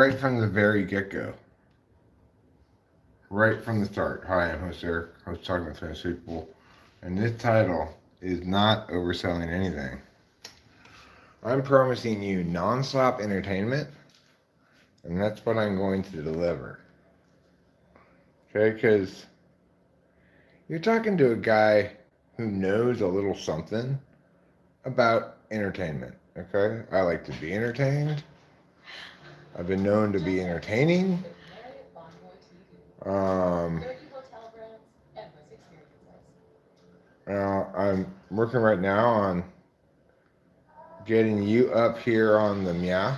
Right from the very get-go. Right from the start. Hi, I'm host Eric, host Talking with Famous People, and this title is not overselling anything. I'm promising you non-stop entertainment, and that's what I'm going to deliver. Okay, because you're talking to a guy who knows a little something about entertainment. Okay, I like to be entertained. I've been known to be entertaining. Um, I'm working right now on getting you up here on the meow.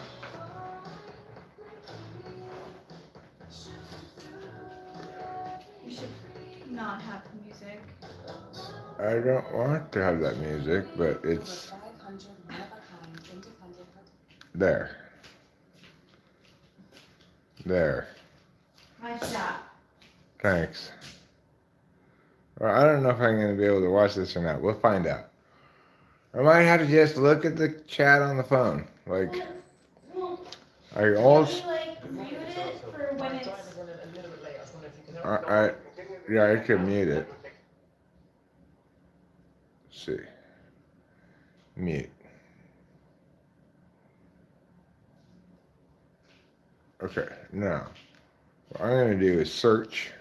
You should not have music. I don't want to have that music, but it's there. There. Nice job. Thanks. Well, I don't know if I'm going to be able to watch this or not. We'll find out. I might have to just look at the chat on the phone. Like, I always. Can you mute it for when it's... Yeah, I could mute it. Let's see. Mute. Okay, now, what I'm going to do is search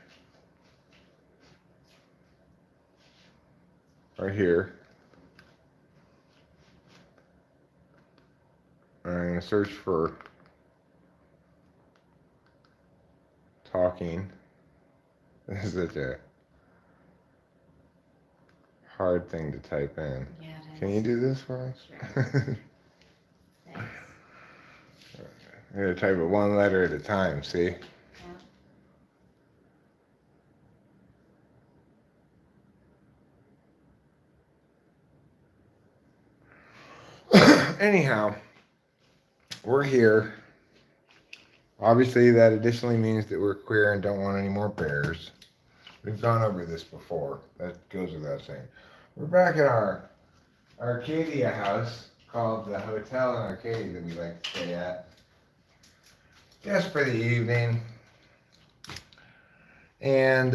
right here. I'm going to search for talking. This is such a hard thing to type in. Yeah, it is. Can you do this for us? Thanks. I'm going to type it one letter at a time, see? Anyhow, we're here. Obviously, that additionally means that we're queer and don't want any more bears. We've gone over this before. That goes without saying. We're back at our Arcadia house called the Hotel in Arcadia that we like to stay at. Just for the evening. And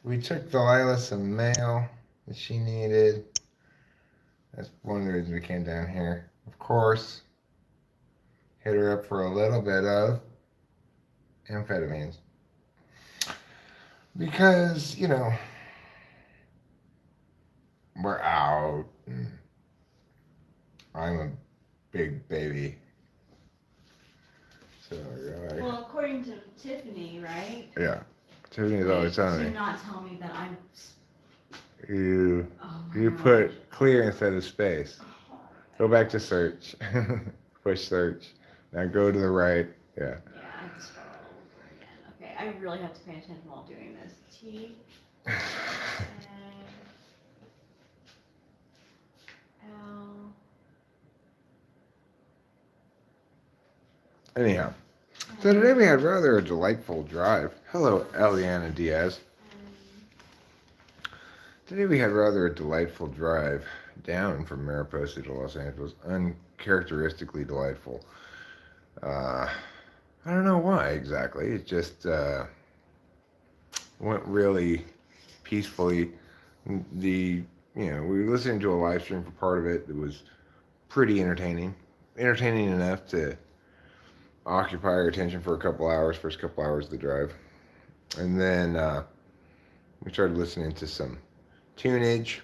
we took Delilah some mail that she needed. That's one of the reasons we came down here. Of course, hit her up for a little bit of amphetamines. Because, you know, we're out. I'm a big baby. So, you're like, Well, according to Tiffany, right? yeah. Tiffany's always telling Do me. not tell me that I'm... You Oh you my put gosh. clear instead of space. Go back to search. Push search. Now go to the right. Yeah. Yeah, I have to start all over again. Okay, I really have to pay attention while doing this. T... L... Anyhow, so today we had rather a delightful drive. Hello, Eliana Diaz. Today we had rather a delightful drive down from Mariposa to Los Angeles. Uncharacteristically delightful. I don't know why exactly. It just went really peacefully. We were listening to a live stream for part of it. It was pretty entertaining. Entertaining enough to occupy our attention for a couple hours, first couple hours of the drive. And then we started listening to some tunage.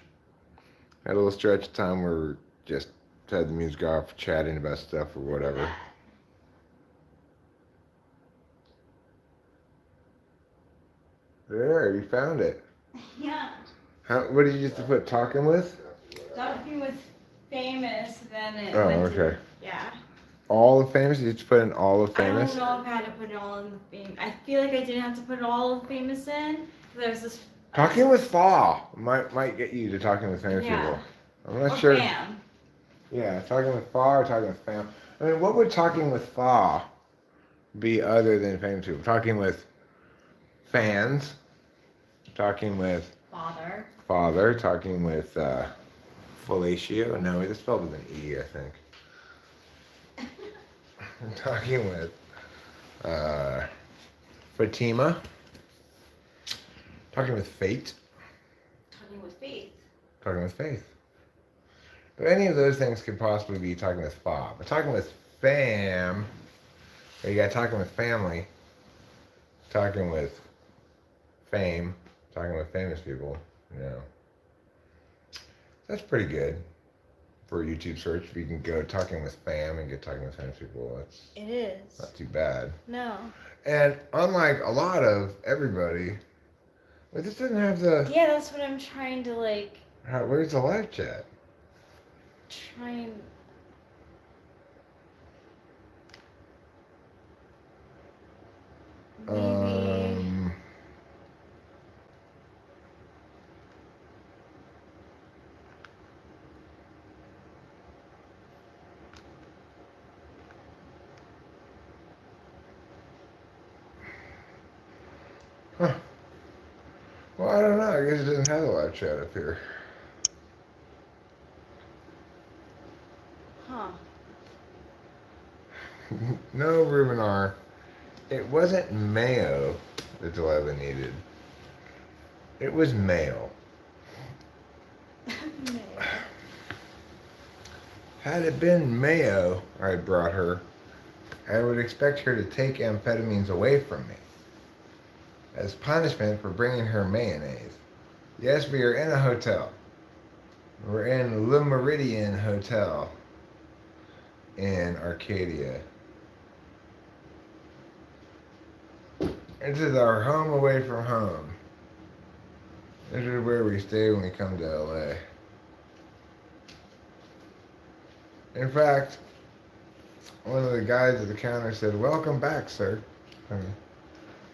Had a little stretch of time where we just had the music off, chatting about stuff or whatever. There, you found it. Yeah. What did you just put? Talking with? Talking with famous, then it Oh, went okay. to... Yeah. All of famous? Did you just put in all of famous? I don't know if I had to put it all in the famous. I feel like I didn't have to put all of famous in. There's this... Talking with Fa might get you to talking with famous people. I'm not sure. Fam. Yeah, talking with Fa or talking with fam. I mean, what would talking with Fa be other than famous people? Talking with fans, talking with father, talking with fellatio. No, it's spelled with an E, I think. Talking with Fatima. Talking with Fate. Talking with Faith. Talking with Faith. But any of those things could possibly be talking with Fa. But talking with Fam, or you got talking with family, talking with fame, talking with famous people, you know. That's pretty good for a YouTube search. If you can go talking with fam and get talking with famous people, that's It is. not too bad. No. And unlike a lot of everybody, well, this doesn't have the. Yeah, that's what I'm trying to like. Where's the live chat? Try and. Maybe. Huh. Well, I don't know. I guess it doesn't have a live chat up here. Huh. No, Ruben R. It wasn't mayo that Delilah needed. It was mail. Had it been mayo I brought her, I would expect her to take amphetamines away from me as punishment for bringing her mayonnaise. Yes, we are in a hotel. We're in Le Meridien Hotel in Arcadia. This is our home away from home. This is where we stay when we come to LA. In fact, one of the guys at the counter said, "Welcome back, sir."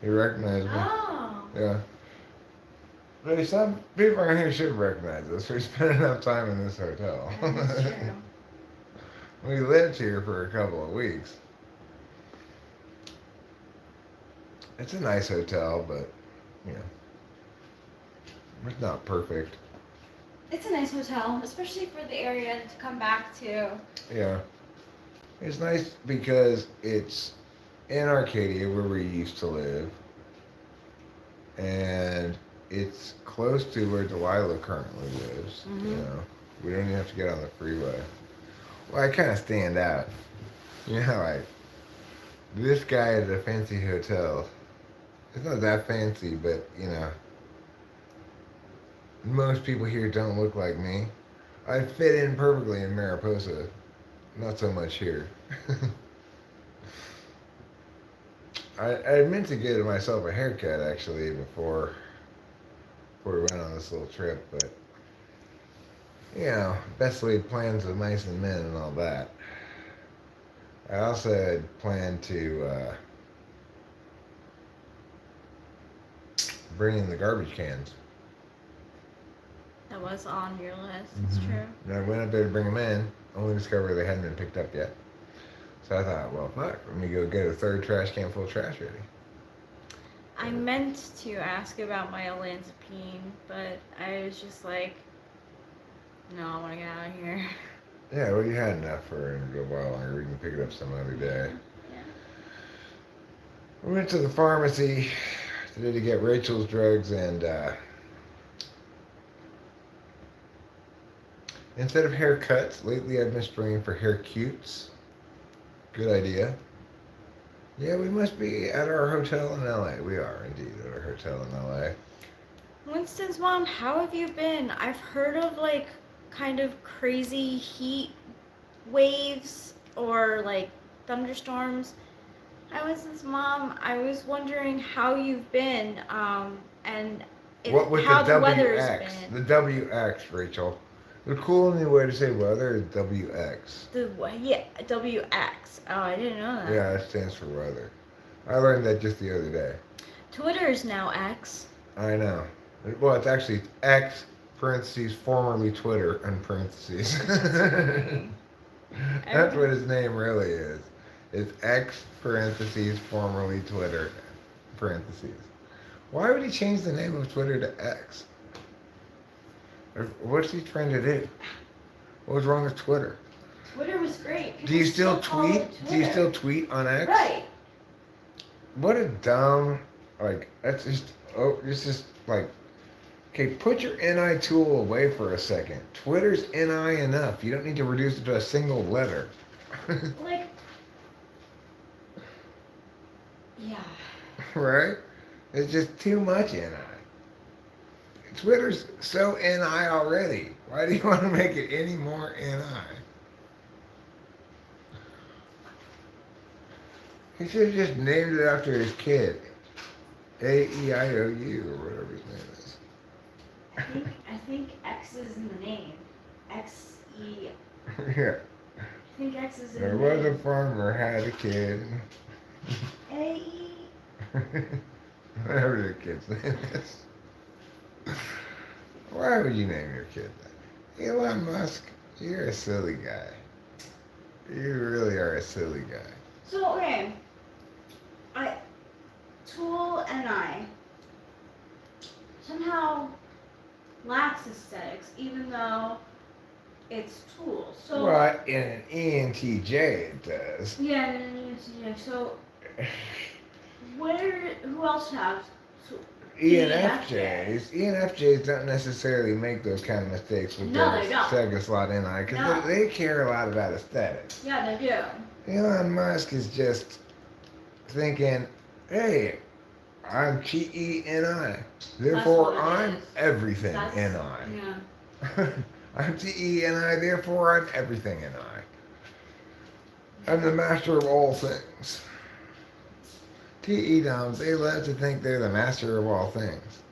He recognized me. Oh. Yeah. But some people around here should recognize us. We spent enough time in this hotel. That's true. We lived here for a couple of weeks. It's a nice hotel, but, you know, it's not perfect. It's a nice hotel, especially for the area to come back to. Yeah. It's nice because it's in Arcadia where we used to live. And it's close to where Delilah currently lives. Mm-hmm. You know, we don't even have to get on the freeway. Well, I kind of stand out. You know, like, this guy at a fancy hotel. It's not that fancy, but, you know, most people here don't look like me. I fit in perfectly in Mariposa. Not so much here. I meant to get myself a haircut, actually, before we went on this little trip, but, you know, best laid plans of mice and men and all that. I also had planned to bring in the garbage cans. That was on your list. It's true. And I went up there to bring them in, only to discover they hadn't been picked up yet. So I thought, well, fuck, let me go get a third trash can full of trash ready. I meant to ask about my olanzapine, but I was just like, no, I want to get out of here. Yeah, well, you had enough for a good while longer. We can pick it up some other day. Yeah. We went to the pharmacy today to get Rachel's drugs, and instead of haircuts, lately I've been spraying for hair cutes. Good idea. Yeah, we must be at our hotel in LA. We are indeed at our hotel in LA. Winston's mom, how have you been? I've heard of like kind of crazy heat waves or like thunderstorms. Hi, Winston's mom. I was wondering how you've been, and What with how the the weather's WX? been. The WX, Rachel. The cool new way to say weather is WX. WX. Oh, I didn't know that. Yeah, it stands for weather. I learned that just the other day. Twitter is now X. I know. Well, it's actually X parentheses formerly Twitter in parentheses. That's what his name really is. It's X parentheses formerly Twitter parentheses. Why would he change the name of Twitter to X? What's he trying to do? What was wrong with Twitter? Twitter was great. Do you People still tweet? call it Do you Twitter. still tweet on X? Right. what a dumb, like, that's just, oh, it's just like, okay, put your NI tool away for a second. Twitter's NI enough. You don't need to reduce it to a single letter. Like, yeah. Right? It's just too much NI. Twitter's so NI already. Why do you want to make it any more NI? He should have just named it after his kid. AEIOU or whatever his name is. I think X is in the name. XE. Yeah. I think X is in There the was a name. farmer, had a kid. AE. Whatever the kid's name is. Why would you name your kid that? Elon Musk, you're a silly guy. You really are a silly guy. So, okay. Tool and I somehow lacks aesthetics, even though it's tools. So, Well, in an ENTJ it does. yeah, yeah. So, who else has ENFJs. ENFJs don't necessarily make those kind of mistakes with No, their they don't. Sega slot NI because No. they care a lot about aesthetics. Yeah, they do. Elon Musk is just thinking, hey, I'm TENI. Therefore, what it I'm is. everything That's, NI. yeah. I'm TENI, therefore, I'm everything NI. I'm the master of all things. TE doms, they love to think they're the master of all things.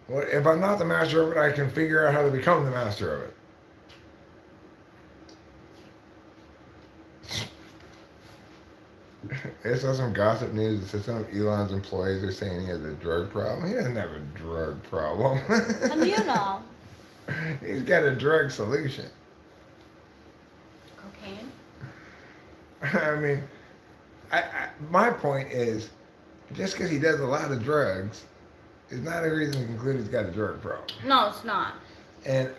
Well, if I'm not the master of it, I can figure out how to become the master of it. I saw some gossip news that said some of Elon's employees are saying he has a drug problem. He doesn't have a drug problem. How do you know? He's got a drug solution. Cocaine? I mean, my point is, just because he does a lot of drugs is not a reason to conclude he's got a drug problem. No, it's not. And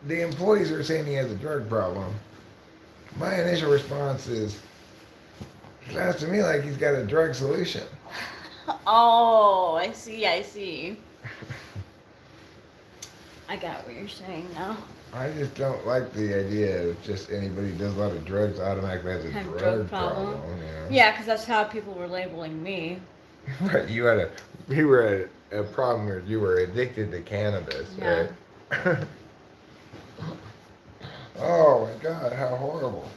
the employees are saying he has a drug problem. My initial response is, sounds to me like he's got a drug solution. Oh, I see. I got what you're saying now. I just don't like the idea of just anybody who does a lot of drugs automatically has a Have drug problem. You know? Yeah, because that's how people were labeling me. Right, you were a problem where you were addicted to cannabis, Yeah. right? Oh my God, how horrible!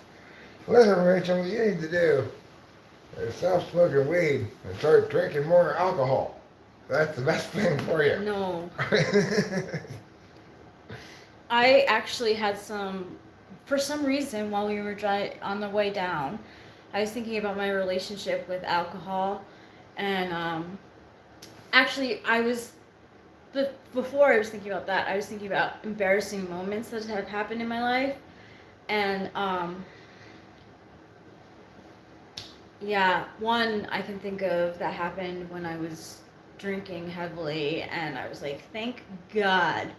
Listen, Rachel, what you need to do is stop smoking weed and start drinking more alcohol. That's the best thing for you. No. I actually had for some reason, while we were on the way down, I was thinking about my relationship with alcohol, and actually, before I was thinking about that, I was thinking about embarrassing moments that have happened in my life, and yeah, one I can think of that happened when I was drinking heavily, and I was like, thank God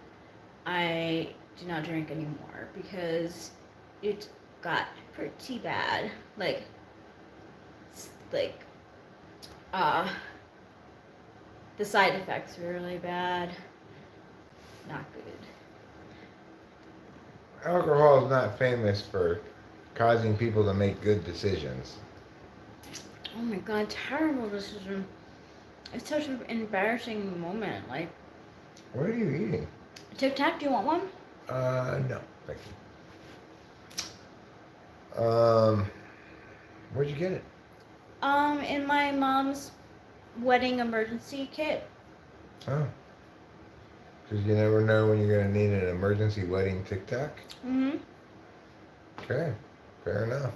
I do not drink anymore, because it got pretty bad. Like the side effects were really bad. Not good. Alcohol is not famous for causing people to make good decisions. Oh my God, terrible decision. It's such an embarrassing moment. Like, What are you eating? Tic Tac, do you want one? No, thank you. Where'd you get it? In my mom's wedding emergency kit. Oh. Because you never know when you're going to need an emergency wedding Tic Tac? Mm-hmm. Okay, fair enough.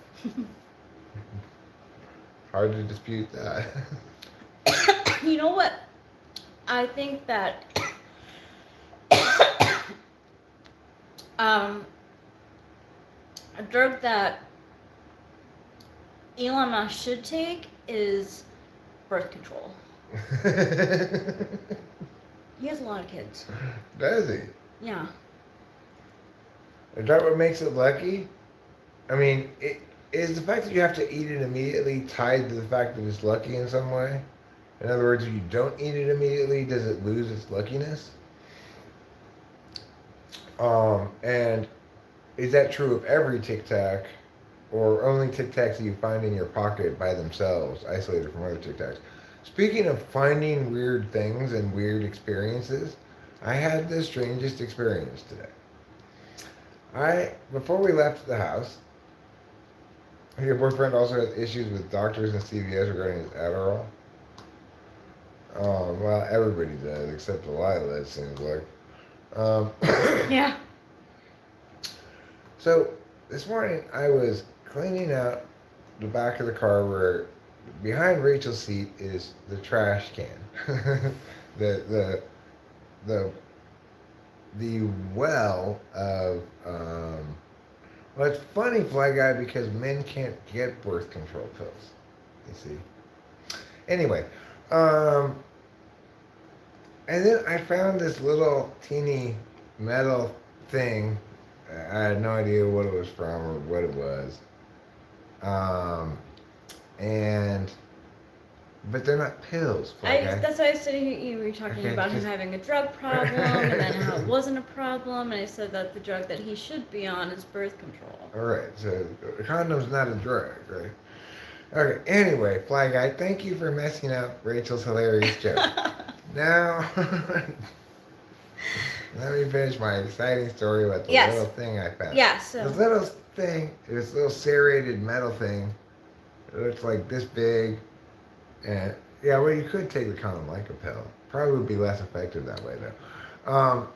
Hard to dispute that. You know what? I think that a drug that Elon Musk should take is birth control. He has a lot of kids. Does he? Yeah. Is that what makes it lucky? I mean, is the fact that you have to eat it immediately tied to the fact that it's lucky in some way? In other words, if you don't eat it immediately, does it lose its luckiness? And is that true of every Tic Tac, or only Tic Tacs that you find in your pocket by themselves, isolated from other Tic Tacs? Speaking of finding weird things and weird experiences, I had the strangest experience today. Before we left the house, your boyfriend also has issues with doctors and CVS regarding his Adderall. Well, everybody does, except Delilah, it seems like. Um, Yeah. So this morning I was cleaning out the back of the car where behind Rachel's seat is the trash can. the the the well of well, it's funny, Fly Guy, because men can't get birth control pills. You see. Anyway, um, and then I found this little teeny metal thing. I had no idea what it was from or what it was. Um, and but they're not pills. That's why I said you were talking Okay, about him just- having a drug problem, and then how it wasn't a problem, and I said that the drug that he should be on is birth control. All right, so a condom's not a drug, right? Okay. Anyway, Fly Guy, thank you for messing up Rachel's hilarious joke. Now, let me finish my exciting story about the Yes. little thing I found. Yeah, so This little thing, this little serrated metal thing, it looks like this big, and yeah, well, you could take the condom like a pill. Probably would be less effective that way, though.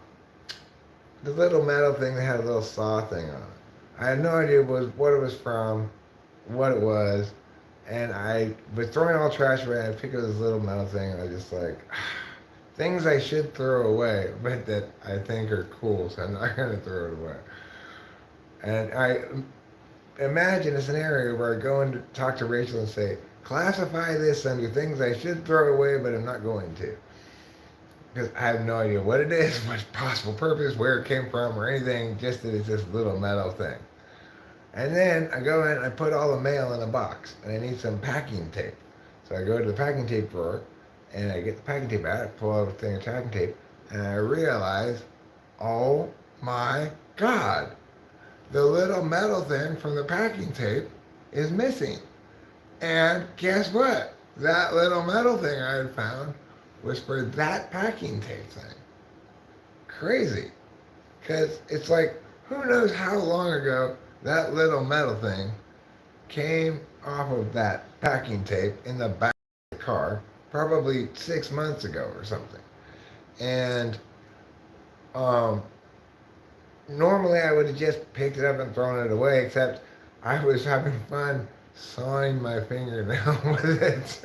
The little metal thing that had a little saw thing on it. I had no idea what it was from, what it was, and I was throwing all trash away. And I picked up this little metal thing, and I was just like, things I should throw away, but that I think are cool, so I'm not gonna throw it away. And I imagine a scenario where I go and talk to Rachel and say, classify this under things I should throw away, but I'm not going to. Because I have no idea what it is, what its possible purpose, where it came from, or anything, just that it's this little metal thing. And then I go in and I put all the mail in a box, and I need some packing tape. So I go to the packing tape drawer, and I get the packing tape out, I pull out a thing of packing tape, and I realize, oh my God, the little metal thing from the packing tape is missing. And guess what? That little metal thing I had found was for that packing tape thing. Crazy. Because it's like, who knows how long ago that little metal thing came off of that packing tape in the back of the car, probably 6 months ago or something. And normally I would have just picked it up and thrown it away, except I was having fun sawing my fingernail with it.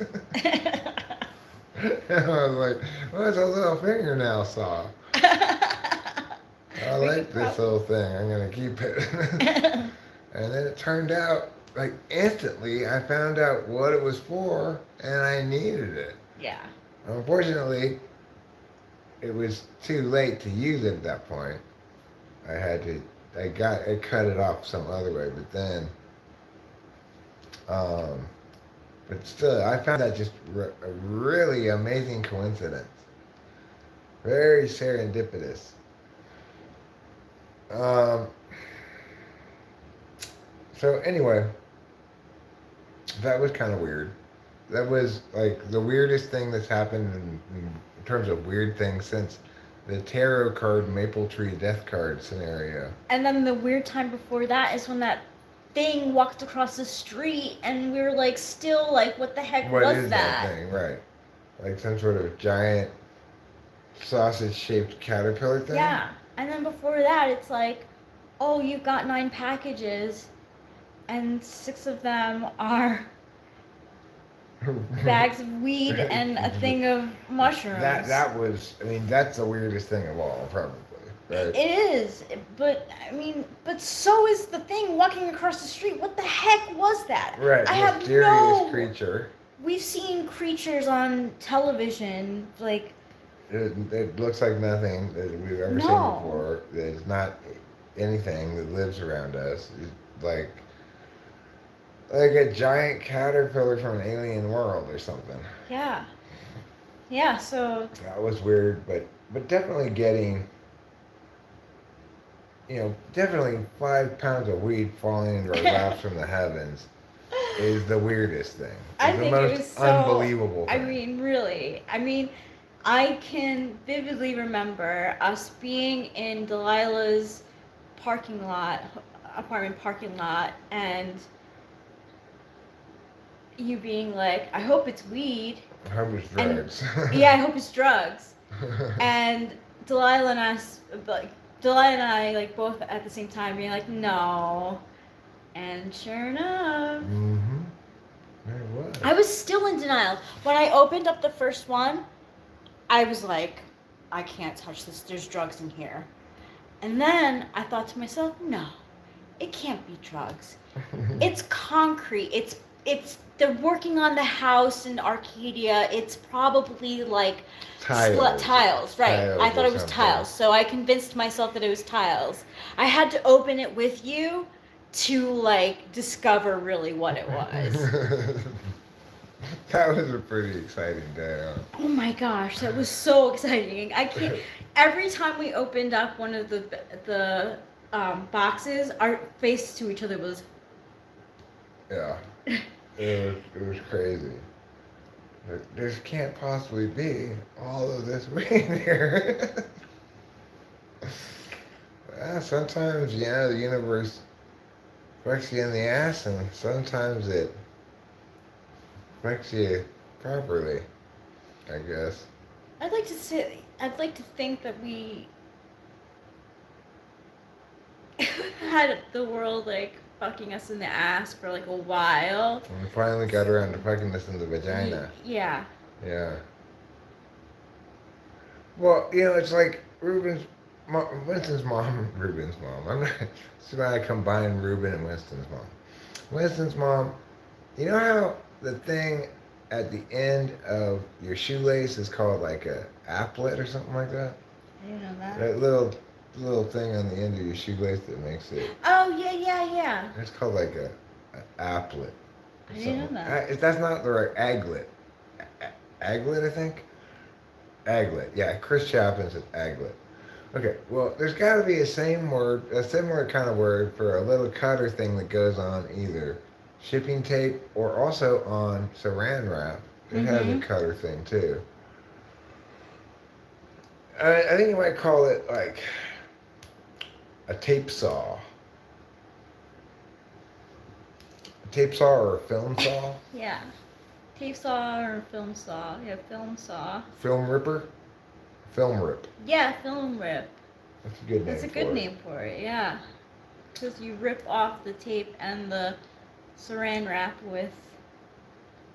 And I was like, well, it's a little fingernail saw. I like this little thing. I'm going to keep it. And then it turned out, like, instantly, I found out what it was for, and I needed it. yeah. Unfortunately, it was too late to use it at that point. I cut it off some other way, but then, but still, I found that just a really amazing coincidence. Very serendipitous. So anyway, that was kind of weird. That was like the weirdest thing that's happened in terms of weird things since the tarot card Maple Tree Death card scenario. And then the weird time before that is when that thing walked across the street, and we were like, still like, what the heck What was is that thing? Right. Like some sort of giant sausage-shaped caterpillar thing? Yeah. And then before that, it's like, oh, you've got 9 packages, and 6 of them are bags of weed and a thing of mushrooms. That was, I mean, that's the weirdest thing of all, probably. Right? It is, but I mean, but so is the thing walking across the street. What the heck was that? Right, I have mysterious no. creature. We've seen creatures on television, like. It looks like nothing that we've ever seen before. There's not anything that lives around us. Like, like a giant caterpillar from an alien world or something. Yeah. Yeah, so That was weird, but definitely getting, definitely 5 pounds of weed falling into our laps from the heavens is the weirdest thing. I Is the think it most was so. unbelievable I thing. mean, really. I mean, I can vividly remember us being in Delilah's parking lot, apartment parking lot, and you being like, I hope it's weed. I hope it's And drugs. yeah, I hope it's drugs. And Delilah and us, like, Delilah and I, like, both at the same time being like, no. And sure enough, Mm-hmm. There it was. I was still in denial. When I opened up the first one, I was like, I can't touch this. There's drugs in here. And then I thought to myself, no, it can't be drugs. It's concrete. It's they're working on the house in Arcadia. It's probably like tiles, right? Tiles I thought or it was something. tiles, so I convinced myself that it was tiles. I had to open it with you to like discover really what it was. That was a pretty exciting day, huh? Oh my gosh, that was so exciting! I can't. Every time we opened up one of the boxes, our face to each other was. Yeah. It was crazy. Like, there can't possibly be all of this weed here. Sometimes, the universe fucks you in the ass, and sometimes it fucks you properly, I guess. I'd like to say. I'd like to think that we had the world like fucking us in the ass for like a while. And we finally got around to fucking this in the vagina. Yeah. Yeah. Well, it's like Winston's mom, Ruben's mom. I'm not. This is why I combine Ruben and Winston's mom. Winston's mom. You know how the thing at the end of your shoelace is called like a applet or something like that? I didn't know that. That little thing on the end of your shoelace that makes it. Oh yeah. It's called like a applet. I didn't know that. That's not the right aglet. Aglet, I think. Aglet. Yeah, Chris Chaplin said aglet. Okay, well, there's got to be a similar kind of word for a little cutter thing that goes on either shipping tape or also on saran wrap. It has a cutter thing too. I think you might call it like a tape saw. A tape saw or a film saw? Yeah. Tape saw or film saw. Yeah, film saw. Film ripper? Film rip. Yeah, film rip. That's a good name. That's a good name for it, yeah. Because you rip off the tape and the saran wrap with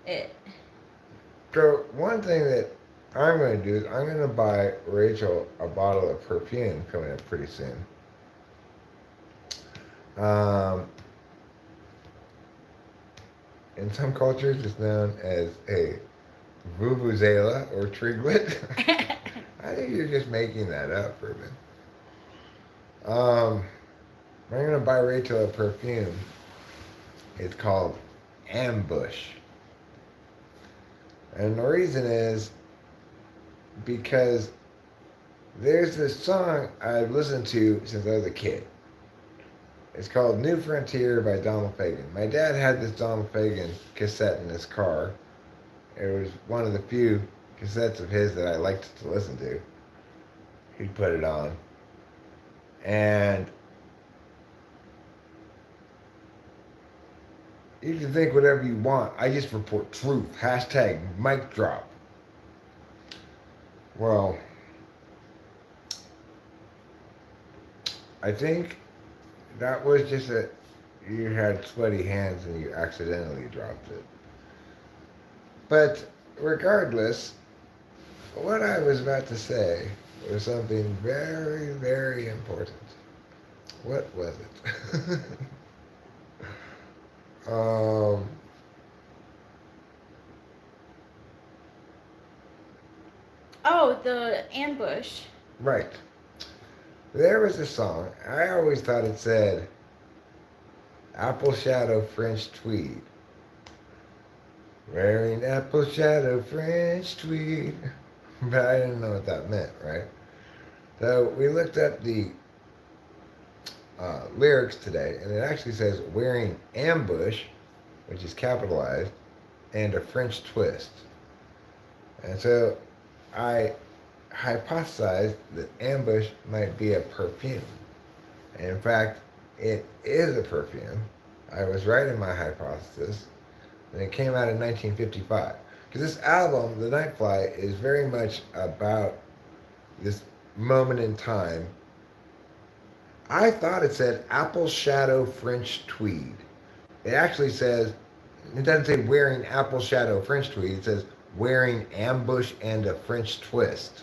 it. So one thing that I'm going to do is I'm going to buy Rachel a bottle of perfume coming up pretty soon. In some cultures, it's known as a vuvuzela or triglet. I think you're just making that up, Ruben. I'm going to buy Rachel a perfume. It's called Ambush. And the reason is because there's this song I've listened to since I was a kid. It's called New Frontier by Donald Fagen. My dad had this Donald Fagen cassette in his car. It was one of the few cassettes of his that I liked to listen to. He'd put it on. And you can think whatever you want. I just report truth. Hashtag mic drop. Well, I think that was just you had sweaty hands and you accidentally dropped it. But regardless, what I was about to say was something very, very important. What was it? Oh, the ambush. Right. There was a song. I always thought it said, Apple Shadow French Tweed. Wearing apple shadow French tweed. But I didn't know what that meant, right? So we looked up the lyrics today, and it actually says wearing ambush, which is capitalized, and a French twist. And so I hypothesized that ambush might be a perfume. And in fact, it is a perfume. I was right in my hypothesis, and it came out in 1955. Because this album, The Nightfly, is very much about this moment in time. I thought it said apple shadow French tweed. It actually says, it doesn't say wearing apple shadow French tweed, it says wearing ambush and a French twist.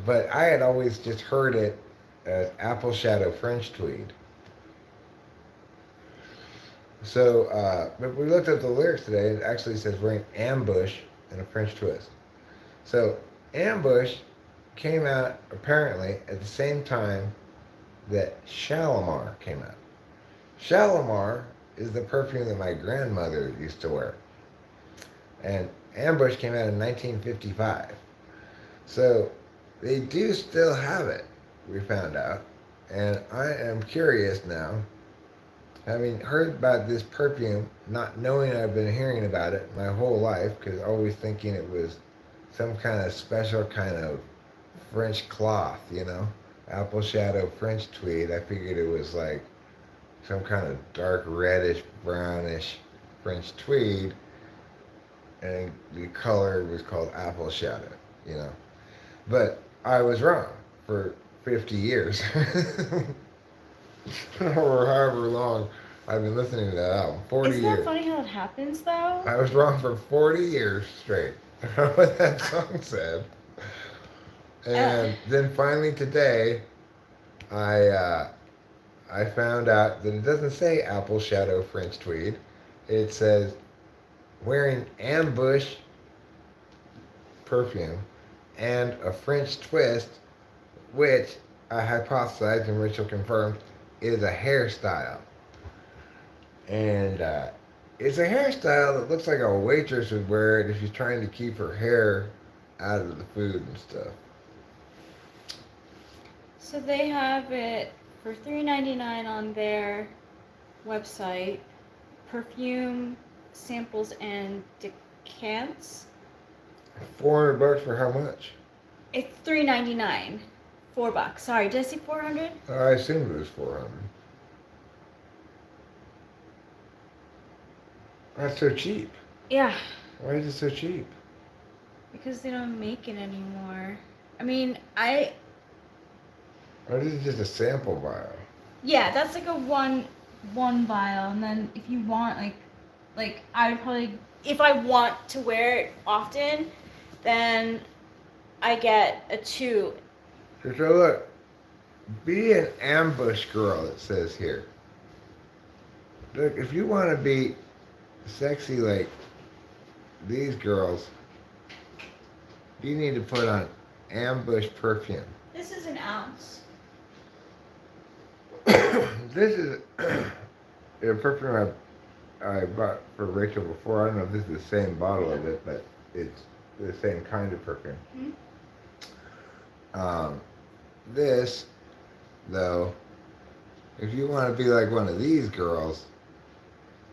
But I had always just heard it as apple shadow French tweed. So, but we looked at the lyrics today, it actually says wearing ambush and a French twist. So, ambush came out apparently at the same time that Shalimar came out. Shalimar is the perfume that my grandmother used to wear. And ambush came out in 1955. So, they do still have it, we found out. And I am curious now, having heard about this perfume, not knowing I've been hearing about it my whole life, because always thinking it was some kind of special kind of French cloth, you know? Apple shadow French tweed. I figured it was like some kind of dark reddish, brownish French tweed, and the color was called apple shadow, you know? But I was wrong for 50 years. Or however long I've been listening to that album. 40 Isn't years. that funny how it happens though? I was wrong for 40 years straight. What that song said. And then finally today, I found out that it doesn't say apple shadow French tweed. It says wearing ambush perfume and a French twist, which I hypothesized and Rachel confirmed is a hairstyle. And it's a hairstyle that looks like a waitress would wear it if she's trying to keep her hair out of the food and stuff. So they have it for $3.99 on their website. Perfume samples and decants. $400 for how much? It's $3.99. $4. Sorry, did I say 400? I assumed it was 400. That's so cheap. Yeah, Why is it so cheap? because they don't make it anymore. I mean, Or is it just a sample vial? yeah, that's like a one vial, and then if you want like I would probably, if I want to wear it often, then I get a 2. So look, be an ambush girl, it says here. Look, if you want to be sexy like these girls, you need to put on ambush perfume. This is an ounce. This is a perfume I bought for Rachel before. I don't know if this is the same bottle of it, but it's the same kind of perfume. Mm-hmm. This, though, if you want to be like one of these girls,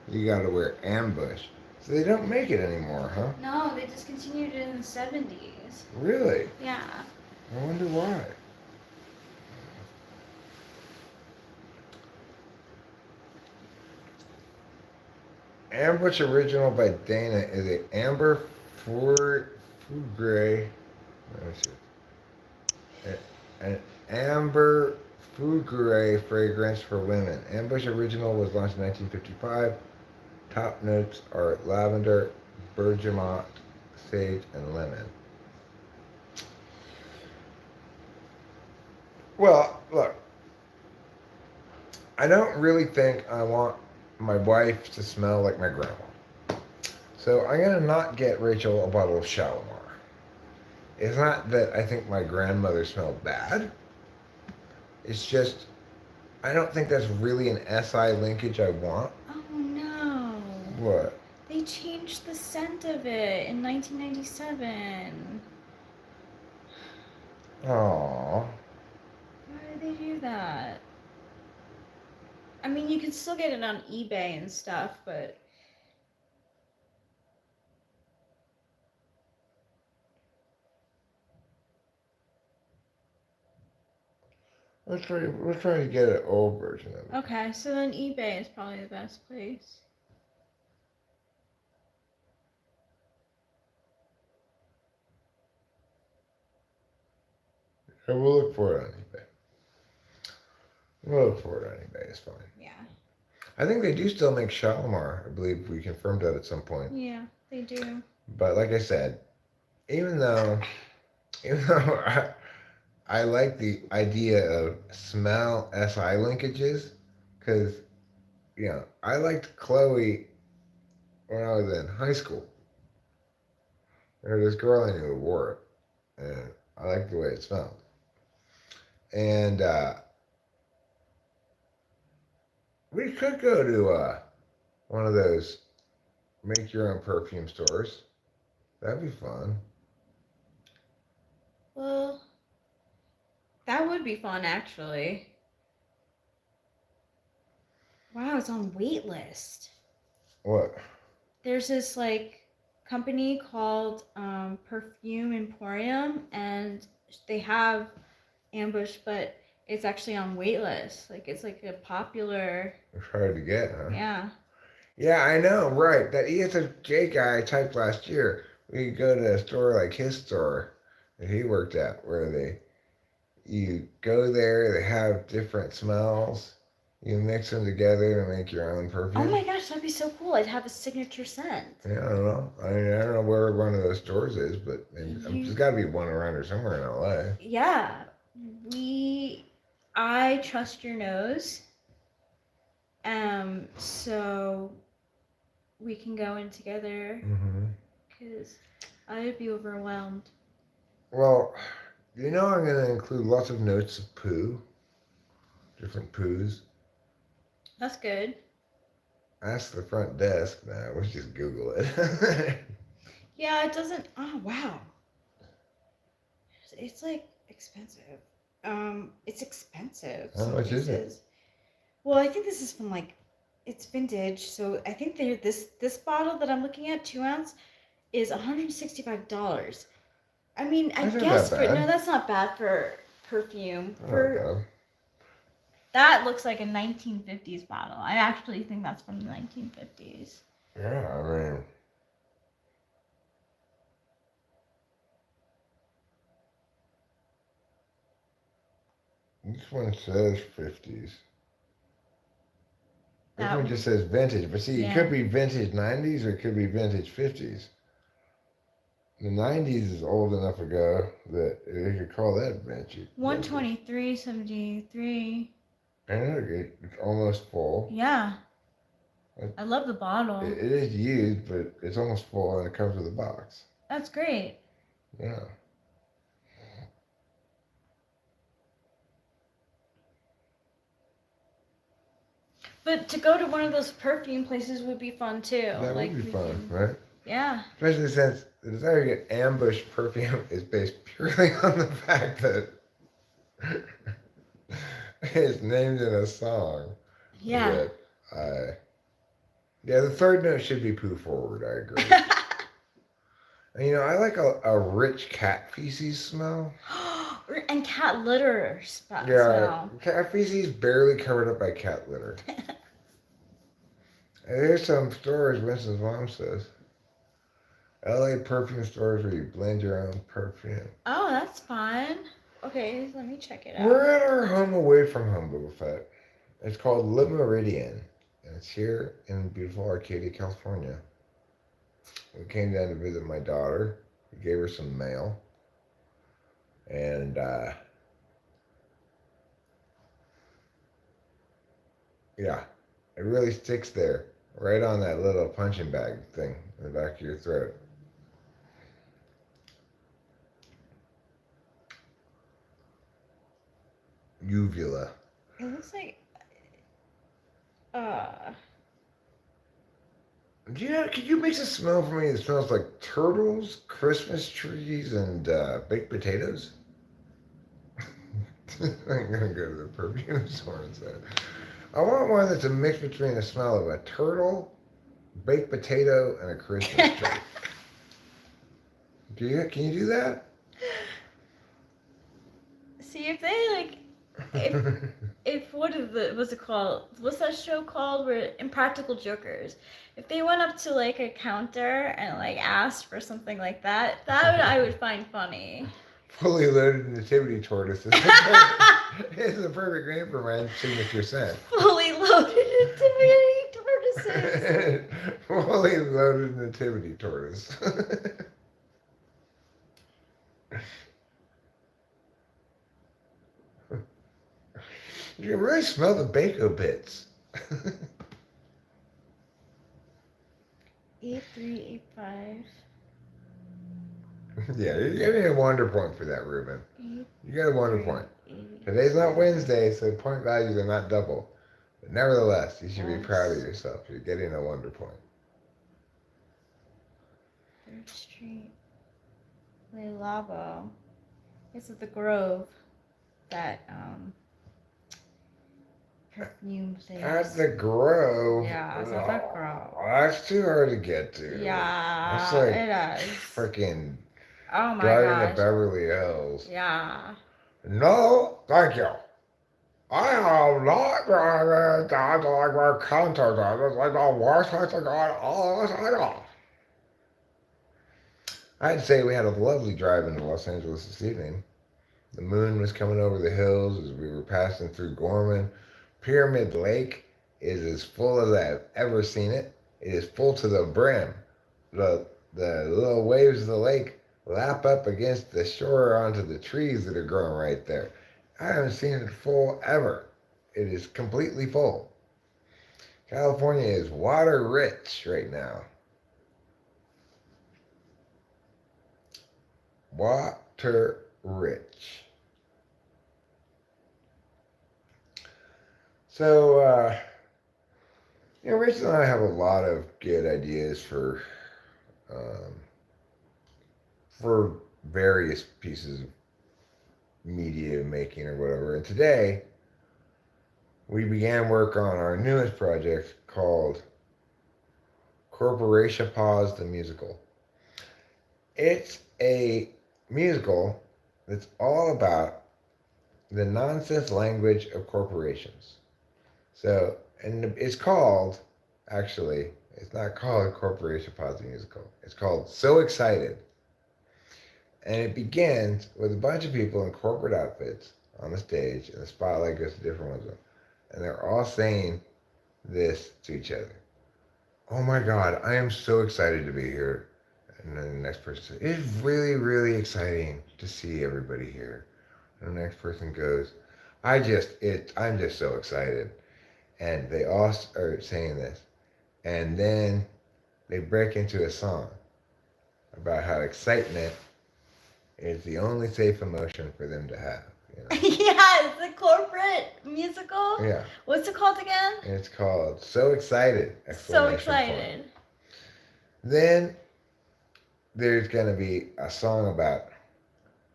you got to wear ambush. So they don't make it anymore, huh? No, they discontinued it in the 70s. Really? Yeah. I wonder why. Ambush Original by Dana is a amber food gray. An amber food gray fragrance for women. Ambush Original was launched in 1955. Top notes are lavender, bergamot, sage, and lemon. Well, look, I don't really think I want my wife to smell like my grandma. So I'm going to not get Rachel a bottle of Shalimar. It's not that I think my grandmother smelled bad. It's just I don't think that's really an SI linkage I want. Oh no. What? They changed the scent of it in 1997. Aww. Why did they do that? I mean, you can still get it on eBay and stuff, but We're trying to get an old version of it. okay, so then eBay is probably the best place. And we'll look for it on eBay. We'll look for it on eBay. It's fine. Yeah. I think they do still make Shalimar. I believe we confirmed that at some point. Yeah, they do. But like I said, even though I like the idea of smell SI linkages, because I liked Chloe when I was in high school. There was this girl I knew who wore it, and I liked the way it smelled. And we could go to one of those make your own perfume stores. That'd be fun. Well, that would be fun, actually. Wow, it's on waitlist. What? There's this like company called Perfume Emporium, and they have Ambush, but it's actually on waitlist. Like it's like a popular. It's hard to get, huh? Yeah. Yeah, I know, right. That ESFJ guy I typed last year. We could go to a store like his store that he worked at, where you go there, they have different smells. You mix them together and make your own perfume. Oh my gosh, that'd be so cool. I'd have a signature scent. Yeah, I don't know. I don't know where one of those stores is, but there's got to be one around here somewhere in LA. Yeah. I trust your nose. So we can go in together because I would be overwhelmed. Well, I'm going to include lots of notes of poo, different poos. That's good. Ask the front desk. Nah, let's just Google it. Yeah, it doesn't. Oh wow. It's like expensive. It's expensive. How much is it? Well, I think this is from like, it's vintage. So I think this bottle that I'm looking at, 2 ounce, is $165. I mean, I guess that's not bad for perfume. That looks like a 1950s bottle. I actually think that's from the 1950s. Yeah, I mean. This one says 50s. This one just says vintage. But see, it could be vintage 90s or it could be vintage 50s. The 90s is old enough ago that they could call that vintage. 123.73. And it's almost full. Yeah. I love the bottle. It is used, but it's almost full and it comes with a box. That's great. Yeah. But to go to one of those perfume places would be fun too. That would be fun, right? Yeah. Especially since the desire to get Ambush perfume is based purely on the fact that it's named in a song. Yeah. Yeah, the third note should be poo forward. I agree. And I like a rich cat feces smell. And cat litter smell. Yeah, cat feces barely covered up by cat litter. And there's some stores, Winston's mom says. LA perfume stores where you blend your own perfume. Oh, that's fun. Okay, let me check it out. We're at our home away from home, Boba Fett. It's called Le Meridian, and it's here in beautiful Arcadia, California. We came down to visit my daughter. We gave her some mail. And, yeah, it really sticks there, right on that little punching bag thing in the back of your throat. Uvula. It looks like Uh, Could you make a smell for me that smells like turtles, Christmas trees, and baked potatoes? I'm gonna go to the perfume store instead. I want one that's a mix between the smell of a turtle, baked potato, and a Christmas tree. Can you do that? See if they like, if what's it called? What's that show called? Where Impractical Jokers. If they went up to like a counter and like asked for something like that, I would find funny. Fully loaded nativity tortoise is the perfect name for my signature scent. Fully loaded nativity tortoises. Fully loaded nativity tortoise. You can really smell the bacon bits. 8385. Yeah, you're getting a wonder point for that, Ruben. You got a wonder point. Today's not Wednesday, so point values are not double. But nevertheless, you should be proud of yourself. You're getting a wonder point. 3rd Street. Le Labo. This is the Grove. That, perfume thing. At the Grove. Yeah, it's at the Grove. That's too hard to get to. Yeah, that's like it is. Freaking Oh my driving gosh. to Beverly Hills. Yeah. No, thank you. I have not driven down to like where concerts are. It's like the worst place to go in all of China. I'd say we had a lovely drive into Los Angeles this evening. The moon was coming over the hills as we were passing through Gorman. Pyramid Lake is as full as I've ever seen it. It is full to the brim. The little waves of the lake lap up against the shore onto the trees that are growing right there. I haven't seen it full ever. It is completely full. California is water rich right now. Water rich. So, Rachel and I have a lot of good ideas for various pieces of media making or whatever. And today, we began work on our newest project called Corporation Pause the Musical. It's a musical that's all about the nonsense language of corporations. So, and it's called, actually, it's not called Corporation Pause the Musical. It's called So Excited. And it begins with a bunch of people in corporate outfits on the stage, and the spotlight goes to different ones. And they're all saying this to each other. Oh my God, I am so excited to be here. And then the next person says, it's really, really exciting to see everybody here. And the next person goes, I'm just so excited. And they all are saying this. And then they break into a song about how excitement is the only safe emotion for them to have. You know? Yeah, it's a corporate musical. Yeah. What's it called again? And it's called So Excited! So Excited. Then there's going to be a song about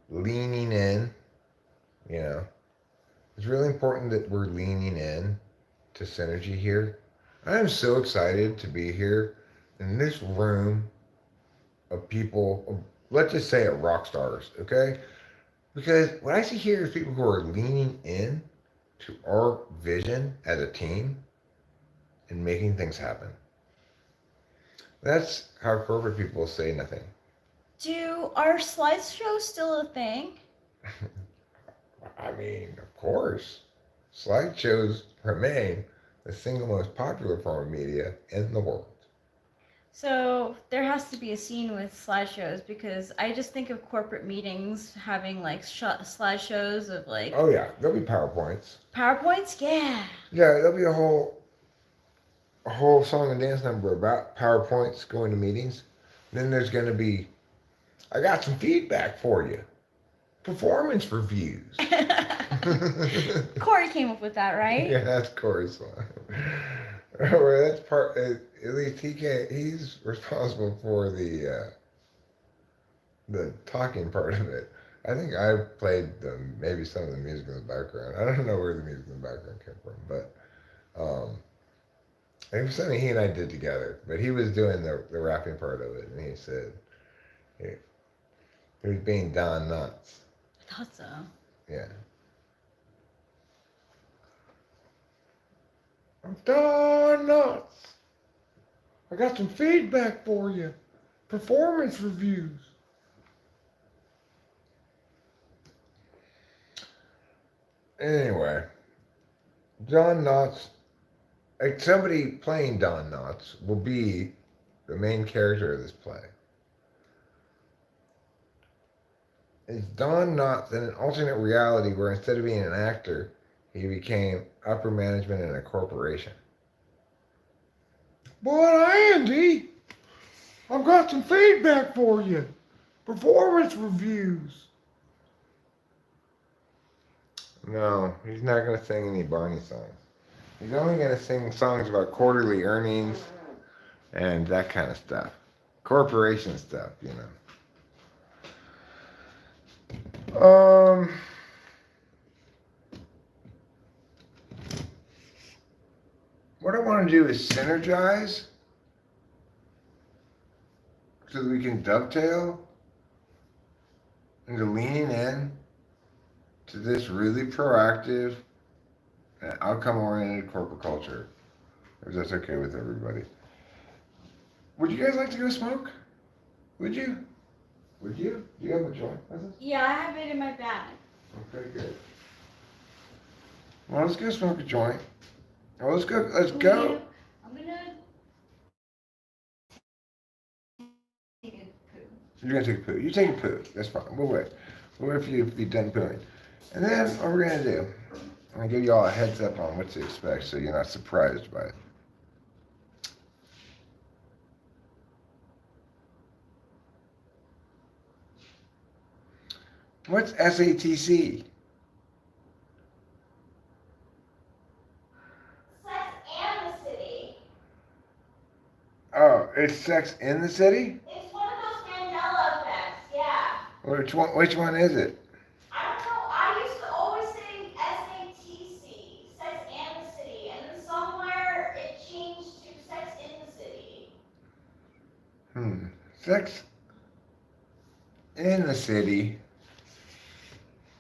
leaning in. You know, it's really important that we're leaning in to synergy here. I am so excited to be here in this room of people, let's just say of rock stars, okay? Because what I see here is people who are leaning in to our vision as a team and making things happen. That's how corporate people say nothing. Are slideshows still a thing? I mean, of course. Slideshows remain the single most popular form of media in the world. So there has to be a scene with slideshows, because I just think of corporate meetings having like slideshows of like. Oh yeah, there'll be PowerPoints. PowerPoints, yeah. Yeah, there'll be a whole song and dance number about PowerPoints going to meetings. Then there's going to be, I got some feedback for you. Performance reviews. Corey came up with that, right? Yeah, that's Corey's one. Well, that's part. At least he can't. He's responsible for the talking part of it. I think I played maybe some of the music in the background. I don't know where the music in the background came from, but it was something he and I did together. But he was doing the rapping part of it, and he said he, he was being Don Nuts. I thought so. Yeah. I'm Don Nuts. I got some feedback for you. Performance reviews. Anyway, Don Knotts, like somebody playing Don Knotts will be the main character of this play. It's Don Knotts in an alternate reality where instead of being an actor, he became upper management in a corporation. Boy, Andy, I've got some feedback for you. Performance reviews. No, he's not going to sing any Barney songs. He's only going to sing songs about quarterly earnings and that kind of stuff. Corporation stuff, you know. What I want to do is synergize so that we can dovetail into leaning in to this really proactive and outcome-oriented corporate culture, if that's okay with everybody. Would you guys like to go smoke? Would you? Would you? Do you have a joint with us? Yeah, I have it in my bag. Okay, good. Well, let's go smoke a joint. Well, let's go. Let's go. I'm gonna take a poo. You're gonna take a poo. You take a poo. That's fine. We'll wait. We'll wait for you if you're done pooing. And then what we're gonna do, I'm gonna give you all a heads up on what to expect so you're not surprised by it. What's SATC? Sex and the City. Oh, it's Sex in the City? It's one of those Mandela effects, yeah. Which one is it? I don't know, I used to always say SATC, Sex and the City, and then somewhere it changed to Sex in the City. Sex in the City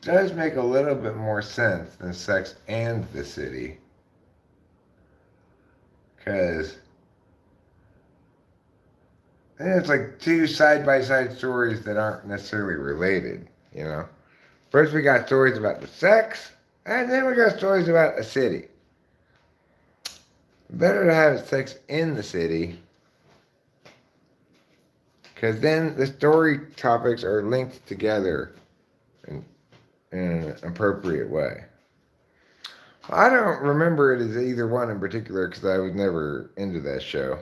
does make a little bit more sense than Sex and the City. Because it's like two side-by-side stories that aren't necessarily related, you know? First we got stories about the sex, and then we got stories about a city. Better to have sex in the city, because then the story topics are linked together in an appropriate way. I don't remember it as either one in particular because I was never into that show.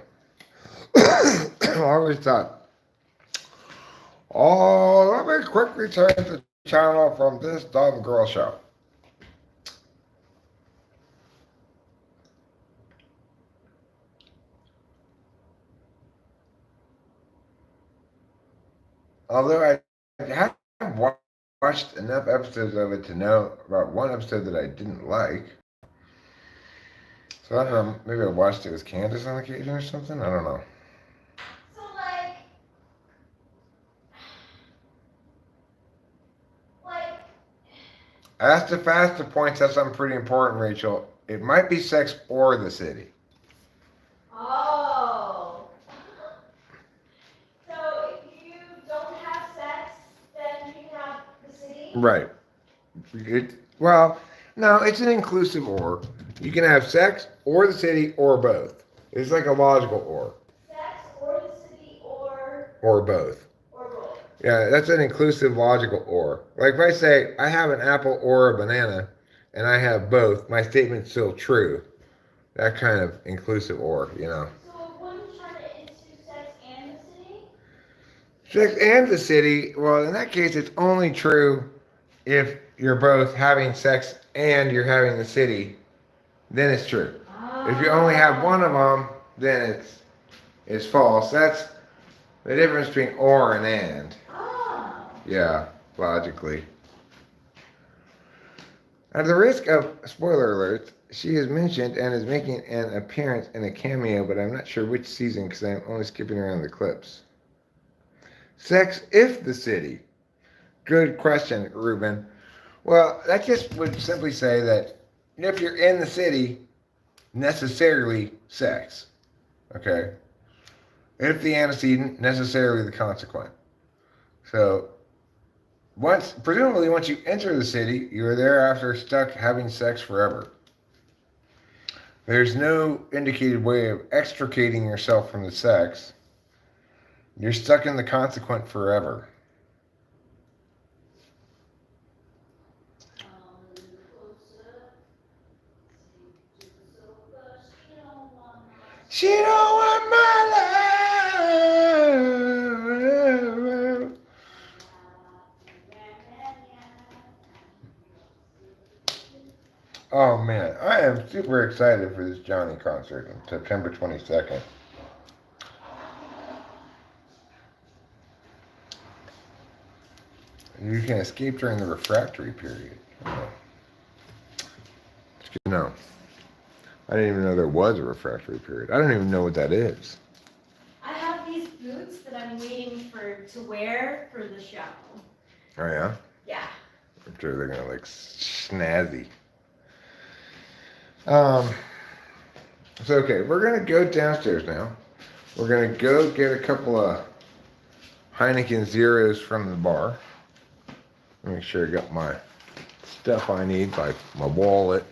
I always thought, oh, let me quickly change the channel from this dumb girl show. Although I haven't watched enough episodes of it to know about one episode that I didn't like. So I don't know, maybe I watched it with Candace on occasion or something? I don't know. So like, Asta Fasta points out something pretty important, Rachel. It might be Sex or the City. oh. So if you don't have sex, then you can have the city? Right. Well, no, it's an inclusive or. You can have sex or the city or both. It's like a logical or. Sex or the city Or both. or both. Yeah, that's an inclusive logical or. Like if I say, I have an apple or a banana, and I have both, my statement's still true. That kind of inclusive or, you know. So it wouldn't turn it into Sex and the City? Sex and the city, well, in that case, it's only true if you're both having sex and you're having the city. Then it's true. Oh. If you only have one of them, then it's false. That's the difference between or and and. Oh. Yeah, logically. At the risk of spoiler alerts, she is mentioned and is making an appearance in a cameo, but I'm not sure which season because I'm only skipping around the clips. Sex if the city. Good question, Ruben. Well, that just would simply say that if you're in the city, necessarily sex. Okay? If the antecedent, necessarily the consequent. So, presumably once you enter the city, you're thereafter stuck having sex forever. There's no indicated way of extricating yourself from the sex. You're stuck in the consequent forever. She don't want my love. Oh man, I am super excited for this Johnny concert on September 22nd. You can escape during the refractory period. It's good to know. I didn't even know there was a refractory period. I don't even know what that is. I have these boots that I'm waiting to wear for the show. Oh yeah? Yeah. I'm sure they're gonna look snazzy. So okay, we're gonna go downstairs now. We're gonna go get a couple of Heineken Zeros from the bar. Make sure I got my stuff I need, like my wallet.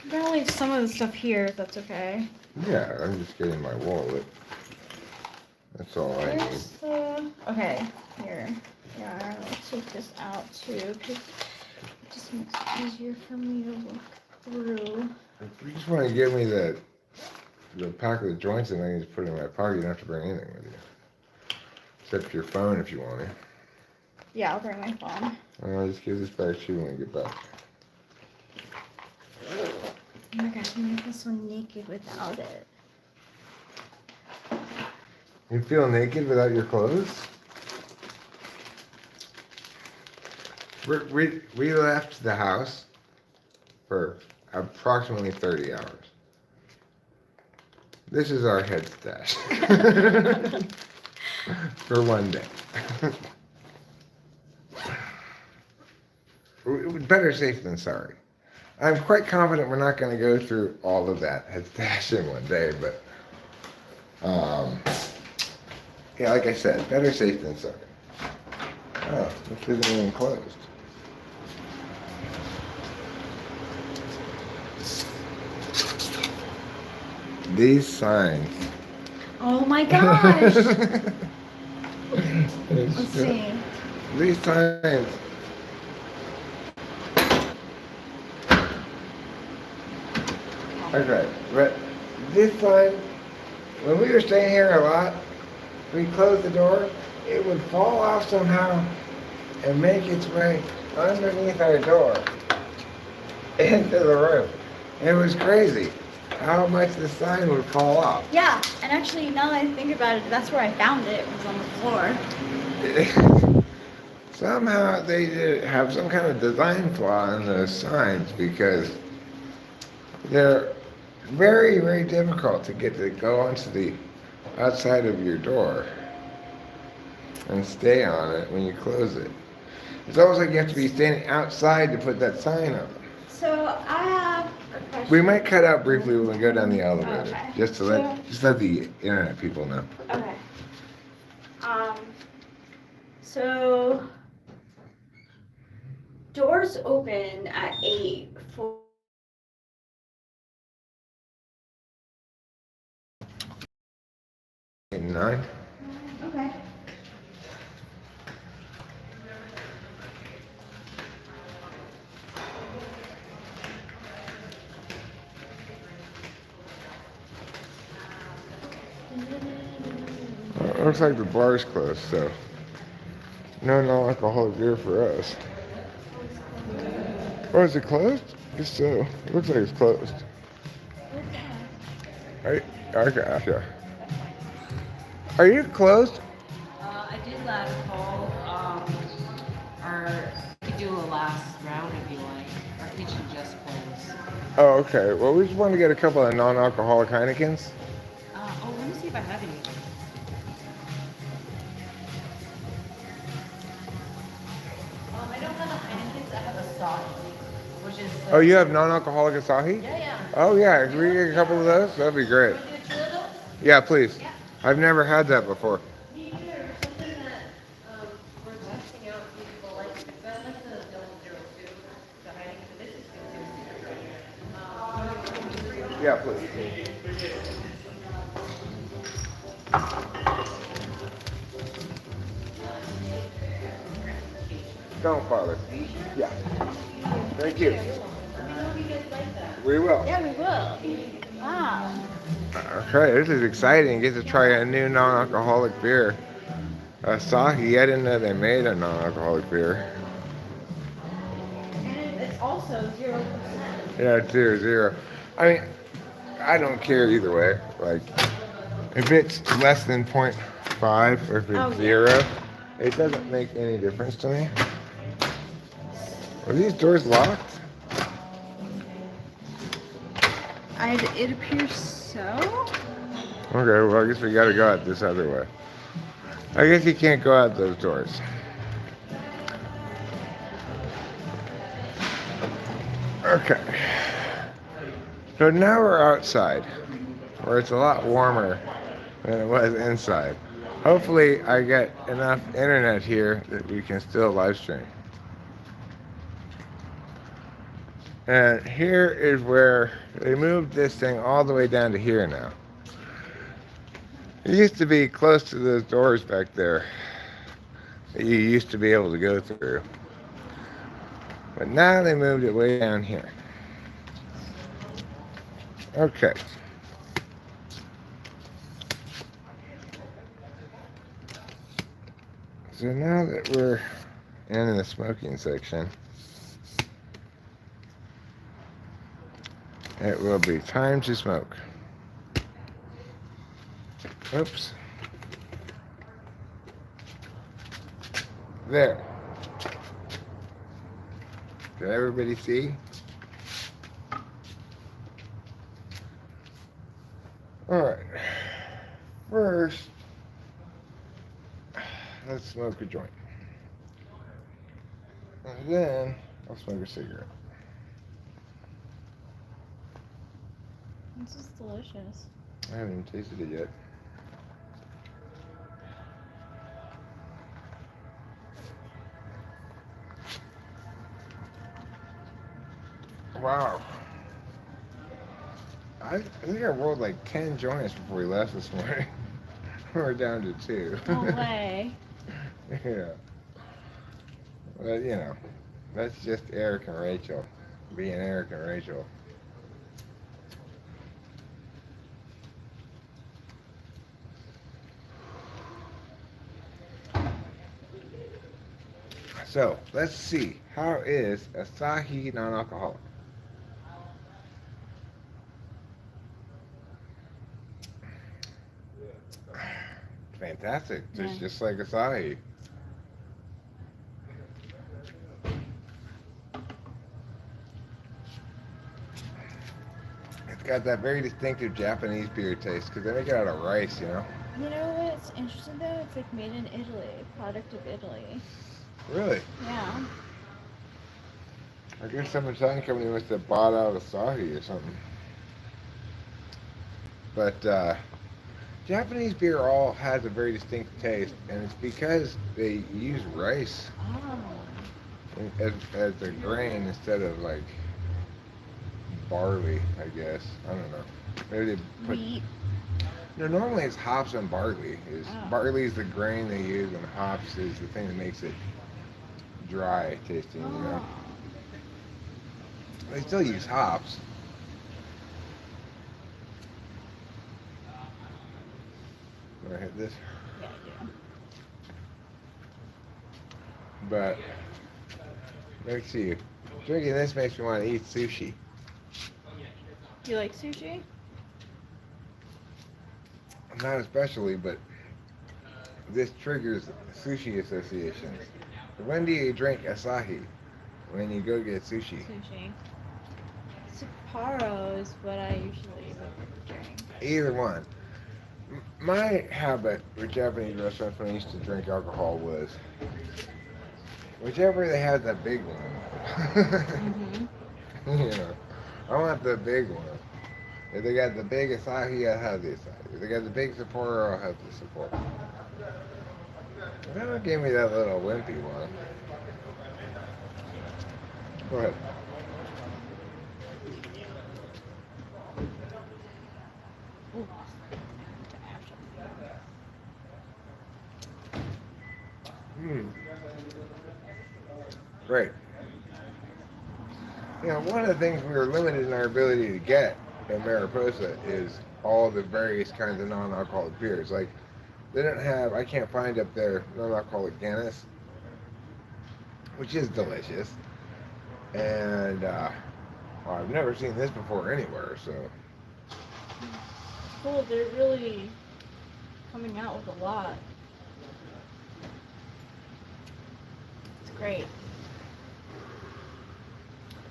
I'm gonna leave some of the stuff here if that's okay. Yeah, I'm just getting my wallet. That's all I need. Where's the... Okay, here. Yeah, I'll take this out too, because it just makes it easier for me to look through. If you just want to give me the pack of the joints and I can just put it in my pocket, you don't have to bring anything with you. Except your phone if you want it. Yeah, I'll bring my phone. I'll just give this back to you when I get back. Oh my gosh, I'm gonna feel so naked without it. You feel naked without your clothes? We left the house for approximately 30 hours. This is our head stash. For one day. Better safe than sorry. I'm quite confident we're not going to go through all of that head stash in one day, but yeah, like I said, better safe than sorry. Oh, this isn't even closed. These signs. Oh my gosh! Let's see. These signs. Okay, but this sign, when we were staying here a lot, we closed the door, it would fall off somehow and make its way underneath our door into the room. It was crazy how much the sign would fall off. Yeah, and actually, now that I think about it, that's where I found it. It was on the floor. Somehow they did have some kind of design flaw in those signs because they're very, very difficult to get to go onto the outside of your door and stay on it when you close it. It's almost like you have to be standing outside to put that sign on. So I have a question. We might cut out briefly when we go down the elevator, Okay. just to let the internet people know. Okay. So doors open at 8 for 9. okay. It looks like the bar's closed, so no non-alcoholic beer for us. Oh, is it closed? Guess so. It looks like it's closed. Okay. Okay, gotcha. Are you closed? I did last call. Our we could do a last round if you like. Our kitchen just closed. Oh, okay. Well, we just want to get a couple of non-alcoholic Heinekens. Let me see if I have any. I don't have a Heineken. I have a Sahi, which is. Oh, you have non-alcoholic Asahi? Yeah. Oh, yeah. Can we get a couple of those? That'd be great. Want to do two of those? Yeah, please. Yeah. I've never had that before. Me either. Something that we're testing out. See if people like. Because I like the double zero two. The Heineken. This is good too. Yeah, please. Don't bother. Yeah. Thank you. Let me know if you guys like that. We will. Yeah, we will. Wow. Okay, this is exciting. Get to try a new non-alcoholic beer. Asahi. I didn't know they made a non-alcoholic beer. And it's also 0%. Yeah, it's 0-0. I mean, I don't care either way. Like, if it's less than 0.5 or if it's Oh, yeah. 0, it doesn't make any difference to me. Are these doors locked? It appears so. Okay, well, I guess we gotta go out this other way. I guess you can't go out those doors. Okay. So now we're outside, where it's a lot warmer than it was inside. Hopefully, I get enough internet here that we can still live stream. And here is where they moved this thing all the way down to here now. It used to be close to those doors back there that you used to be able to go through. But now they moved it way down here. Okay. So now that we're in the smoking section, it will be time to smoke. Oops. There. Can everybody see? Alright. First, let's smoke a joint. And then I'll smoke a cigarette. This is delicious. I haven't even tasted it yet. Wow. I think I rolled like 10 joints before we left this morning. We're down to 2. No way. Yeah. But, you know, that's just Eric and Rachel. Being Eric and Rachel. So, let's see. How is Asahi non-alcoholic? Fantastic. Yeah. Just like Asahi. It's got that very distinctive Japanese beer taste because they make it out of rice, you know? You know what's interesting though? It's like made in Italy, product of Italy. Really? Yeah. I guess some Italian company must have bought out Asahi or something. But Japanese beer all has a very distinct taste, and it's because they use rice Oh. as their grain instead of like barley, I guess. I don't know. Maybe they put. Wheat. No, normally it's hops and barley. Oh. Barley is the grain they use, and hops is the thing that makes it dry tasting. You know, Oh. they still use hops. Want to hit this? Yeah, I do. But let's see. Drinking this makes me want to eat sushi. You like sushi? not especially, but this triggers sushi associations. When do you drink Asahi? When you go get sushi. Sushi. Sapporo is what I usually would drink. Either one. My habit with Japanese restaurants when I used to drink alcohol was whichever they had the big one. Mm-hmm. You know, I want the big one. If they got the big Asahi, I'll have the Asahi. If they got the big Sapporo, I'll have the Sapporo. They don't give me that little wimpy one. Go ahead. Ooh. Great. You know, one of the things we were limited in our ability to get in Mariposa is all the various kinds of non-alcoholic beers. Like, they don't have, I can't find up there non-alcoholic Guinness, which is delicious. And, well, I've never seen this before anywhere, so. Cool, they're really coming out with a lot. It's great.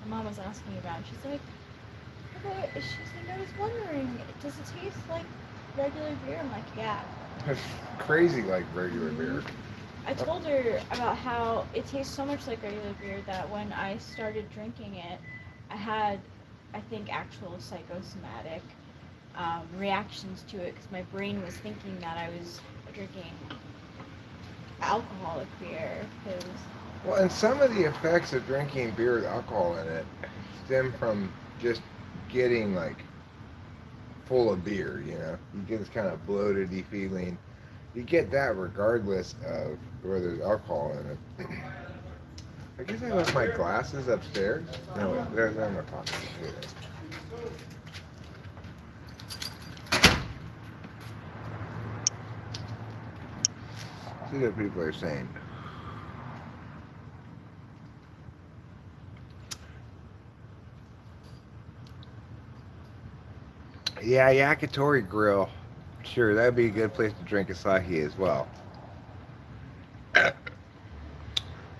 My mom was asking me about it. She's like, I was wondering, does it taste like regular beer? I'm like, yeah. It's crazy like regular beer. I told her about how it tastes so much like regular beer that when I started drinking it, I had, I think, actual psychosomatic reactions to it because my brain was thinking that I was drinking alcoholic beer. Cause Well, and some of the effects of drinking beer with alcohol in it stem from just getting like full of beer, you know. You get this kind of bloated-y feeling. You get that regardless of whether there's alcohol in it. I guess I left my glasses upstairs. No, wait, they're in my pocket. Here they are. See what people are saying. Yeah, Yakitori Grill. Sure, that'd be a good place to drink Asahi as well.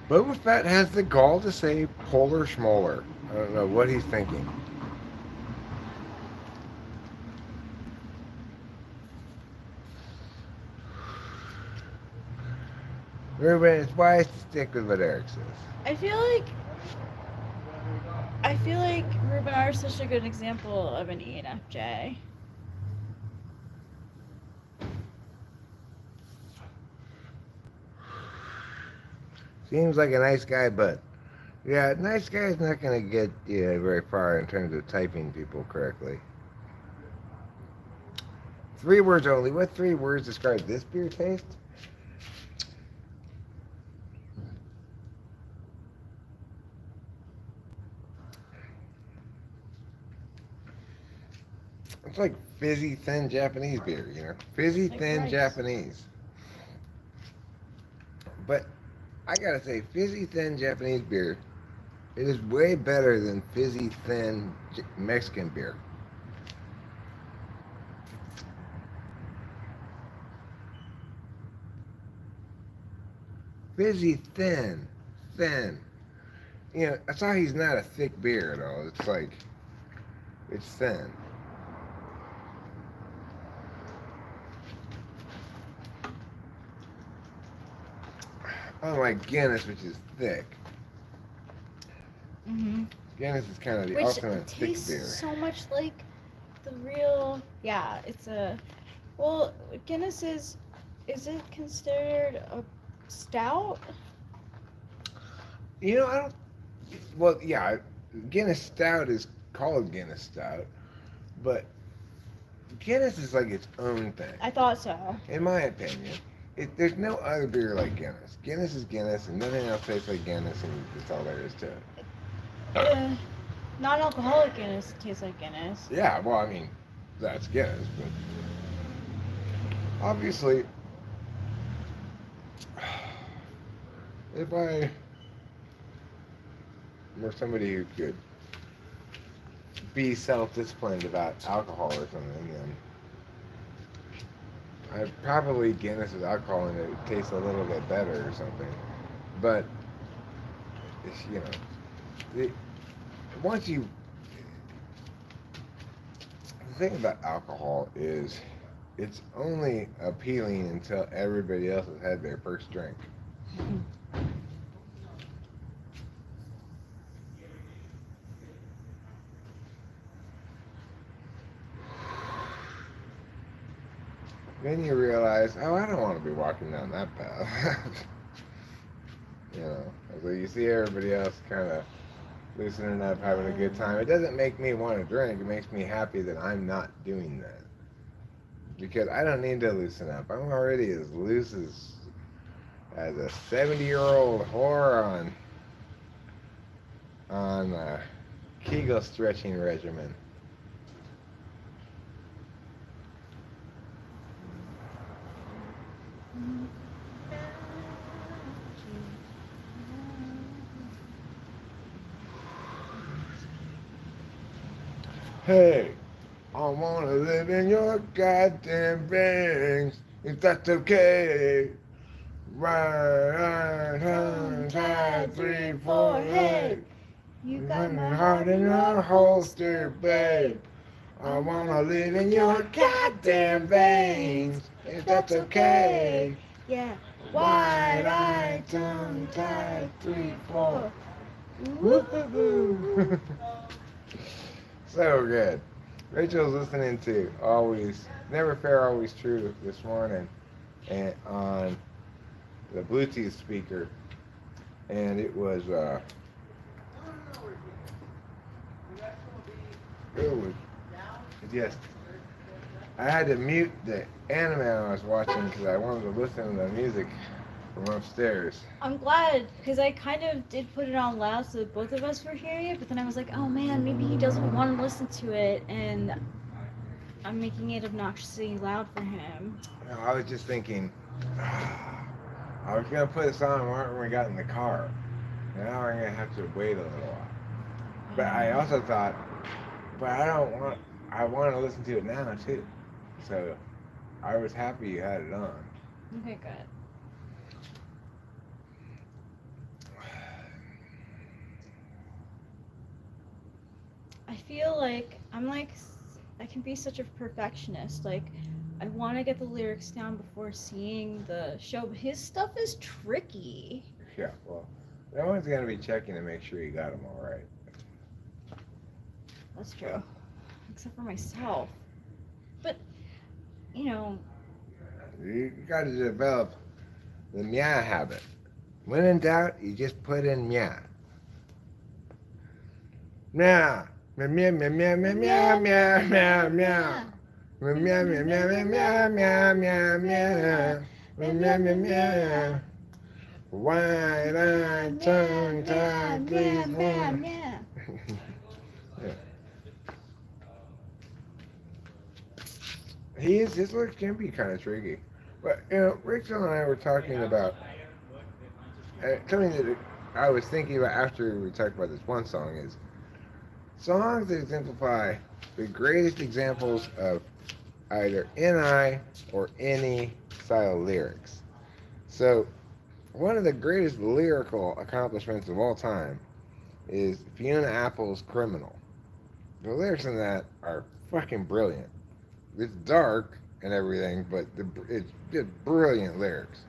Boba Fett has the gall to say Polar Schmoller. I don't know what he's thinking. Ruben, it's wise to stick with what Eric says. I feel like Ruben R is such a good example of an ENFJ. Seems like a nice guy, but yeah, nice guy's not gonna get very far in terms of typing people correctly. 3 words only. What 3 words describe this beer taste? It's like fizzy, thin Japanese beer, you know? Fizzy, Like thin rice. Japanese. But I gotta say, fizzy, thin Japanese beer, it is way better than fizzy, thin Mexican beer. Fizzy, thin. You know, Asahi's not a thick beer at all. It's like, it's thin. Unlike Guinness, which is thick. Mm-hmm. Guinness is kind of the Which ultimate thick tastes beer. so much like the real. Yeah, it's a. Well, Guinness is it considered a stout? You know, I don't. Well, yeah, Guinness Stout is called Guinness Stout, but Guinness is like its own thing, I thought so. in my opinion. There's no other beer like Guinness. Guinness is Guinness, and nothing else tastes like Guinness, and that's all there is to it. Non-alcoholic Guinness tastes like Guinness. Yeah, well, I mean, that's Guinness, but obviously, if I were somebody who could be self-disciplined about alcohol or something, then Probably Guinness with alcohol in it would taste a little bit better or something. But it's, it, once you, the thing about alcohol is it's only appealing until everybody else has had their first drink. Then you realize, oh, I don't want to be walking down that path. So you see everybody else kind of loosening up, having a good time. It doesn't make me want to drink. It makes me happy that I'm not doing that. Because I don't need to loosen up. I'm already as loose as a 70-year-old whore on a Kegel stretching regimen. Hey, I wanna live in your goddamn veins, if that's okay. Right, tongue tied, 3, 4, hey. You Got my heart in a holster, babe. I wanna live in your goddamn veins, if that's okay. Yeah. Wide-eyed, tongue-tied, 3, 4. Woo-hoo-hoo. So good. Rachel's listening to Never Fair, Always True this morning, and on the Bluetooth speaker, and it was just, I had to mute the anime I was watching because I wanted to listen to the music from upstairs. I'm glad, because I kind of did put it on loud so that both of us were hearing it, but then I was like, oh man, maybe he doesn't want to listen to it, and I'm making it obnoxiously loud for him. I was just thinking, I was going to put this on right when we got in the car. Now I'm going to have to wait a little while. But I also thought, I want to listen to it now too. So I was happy you had it on. Okay, good. I feel like I can be such a perfectionist. Like, I want to get the lyrics down before seeing the show, but his stuff is tricky. Yeah, well, no one's going to be checking to make sure you got them all right. That's true. Except for myself. But, You got to develop the meow habit. When in doubt, you just put in meow. Meow. Meow, meow, meow, meow, meow, meow, meow, meow. Meow, meow, meow, meow, meow, meow, meow, meow. Meow, meow, meow, meow. Wide-eyed, tongue-tied, please, yeah. His lyrics can be kind of tricky. But, Rachel and I were talking about something that I was thinking about after we talked about this one song is songs that exemplify the greatest examples of either NI or any style lyrics. So, one of the greatest lyrical accomplishments of all time is Fiona Apple's Criminal. The lyrics in that are fucking brilliant. It's dark and everything, but it's just brilliant lyrics.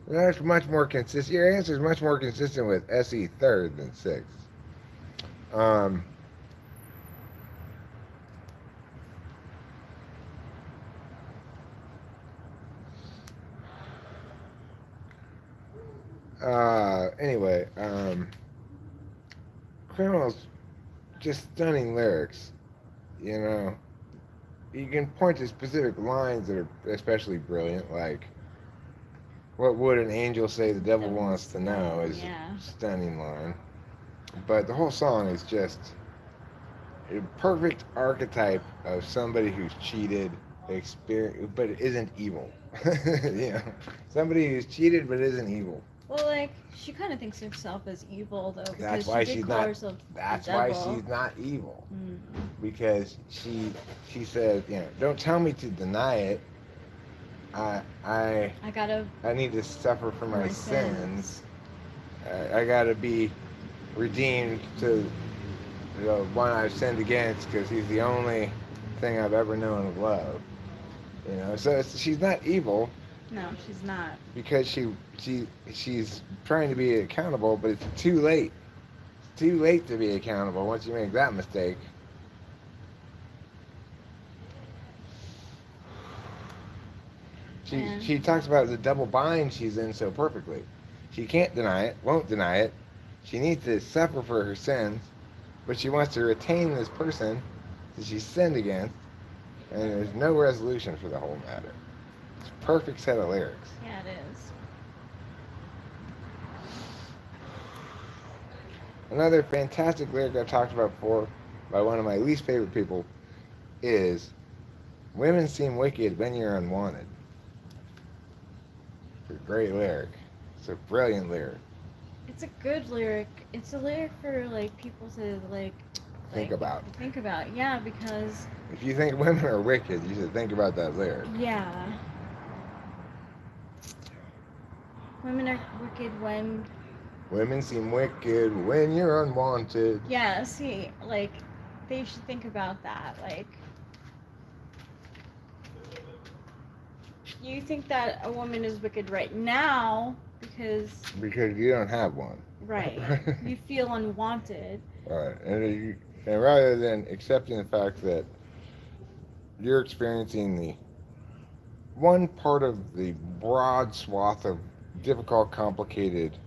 That's much more consistent. Your answer is much more consistent with SE third than sixth. Anyway, Criminal's just stunning lyrics. You can point to specific lines that are especially brilliant, like "What would an angel say the devil wants to know" is a stunning line. But the whole song is just a perfect archetype of somebody who's cheated, but isn't evil. You know, somebody who's cheated but isn't evil. Well, like she kind of thinks herself as evil though because That's why she did she's call not. herself That's the why devil. she's not evil. Mm. Because she says, you know, don't tell me to deny it. I I I gotta I need to suffer for for my my sins. I gotta be redeemed to the one I've sinned against because he's the only thing I've ever known of love. You know, so she's not evil No, she's not. because she's trying to be accountable, but it's too late. It's too late to be accountable once you make that mistake. And She talks about the double bind she's in so perfectly. She can't deny it, won't deny it. She needs to suffer for her sins, but she wants to retain this person that she sinned against, and there's no resolution for the whole matter. It's a perfect set of lyrics. yeah, it is. Another fantastic lyric I've talked about before by one of my least favorite people is women seem wicked when you're unwanted. It's a great lyric. It's a brilliant lyric. It's a good lyric. It's a lyric for like people to Think about. think about. Yeah, because If you think women are wicked, you should think about that lyric. yeah, women are wicked when Women seem wicked when you're unwanted. yeah. See, like they should think about that. Like you think that a woman is wicked right now because Because you don't have one. right you feel unwanted. Right. And rather than accepting the fact that you're experiencing the one part of the broad swath of difficult, complicated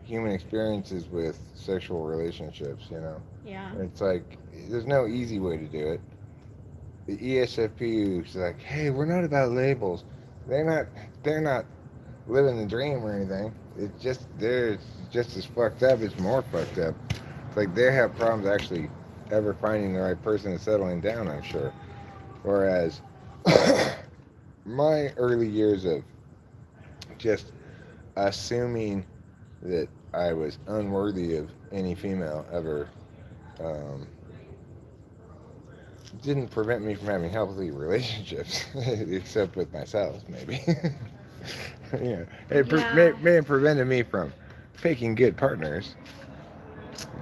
human experiences with sexual relationships, you know, Yeah. it's like there's no easy way to do it. The ESFP is like, hey, we're not about labels. They're not living the dream or anything. It's just they're just as fucked up. It's more fucked up. It's like they have problems actually ever finding the right person and settling down. I'm sure. Whereas my early years of just assuming that I was unworthy of any female ever um, didn't prevent me from having healthy relationships, except with myself, maybe. Yeah, may have prevented me from picking good partners,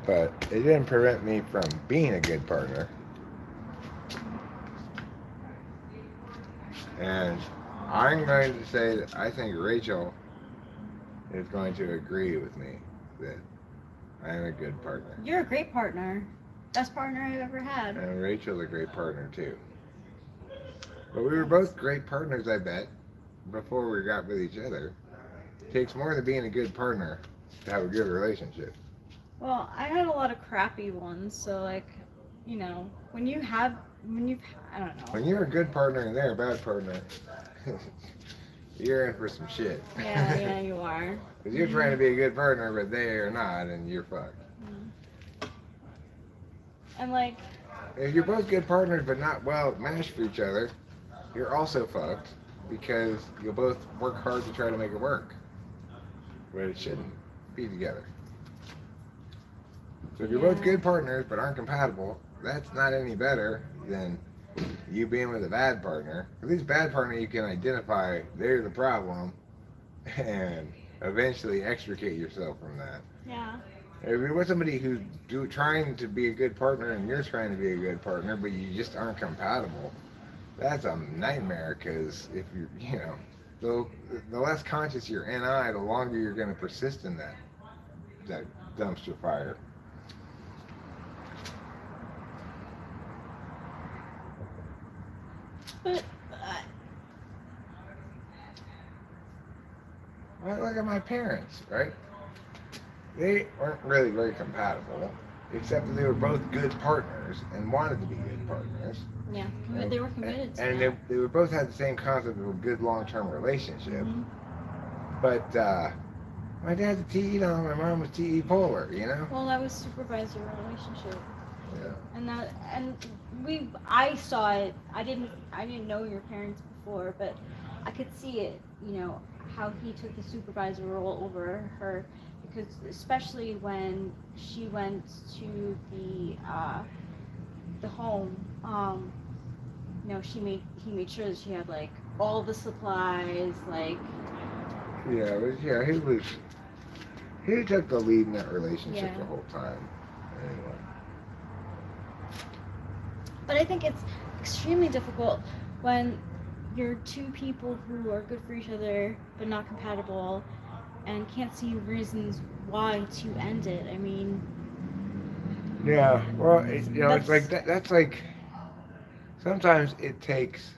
but it didn't prevent me from being a good partner. And I'm going to say that I think Rachel is going to agree with me that I am a good partner. You're a great partner. Best partner I've ever had. And Rachel's a great partner too. But we were both great partners, I bet, before we got with each other. It takes more than being a good partner to have a good relationship. Well, I had a lot of crappy ones, so like, you know, when you I don't know. When you're a good partner and they're a bad partner, you're in for some shit. Yeah, you are. Because you're trying to be a good partner, but they are not, and you're fucked. And like, If you're both good partners but not well matched for each other, you're also fucked because you'll both work hard to try to make it work. But it shouldn't be together. So if you're both good partners but aren't compatible, that's not any better than you being with a bad partner. At least bad partner you can identify they're the problem and eventually extricate yourself from that. yeah. If you're with somebody who's trying to be a good partner and you're trying to be a good partner, but you just aren't compatible, that's a nightmare. Because if you know, the less conscious your NI, the longer you're going to persist in that dumpster fire. But Well, look at my parents, right? They weren't really very compatible, except that they were both good partners and wanted to be good partners. yeah, they were committed to And that. they were both had the same concept of a good long-term relationship. Mhm. But my dad's a TE doll, my mom was TE polar, you know? Well, that was supervisor relationship, Yeah. and I saw it. I didn't know your parents before, but I could see it, how he took the supervisor role over her, because especially when she went to the home, he made sure that she had like all the supplies, like Yeah, he took the lead in that relationship Yeah. the whole time. Anyway. But I think it's extremely difficult when you're two people who are good for each other but not compatible and can't see reasons why to end it. I mean, Yeah, well, it's like that's that. That's like sometimes it takes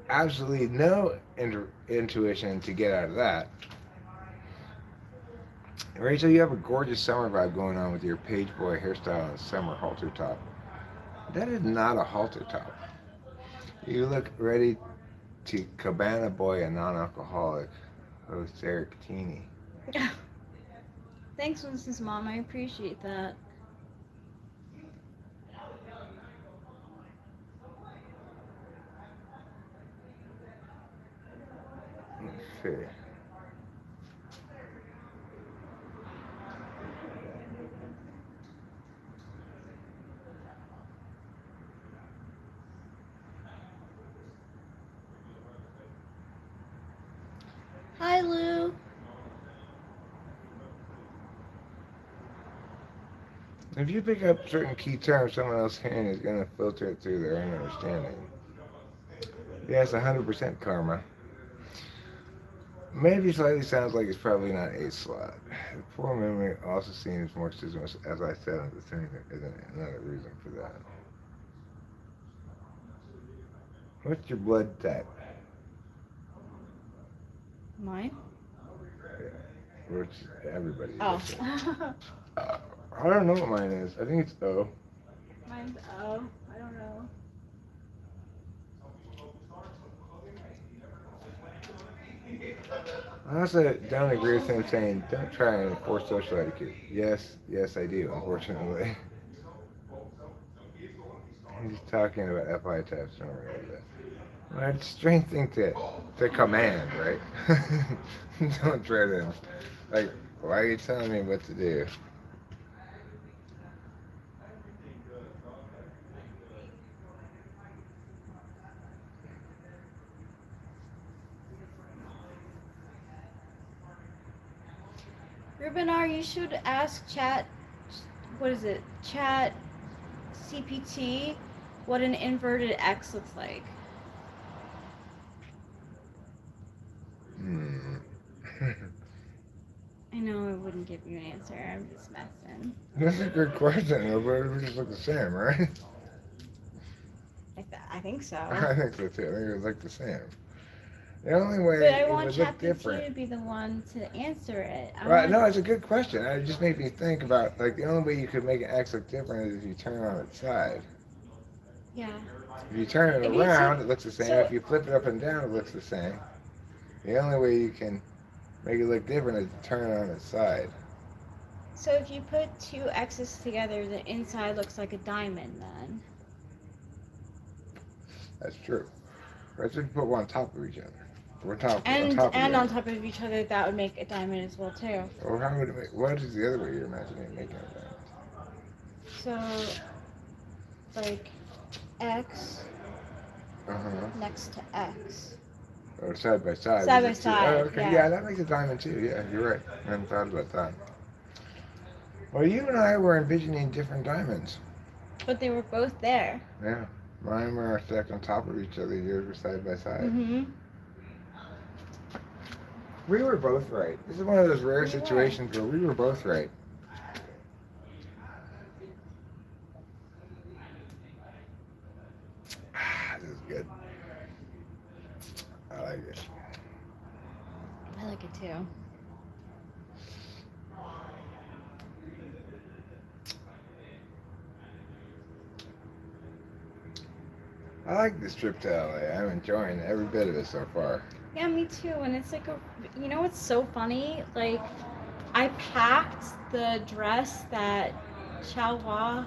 absolutely no intuition to get out of that. Right, so you have a gorgeous summer vibe going on with your page boy hairstyle and summer halter top. That is not a halter top. You look ready to Cabana Boy a non-alcoholic host Eric Teeny. Thanks, Mrs. Mom. I appreciate that. Let's see. Hi, Lou. If you pick up certain key terms, someone else can is going to filter it through their own understanding. Yes, 100% karma. Maybe slightly sounds like it's probably not a slot. The poor memory also seems more schismus, as I said at the thing, isn't another reason for that. What's your blood type? Mine? Which everybody Oh. is. I don't know what mine is. I think it's O. Mine's O. I don't know. I also don't agree with him saying don't try and enforce social etiquette. Yes, I do, unfortunately. He's talking about FI types, don't worry about that. Well, it's a strange thing to command, right? Don't try to, like, why are you telling me what to do? Ruben you should ask what is it? Chat CPT what an inverted X looks like. Hmm. I know I wouldn't give you an answer. I'm just messing. That's a good question, though, but we just look the same, right? I think so. I think so too. I think it would look the same. The only way But I it want would look ChatGPT different. to be the one to answer it. Right, no, it's a good question. It just made me think about, like, the only way you could make an X look different is if you turn it on its side. Yeah. If you turn it If you around, take- it looks the same. so- If you flip it up and down, it looks the same. The only way you can make it look different is to turn it on its side. So if you put two X's together, the inside looks like a diamond then. That's true. Right, so you put one on top of each other. Or on top And of the on other. top of each other, that would make a diamond as well too. Or how would it make, what is the other way you're imagining it making a diamond? So, like, X Uh-huh. next to X. Or side by side. Side by Is it two- side, Oh, okay. yeah. Yeah, that makes a diamond too. Yeah, you're right. I hadn't thought about that. Well, you and I were envisioning different diamonds. But they were both there. Yeah. Mine were stacked on top of each other. Yours were side by side. Mm-hmm. We were both right. This is one of those rare We were. situations where we were both right. This is good. I like it. I like it too. I like this trip to LA. I'm enjoying every bit of it so far. Yeah, me too. And it's like what's so funny? Like, I packed the dress that Chow Pa,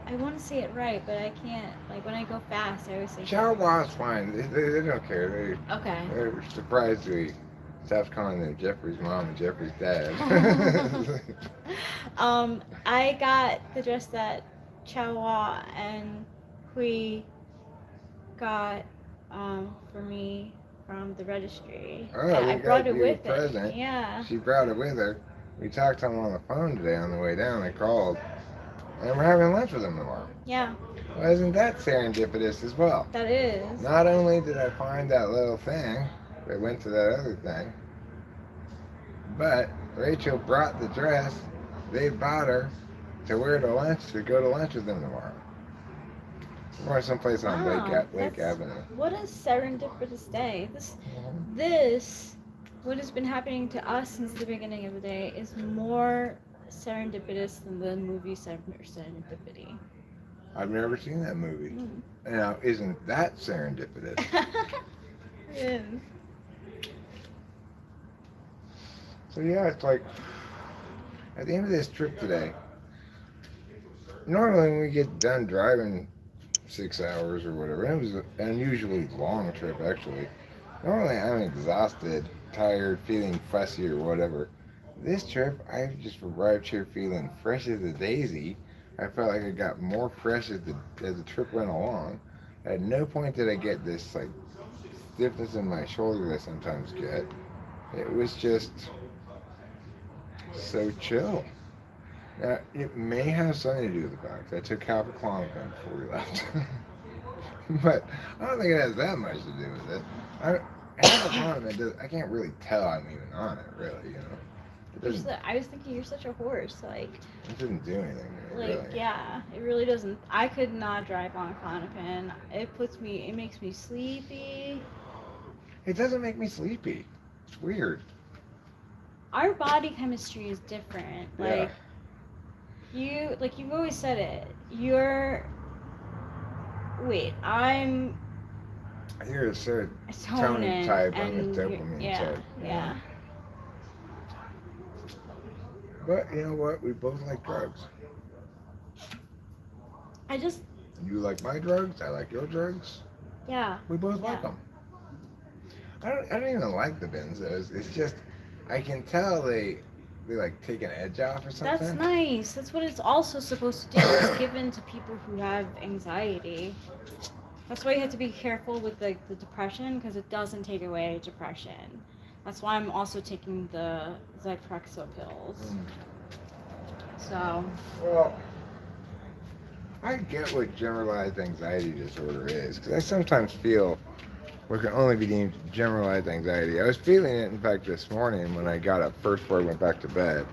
I want to say it right, but I can't. Like when I go fast, I always say. Chowaw's fine. They don't care. Okay. They're surprised we stopped calling them Jeffrey's mom and Jeffrey's dad. I got the dress that Chawa and Hui got for me from the registry. Oh, I we brought got it you a with present. it. Yeah. She brought it with her. We talked to them on the phone today on the way down. I called. And we're having lunch with them tomorrow. Yeah, Well, isn't that serendipitous as well? that is. Not only did I find that little thing, they went to that other thing, but Rachel brought the dress they bought her to wear to lunch, to go to lunch with them tomorrow. Or someplace on Wow, Lake that's- Avenue. What a serendipitous day. This, what has been happening to us since the beginning of the day, is more serendipitous than the movie Serendipity. I've never seen that movie. Mm. Now, isn't that serendipitous? It is. So yeah, it's like, at the end of this trip today, normally when we get done driving 6 hours or whatever, and it was an unusually long trip actually, normally I'm exhausted, tired, feeling fussy or whatever. This trip, I just arrived here feeling fresh as a daisy. I felt like I got more fresh as the trip went along. At no point did I get this like stiffness in my shoulder that I sometimes get. It was just so chill. Now, it may have something to do with the fact that I took Capricorn before we left. But I don't think it has that much to do with it. I can't really tell I'm even on it, really, you know. I was thinking you're such a horse. Like, It doesn't do anything to me, like really. yeah, it really doesn't. I could not drive on Klonopin. It makes me sleepy. It doesn't make me sleepy. It's weird. Our body chemistry is different. Like, you've always said it. I'm You're a serotonin serotonin type, I'm a and dopamine yeah, type. yeah. But you know what? We both like drugs. I just You like my drugs, I like your drugs. yeah. We both like Yeah. them. I don't even like the benzos. It's just I can tell they like take an edge off or something. That's nice. That's what it's also supposed to do. It's given to people who have anxiety. That's why you have to be careful with the depression, because it doesn't take away depression. That's why I'm also taking the Zyprexa pills. So, Well, I get what generalized anxiety disorder is, because I sometimes feel what can only be deemed generalized anxiety. I was feeling it, in fact, this morning when I got up first before I went back to bed.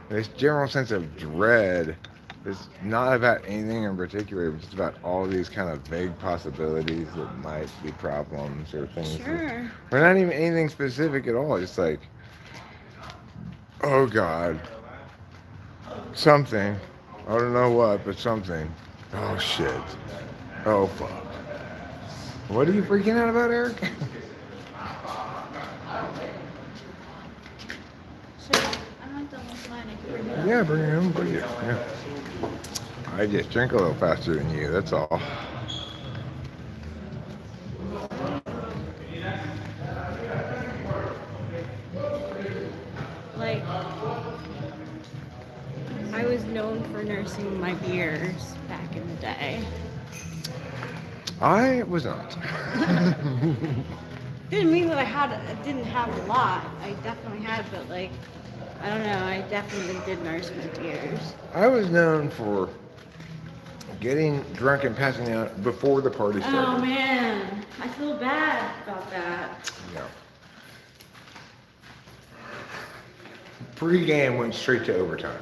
This general sense of dread is not about anything in particular, but just about all these kind of vague possibilities that might be problems or things. sure. Or not even anything specific at all. Just like, oh God, something. I don't know what, but something. Oh shit. Oh fuck. What are you freaking out about, Eric? So, I'm not done with mine. I can bring it up. Yeah, bring it home, bring it. Yeah. I just drink a little faster than you, that's all. Like, I was known for nursing my beers back in the day. I was not. Didn't mean that I didn't have a lot. I definitely had, but like, I don't know. I definitely did nurse my beers. I was known for getting drunk and passing out before the party started. Oh man, I feel bad about that. Yeah. Pre-game went straight to overtime.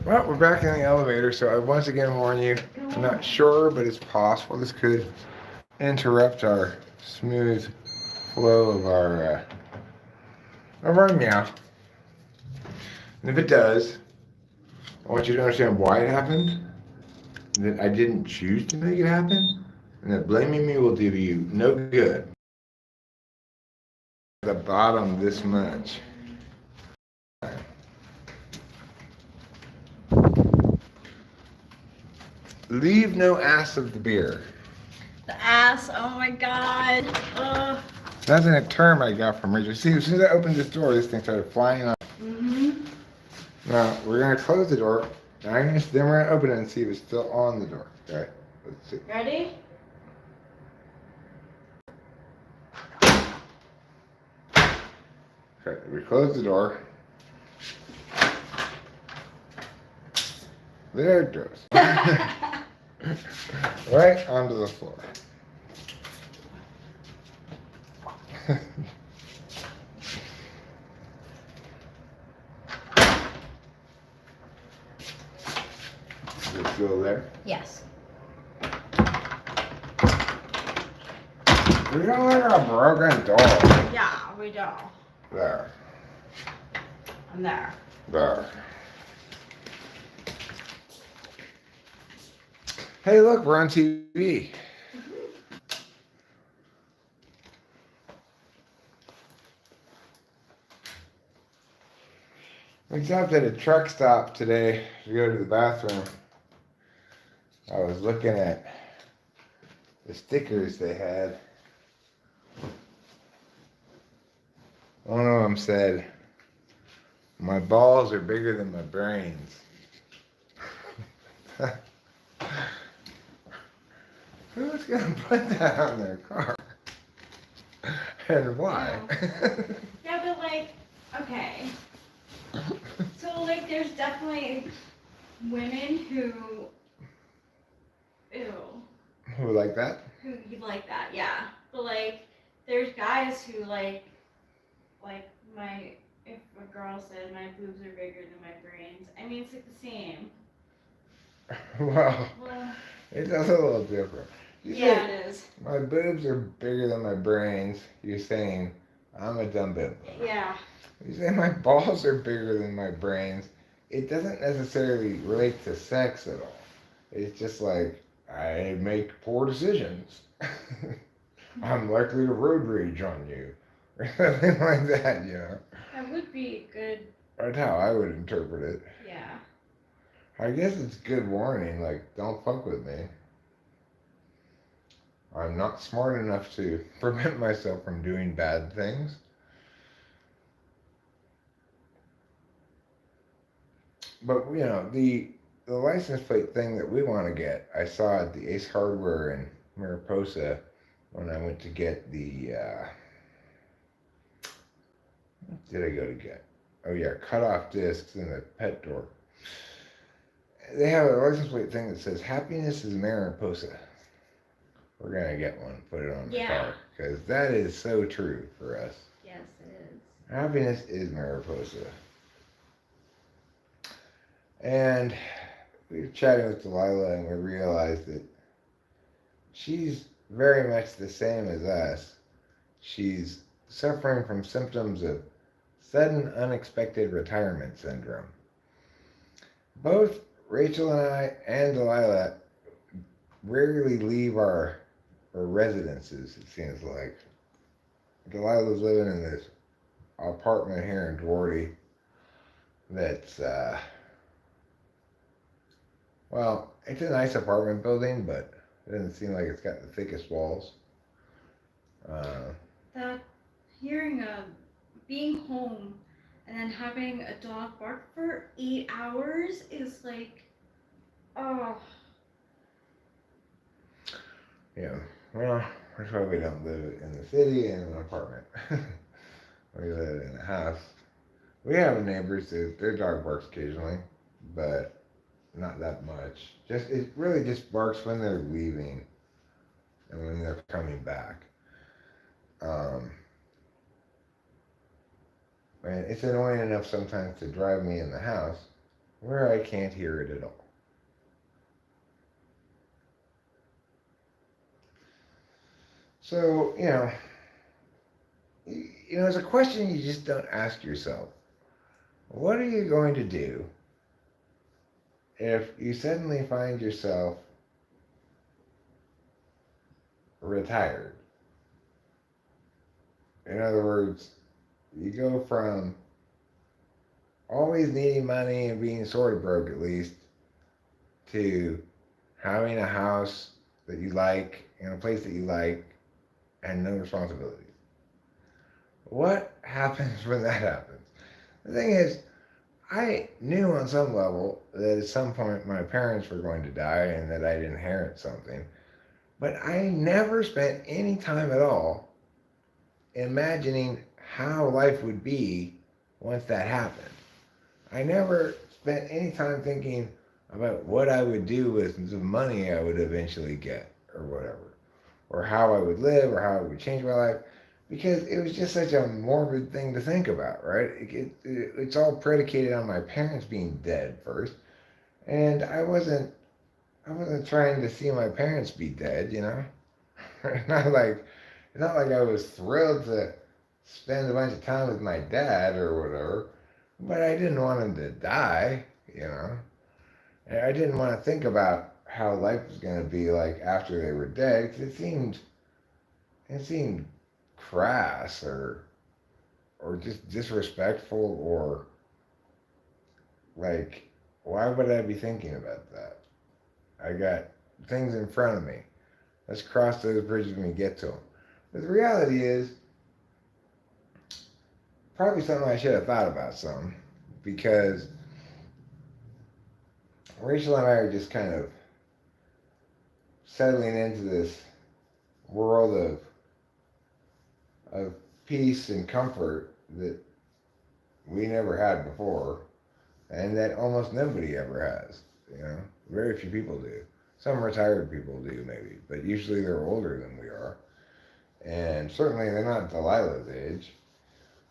Well, we're back in the elevator, so I once again warn you, I'm not sure, but it's possible this could interrupt our smooth flow of our meow. And if it does, I want you to understand why it happened, that I didn't choose to make it happen, and that blaming me will do you no good. the bottom this much. Leave no ass of the beer. The ass. Oh my god. Ugh. That's a term I got from Richard. See, as soon as I opened this door, this thing started flying out. Mhm. Now, we're going to close the door. Then we're going to open it and see if it's still on the door. Okay, let's see. Ready? Okay, we close the door. There it goes. Right onto the floor. Is it still there? Yes. We don't like a broken door. Yeah, we do. There. I'm there. There. Hey, look, we're on TV. We stopped at a truck stop today to go to the bathroom. I was looking at the stickers they had. One of them said, "My balls are bigger than my brains." Who's gonna put that on their car? And why? Yeah, but like, okay. So like, there's definitely women who, ew, Who like that? who you like that, yeah. But like, there's guys who like if a girl said my boobs are bigger than my brains, I mean it's like the same. Well, Well, it does a little different. You yeah, say, it is. my boobs are bigger than my brains. You're saying I'm a dumb bimbo. Yeah. You say my balls are bigger than my brains. It doesn't necessarily relate to sex at all. It's just like I make poor decisions. I'm likely to road rage on you, or something like that. You know. That would be good. That's how I would interpret it. Yeah. I guess it's good warning. Like, don't fuck with me. I'm not smart enough to prevent myself from doing bad things. But you know, the license plate thing that we want to get, I saw at the Ace Hardware in Mariposa when I went to get the. What did I go to get? Oh yeah, cut off discs in the pet door. They have a license plate thing that says "Happiness is Mariposa." We're gonna get one, put it on the car, because that is so true for us. Yes, it is. Happiness is Mariposa. And we were chatting with Delilah and we realized that she's very much the same as us. She's suffering from symptoms of sudden unexpected retirement syndrome. Both Rachel and I and Delilah rarely leave our residences, it seems like. Delilah's living in this apartment here in Duarte that's well, it's a nice apartment building, but it doesn't seem like it's got the thickest walls. That hearing being home and then having a dog bark for 8 hours is like, oh. Yeah, well, that's why we don't live in the city in an apartment. We live in a house. We have neighbors, their dog barks occasionally, but not that much. It really just barks when they're leaving and when they're coming back. And it's annoying enough sometimes to drive me in the house where I can't hear it at all. So, it's a question you just don't ask yourself. What are you going to do if you suddenly find yourself retired? In other words, you go from always needing money and being sort of broke at least to having a house that you like and a place that you like and no responsibilities. What happens when that happens? The thing is, I knew on some level that at some point my parents were going to die and that I'd inherit something, but I never spent any time at all imagining how life would be once that happened. I never spent any time thinking about what I would do with the money I would eventually get or whatever, or how I would live or how it would change my life, because it was just such a morbid thing to think about, right? It's all predicated on my parents being dead first, and I wasn't trying to see my parents be dead, you know. not like it's not like I was thrilled to spend a bunch of time with my dad or whatever, but I didn't want him to die, you know. And I didn't want to think about how life was going to be like after they were dead, because it seemed crass or just disrespectful, or like, why would I be thinking about that? I got things in front of me. Let's cross those bridges when we get to them. But the reality is, probably something I should have thought about some, because Rachel and I are just kind of settling into this world of peace and comfort that we never had before, and that almost nobody ever has. You know, very few people do. Some retired people do maybe, but usually they're older than we are, and certainly they're not Delilah's age.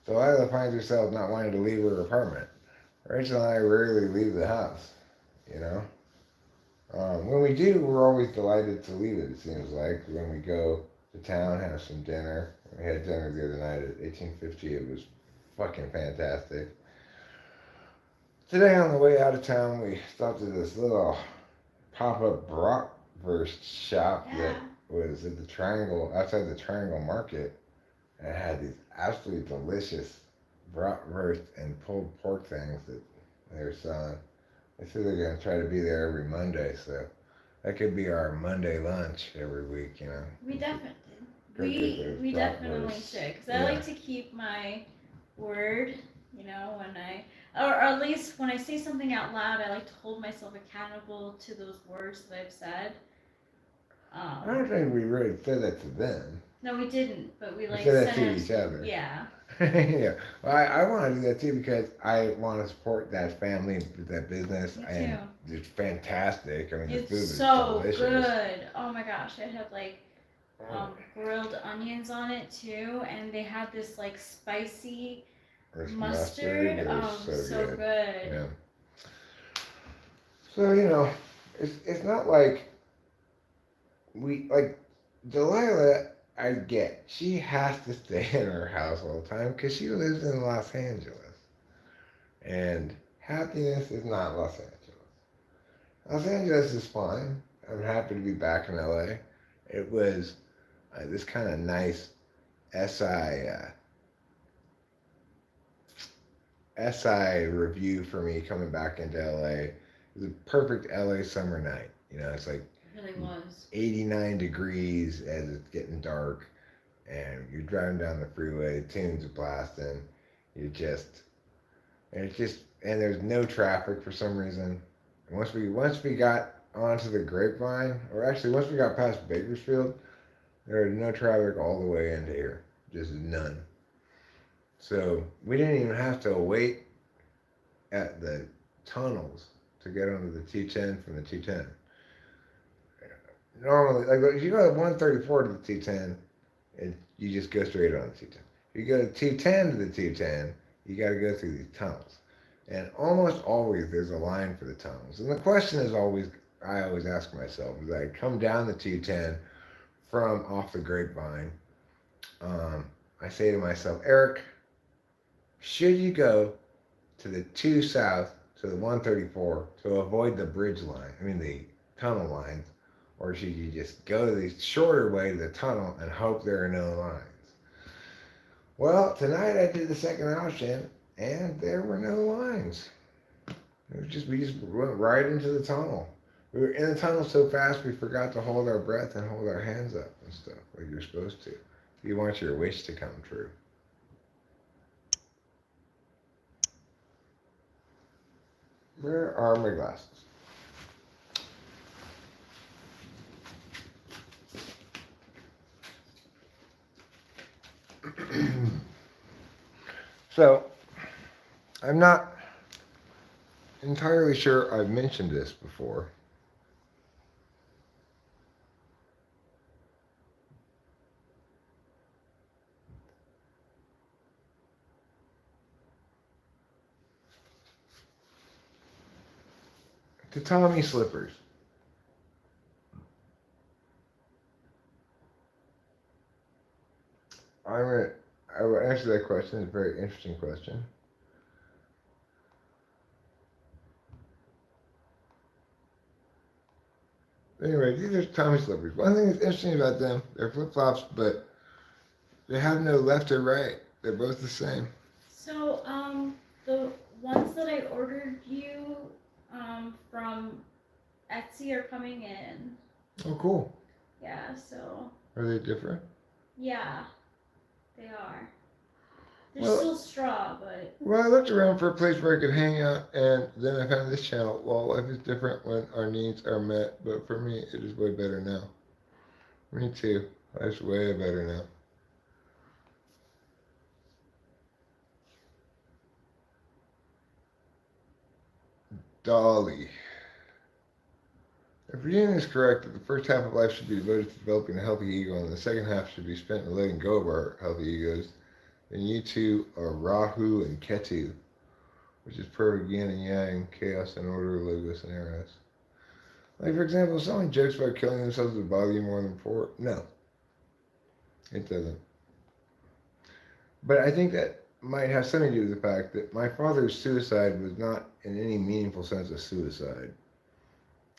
Delilah finds herself not wanting to leave her apartment. Rachel and I rarely leave the house. You know, when we do, we're always delighted to leave it. It seems like when we go to town, have some dinner. We had dinner the other night at 1850. It was fucking fantastic. Today on the way out of town, we stopped at this little pop-up bratwurst shop that was at the Triangle, outside the Triangle Market, and it had these absolutely delicious bratwurst and pulled pork things that they were selling. They said they're going to try to be there every Monday, so that could be our Monday lunch every week, you know. We definitely, Go get those we definitely bratwursts. should, because I like to keep my word, you know, or at least when I say something out loud, I like to hold myself accountable to those words that I've said. I don't think we really said that to them. No, we didn't, but we We like said that sent to it each other. Yeah. Yeah. Well, I want to do that too, because I want to support that family, that business, Me and too. it's fantastic. I mean, the It's food is so delicious. good. Oh my gosh, it had like grilled onions on it too, and they had this like spicy There's mustard. It was Oh, so good. Yeah. So it's not like we like Delilah. I get she has to stay in her house all the time because she lives in Los Angeles, and happiness is not Los Angeles. Los Angeles is fine. I'm happy to be back in LA. It was this kind of nice SI review for me coming back into LA. It was a perfect LA summer night. You know, it's like It really was. 89 degrees as it's getting dark, and you're driving down the freeway, the tunes are blasting. You just, and it's just, and there's no traffic for some reason. Once we got onto the Grapevine, or actually once we got past Bakersfield, there was no traffic all the way into here, just none. So we didn't even have to wait at the tunnels to get onto the 210 from the 210. Normally, like if you go to 134 to the 210, you just go straight on the 210. If you go to 210 to the 210, you got to go through these tunnels. And almost always there's a line for the tunnels. And the question is always, I always ask myself, as I come down the 210 from off the Grapevine, I say to myself, Eric, should you go to the 2 South to the 134 to avoid the bridge line, the tunnel lines, or should you just go the shorter way to the tunnel and hope there are no lines? Well, tonight I did the second option, and there were no lines. We just went right into the tunnel. We were in the tunnel so fast we forgot to hold our breath and hold our hands up and stuff like you're supposed to. You want your wish to come true. Where are my glasses? So, I'm not entirely sure I've mentioned this before. The Tommy slippers. I will answer that question. It's a very interesting question. Anyway, these are Tommy slippers. One thing that's interesting about them, they're flip-flops, but they have no left or right. They're both the same. So, the ones that I ordered you, from Etsy are coming in. Oh, cool. Yeah, so, Are they different? yeah, they are. They're Well- still straw, but Well, I looked around for a place where I could hang out, and then I found this channel. Well, life is different when our needs are met, but for me, it is way better now. Me too. Life's way better now. Dolly. If reading is correct, that the first half of life should be devoted to developing a healthy ego, and the second half should be spent in letting go of our healthy egos, then you two are Rahu and Ketu, which is perfect yin and yang, chaos and order, logos and eros. Like, for example, if someone jokes about killing themselves, does it bother you more than before? No, it doesn't. But I think that might have something to do with the fact that my father's suicide was not in any meaningful sense a suicide.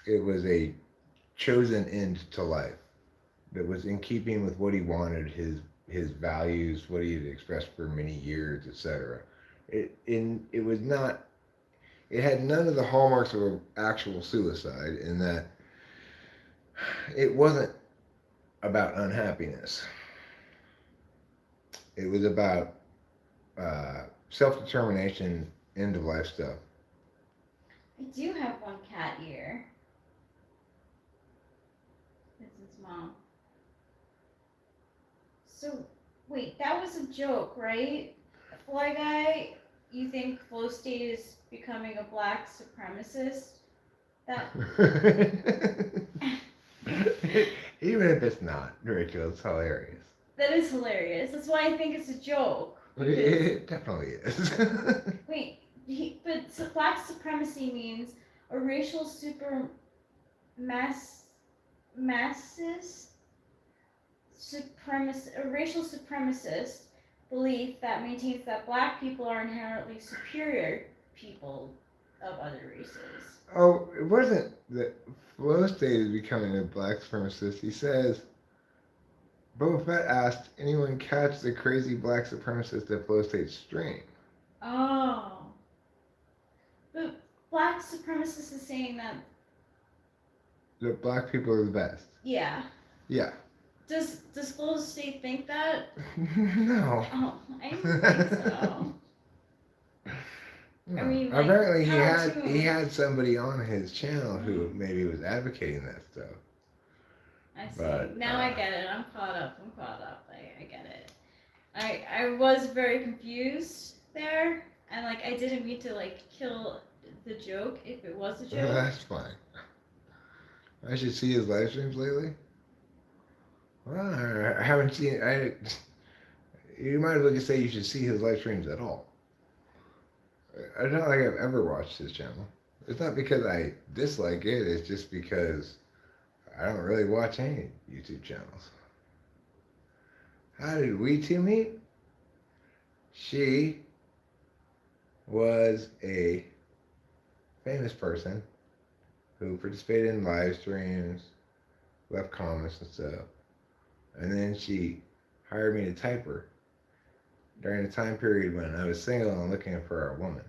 It was a chosen end to life that was in keeping with what he wanted, his values, what he had expressed for many years, etc. It was not. It had none of the hallmarks of an actual suicide in that it wasn't about unhappiness. It was about self-determination, end of life stuff. I do have one cat ear. It's its mom. So, wait, that was a joke, right? Fly Guy, you think Flow State is becoming a black supremacist? That Even if it's not, Rachel, it's hilarious. that is hilarious. That's why I think it's a joke. It definitely is. Wait, but black supremacy means a racial a racial supremacist belief that maintains that black people are inherently superior people of other races. Oh, it wasn't that Flow State is becoming a black supremacist. He says, Boba Fett asked, anyone catch the crazy black supremacist at Flow State's string? Oh. But black supremacist is saying that, That black people are the best. yeah. Yeah. Does Flow State think that? No. Oh, I didn't think so. No. I mean, like, apparently cartoons. he had somebody on his channel who maybe was advocating that stuff. I see. But, now I get it. I'm caught up. I get it. I was very confused there, and like I didn't mean to like kill the joke if it was a joke. That's fine. I should see his live streams lately. Well, I haven't seen. You might as well just say you should see his live streams at all. I don't think I've ever watched his channel. It's not because I dislike it. It's just because I don't really watch any YouTube channels. How did we two meet? She was a famous person who participated in live streams, left comments and stuff. And then she hired me to type her. during the time period when I was single and looking for a woman.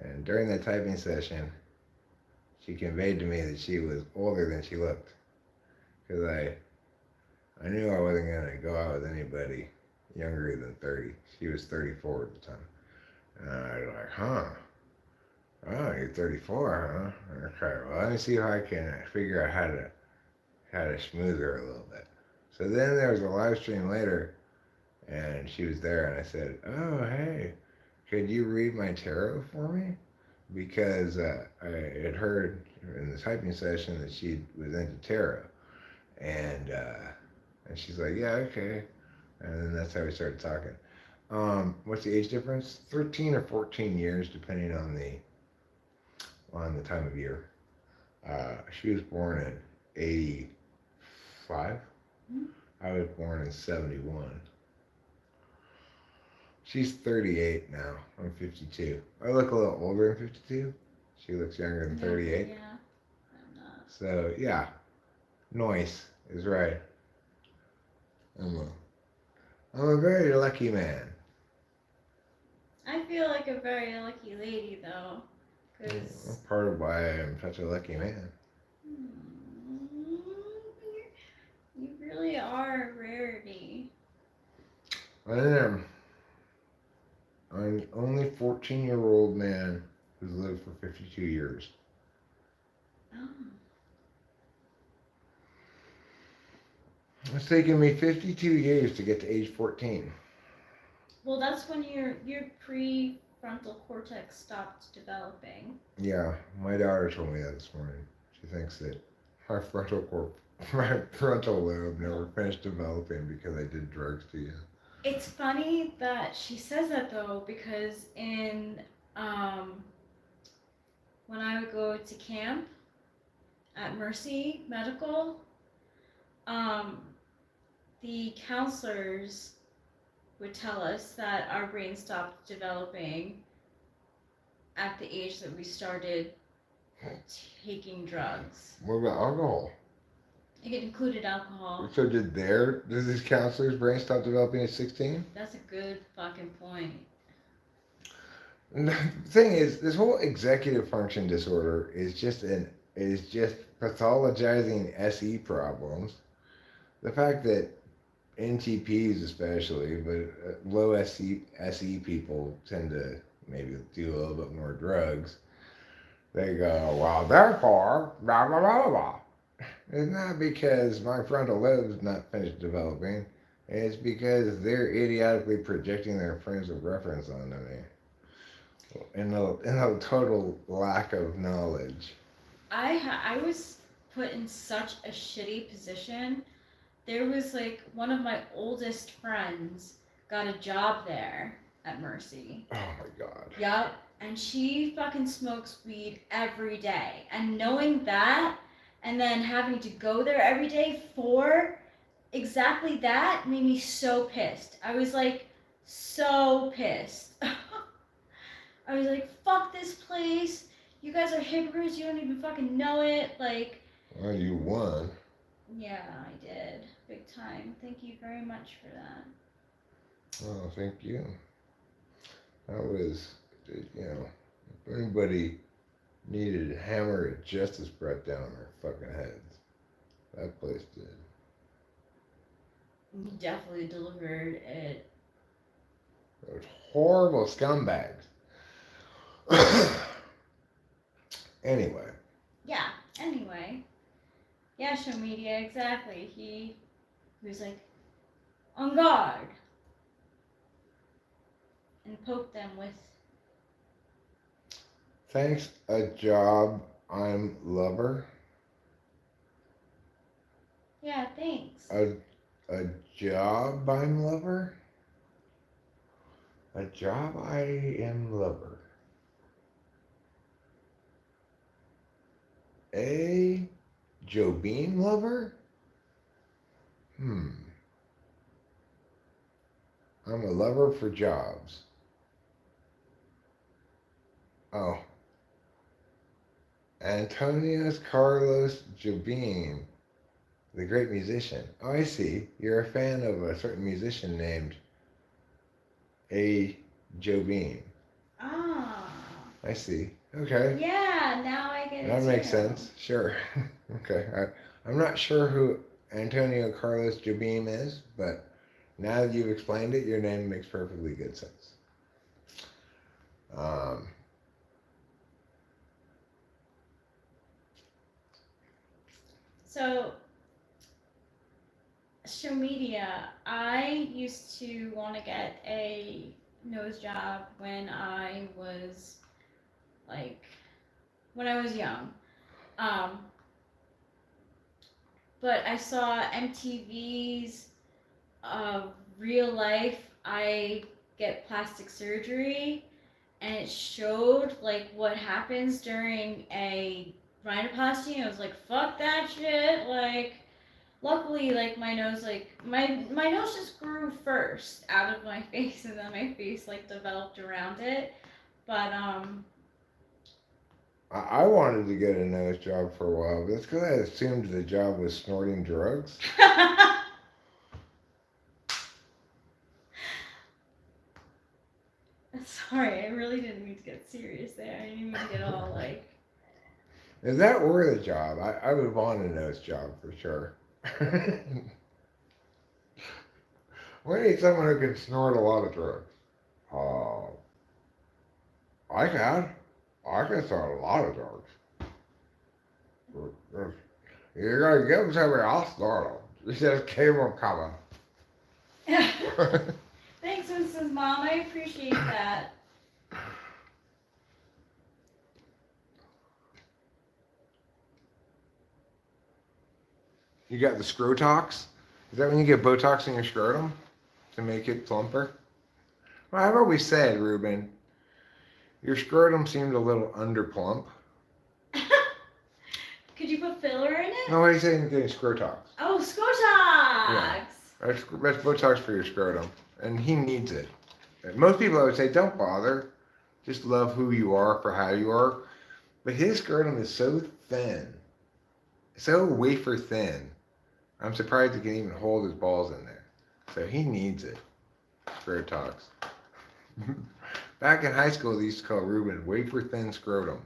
And during that typing session, she conveyed to me that she was older than she looked. Because I knew I wasn't going to go out with anybody younger than 30. She was 34 at the time. And I was like, huh? Oh, you're 34, huh? Okay, well, let me see how I can figure out how to smooth her a little bit. So then there was a live stream later, and she was there, and I said, oh, hey, could you read my tarot for me? Because I had heard in the typing session that she was into tarot. And she's like, yeah, okay. And then that's how we started talking. What's the age difference? 13 or 14 years, depending on the time of year. She was born in 85. I was born in 71. She's 38 now. I'm 52. I look a little older than 52. She looks younger than 38. Yeah, I'm not. So, yeah. Noise is right. I'm a very lucky man. I feel like a very lucky lady, though. Because. Part of why I'm such a lucky man. You really are a rarity. I am. I'm the only 14-year-old man who's lived for 52 years. Oh. It's taken me 52 years to get to age 14. Well, that's when your prefrontal cortex stopped developing. Yeah, my daughter told me that this morning. She thinks that my frontal lobe never finished developing because I did drugs to you. It's funny that she says that though, because when I would go to camp at Mercy Medical, the counselors would tell us that our brain stopped developing at the age that we started taking drugs. What about alcohol? It included alcohol. So does this counselor's brain stop developing at 16? That's a good fucking point. The thing is, this whole executive function disorder is just pathologizing SE problems. The fact that NTPs especially, but low SE people tend to maybe do a little bit more drugs. They go, well, therefore, blah, blah, blah, blah. It's not because my frontal lobe's not finished developing. It's because they're idiotically projecting their frames of reference onto me. In a total lack of knowledge. I was put in such a shitty position. There was like one of my oldest friends got a job there at Mercy. Oh my god. Yup. And she fucking smokes weed every day. And knowing that, and then having to go there every day for exactly that made me so pissed. I was like, so pissed. I was like, fuck this place. You guys are hypocrites. You don't even fucking know it. Like. Well, you won. Yeah, I did. Big time. Thank you very much for that. Oh, thank you. That was, if anybody needed a hammer of justice brought down on their fucking heads, that place did. You definitely delivered it. Those horrible scumbags. Anyway. Yeah, anyway. Yeah, show media, exactly. He was like, on guard. And poked them with. Thanks, a job I'm lover. Yeah, thanks. A job I'm lover? A job I am lover. A Joe Bean lover? I'm a lover for jobs. Oh. Antonius Carlos Jobim, the great musician. Oh, I see. You're a fan of a certain musician named a Jobim. Ah. I see. Okay. Yeah, now I get it. That makes too. sense. Sure. Okay. I'm not sure who Antonio Carlos Jobim is, but now that you've explained it, your name makes perfectly good sense. Um, So, social media. I used to want to get a nose job when I was like when I was young. Um, but I saw MTV's real life. I get plastic surgery, and it showed like what happens during a rhinoplasty. And I was like, "Fuck that shit!" Like, luckily, like my nose just grew first out of my face, and then my face like developed around it. But I wanted to get a nose job for a while, but that's because I assumed the job was snorting drugs. sorry, I really didn't mean to get serious there. I didn't mean to get all like. If that were the job, I would want a nose job for sure. We need someone who can snort a lot of drugs. Uh, I can. I can snort a lot of drugs. You're gonna give them to me, I'll snort them. You just keep them coming. Thanks, Mrs. Mom. I appreciate that. You got the scrotox? Is that when you get Botox in your scrotum to make it plumper? Well, I've always said, Ruben, your scrotum seemed a little underplump. Could you put filler in it? No, what are you saying? You're getting scrotox. Oh, Scotox! That's Botox for your scrotum, and he needs it. And most people, I would say, don't bother. Just love who you are for how you are. But his scrotum is so thin, so wafer thin. I'm surprised he can even hold his balls in there. So he needs it. Scrotox. Back in high school, they used to call Ruben wafer thin scrotum.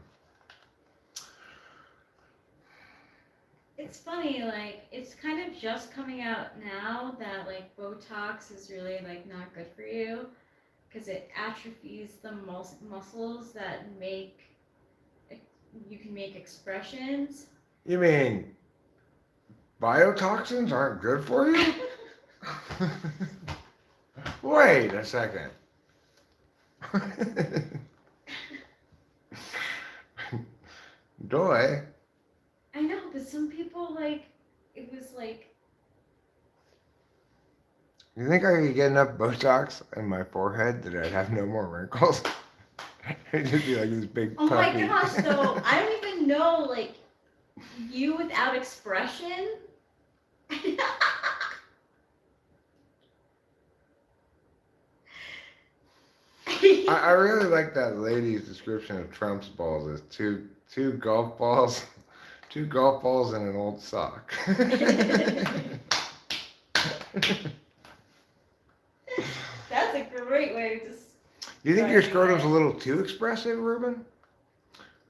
It's funny, like, it's kind of just coming out now that, like, Botox is really, like, not good for you. Because it atrophies the muscles that you can make expressions. You mean biotoxins aren't good for you? Wait a second. Doy. I know, but some people, like, it was like, You think I could get enough Botox in my forehead that I'd have no more wrinkles? It'd just be like this big oh my puffy. gosh, though, I don't even know, like, you without expression? I really like that lady's description of Trump's balls as two golf balls, two golf balls and an old sock. That's a great way to just. Do you think your scrotum's a little too expressive, Ruben?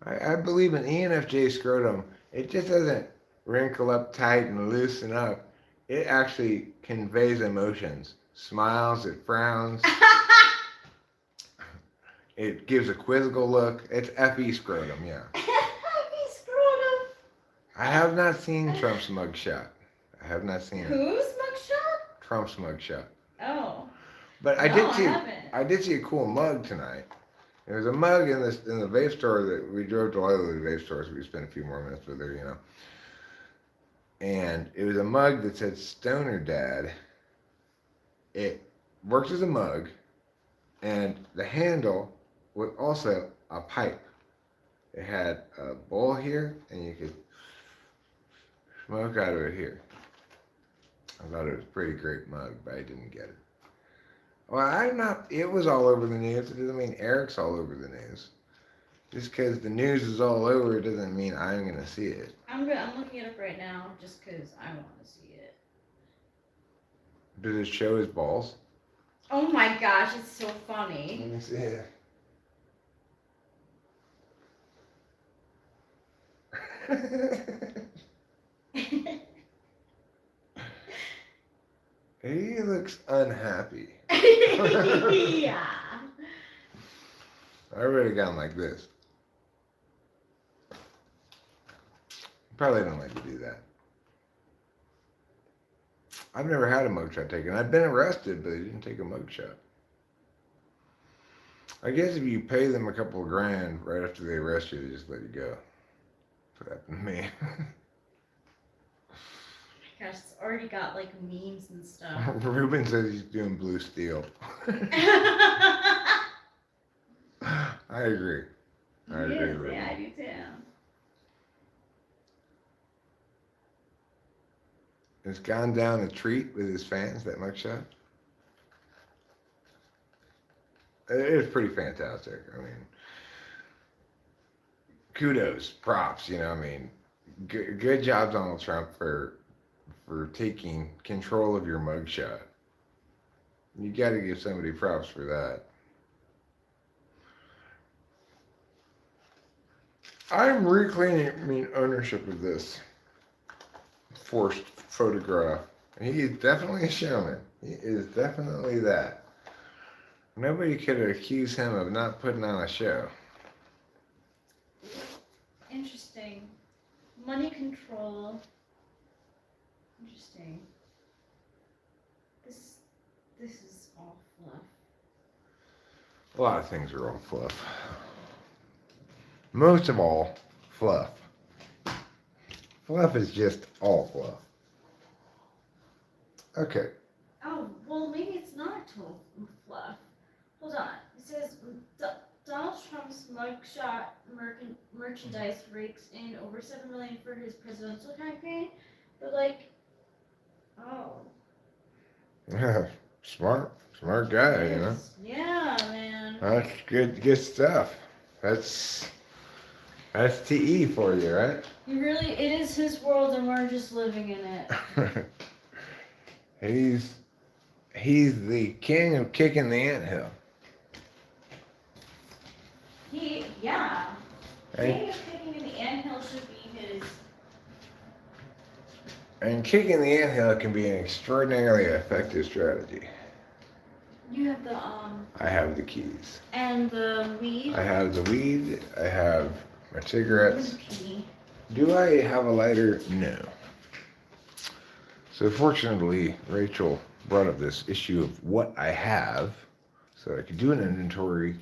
I believe an ENFJ scrotum, it just doesn't wrinkle up tight and loosen up. It actually conveys emotions. Smiles, it frowns. It gives a quizzical look. It's FE scrotum, yeah. Happy scrotum. I have not seen Trump's mugshot. I have not seen it. Whose mugshot? Trump's mugshot. Oh. But No, haven't. I did see a cool mug tonight. There was a mug in the vape store that we drove to all of the vape stores. We spent a few more minutes with her, you know. And it was a mug that said Stoner Dad. It works as a mug, and the handle was also a pipe. It had a bowl here, and you could smoke out of it here. I thought it was a pretty great mug, but I didn't get it. Well, it was all over the news. It doesn't mean Eric's all over the news. Just because the news is all over doesn't mean I'm going to see it. I'm looking it up right now just because I want to see it. Does it show his balls? Oh my gosh, it's so funny. Let me see here. He looks unhappy. Yeah. I would have gone like this. Probably don't like to do that. I've never had a mugshot taken. I've been arrested, but they didn't take a mugshot. I guess if you pay them a couple of grand right after they arrest you, they just let you go. That's what happened to me. Gosh, it's already got like memes and stuff. Ruben says he's doing blue steel. I agree. I agree, Yes, Ruben. yeah, I do too. It's gone down a treat with his fans, that mugshot. It is pretty fantastic. I mean, kudos, props, you know, I mean, good job, Donald Trump, for taking control of your mugshot. You got to give somebody props for that. I'm reclaiming ownership of this forced photograph. He is definitely a showman. He is definitely that. Nobody could accuse him of not putting on a show. Interesting. Money control. Interesting. This is all fluff. A lot of things are all fluff. Most of all, fluff. Fluff is just all fluff. Okay. Oh, well, maybe it's not total fluff. Hold on. It says Donald Trump's mugshot merchandise rakes in over $7 million for his presidential campaign, but like, oh. Smart guy, you know. Yeah, man. That's good stuff. That's TE for you, right? It is his world, and we're just living in it. He's the king of kicking the anthill. Yeah. Right? King of kicking in the anthill should be his. And kicking the anthill can be an extraordinarily effective strategy. You have the I have the keys. and the weed. I have the weed. I have my cigarettes. Key. Do I have a lighter? No. So fortunately, Rachel brought up this issue of what I have, so I could do an inventory,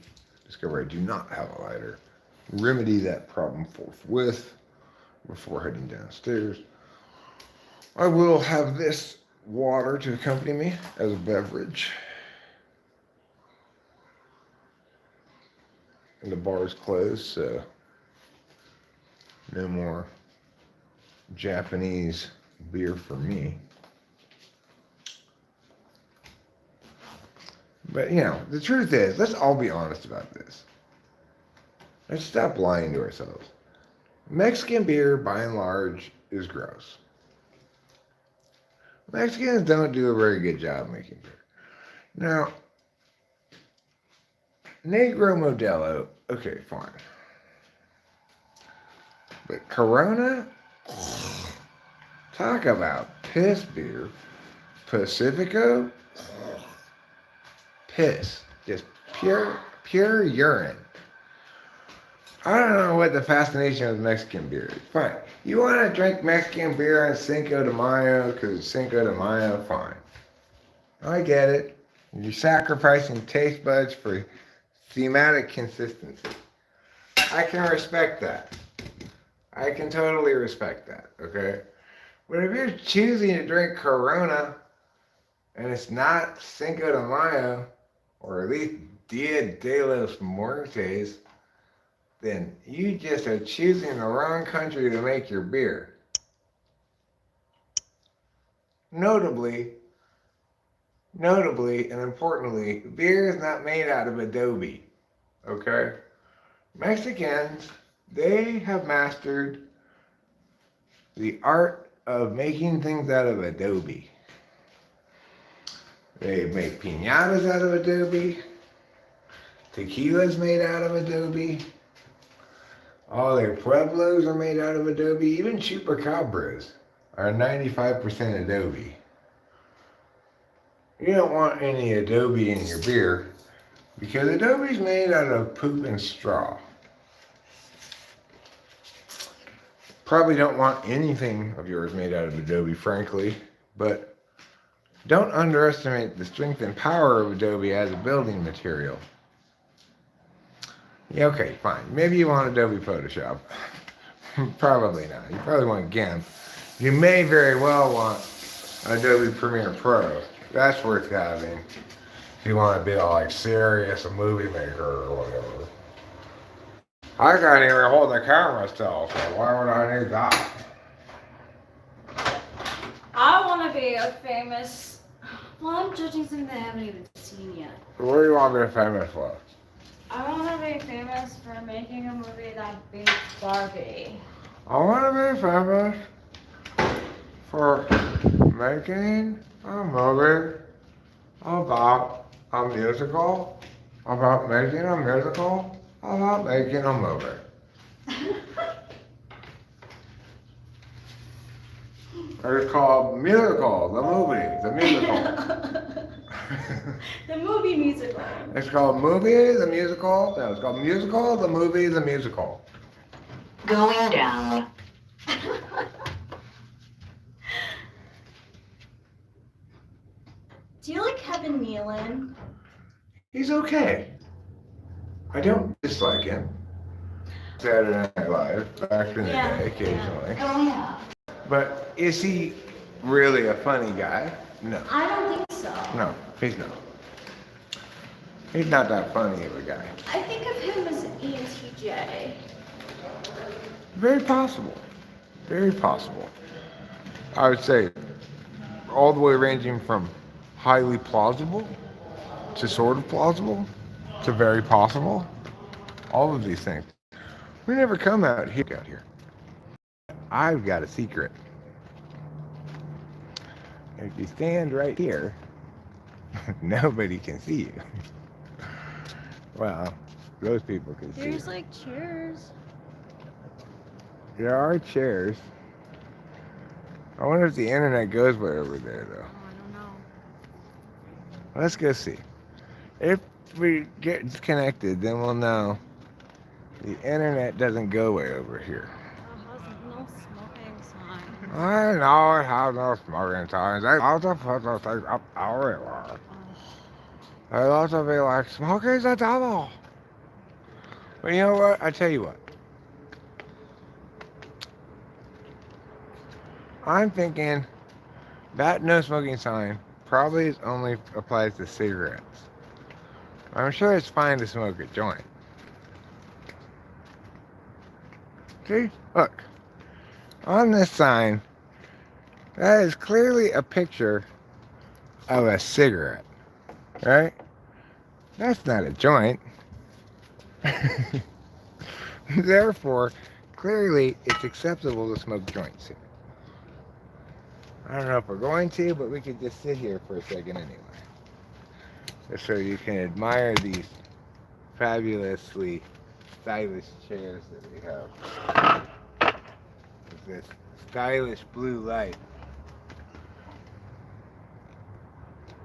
discover I do not have a lighter, remedy that problem forthwith before heading downstairs. I will have this water to accompany me as a beverage. And the bar's closed, so no more Japanese beer for me. But, you know, the truth is, let's all be honest about this. Let's stop lying to ourselves. Mexican beer, by and large, is gross. Mexicans don't do a very good job making beer. Now, Negro Modelo, okay, fine. But Corona, talk about piss beer. Pacifico, piss. Just pure urine. I don't know what the fascination with Mexican beer is. Fine. You want to drink Mexican beer on Cinco de Mayo because it's Cinco de Mayo? Fine. I get it. You're sacrificing taste buds for thematic consistency. I can respect that. I can totally respect that, okay? But if you're choosing to drink Corona and it's not Cinco de Mayo, or at least Dia de los Muertos, then you just are choosing the wrong country to make your beer. Notably, and importantly, beer is not made out of adobe, okay? Mexicans, they have mastered the art of making things out of adobe. They make piñatas out of Adobe. Tequila's made out of Adobe. All their pueblos are made out of Adobe. Even chupacabras are 95% Adobe. You don't want any Adobe in your beer because Adobe's made out of poop and straw. Probably don't want anything of yours made out of Adobe, frankly, but don't underestimate the strength and power of Adobe as a building material. Yeah, okay, fine. Maybe you want Adobe Photoshop. Probably not. You probably want GIMP. You may very well want Adobe Premiere Pro. That's worth having if you want to be all like serious, a movie maker or whatever. I can't even hold the camera still, so why would I need that? I want to be a famous. Well, I'm judging something I haven't even seen yet. What do you want to be famous for? I want to be famous for making a movie that beats Barbie. I want to be famous for making a movie about a musical, about making a musical, about making a movie. It's called Musical, the movie, the musical. The movie musical. It's called Movie, the musical. No, it's called Musical, the movie, the musical. Going down. Do you like Kevin Nealon? He's okay. I don't dislike him. Saturday Night Live, back in the day, occasionally. Oh yeah. But is he really a funny guy? No. I don't think so. No, he's not. He's not that funny of a guy. I think of him as an ENTJ. Very possible. Very possible. I would say all the way ranging from highly plausible to sort of plausible to very possible. All of these things. We never come out here. I've got a secret. If you stand right here, nobody can see you. Well, those people can see you. There's like chairs. There are chairs. I wonder if the internet goes way over there, though. Oh, I don't know. Let's go see. If we get connected, then we'll know the internet doesn't go way over here. Oh, how's no smoking sign? I know it has no smoking signs. They also put those things up everywhere. They also be like, smoking's the devil. But you know what? I tell you what. I'm thinking that no smoking sign probably only applies to cigarettes. I'm sure it's fine to smoke a joint. See? Look. On this sign, that is clearly a picture of a cigarette. Right? That's not a joint. Therefore, clearly it's acceptable to smoke joints here. I don't know if we're going to, but we could just sit here for a second anyway. Just so you can admire these fabulously stylish chairs that we have. With this stylish blue light.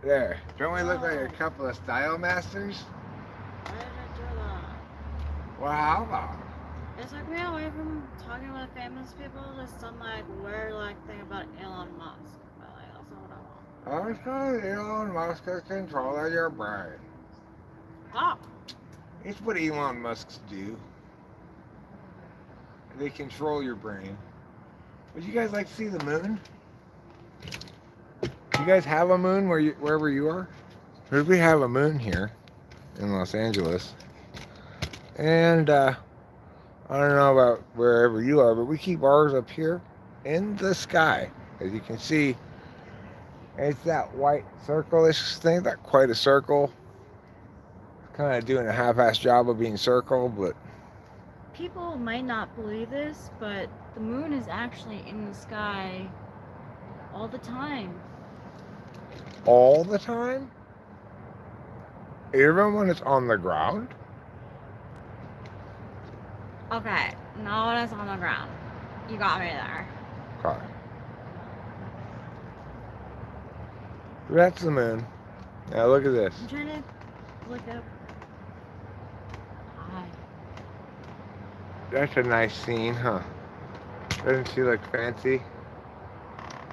There. Don't we look like a couple of style masters? Why did I do that? Well, how about? It took me away from talking with famous people to some like weird like thing about Elon Musk. But like that's not what I want. I was calling Elon Musk has control of your brain. Oh. It's what Elon Musks do. They control your brain. Would you guys like to see the moon? You guys have a moon wherever you are? Because we have a moon here in Los Angeles. And I don't know about wherever you are, but we keep ours up here in the sky. As you can see, it's that white circle-ish thing, not quite a circle. Kind of doing a half-assed job of being circle, but People might not believe this, but the moon is actually in the sky all the time. all the time? Even when it's on the ground? Okay, not when it's on the ground. You got me there. Okay. That's the moon. Now look at this. I'm trying to look up. Hi. That's a nice scene, huh? Doesn't she look fancy?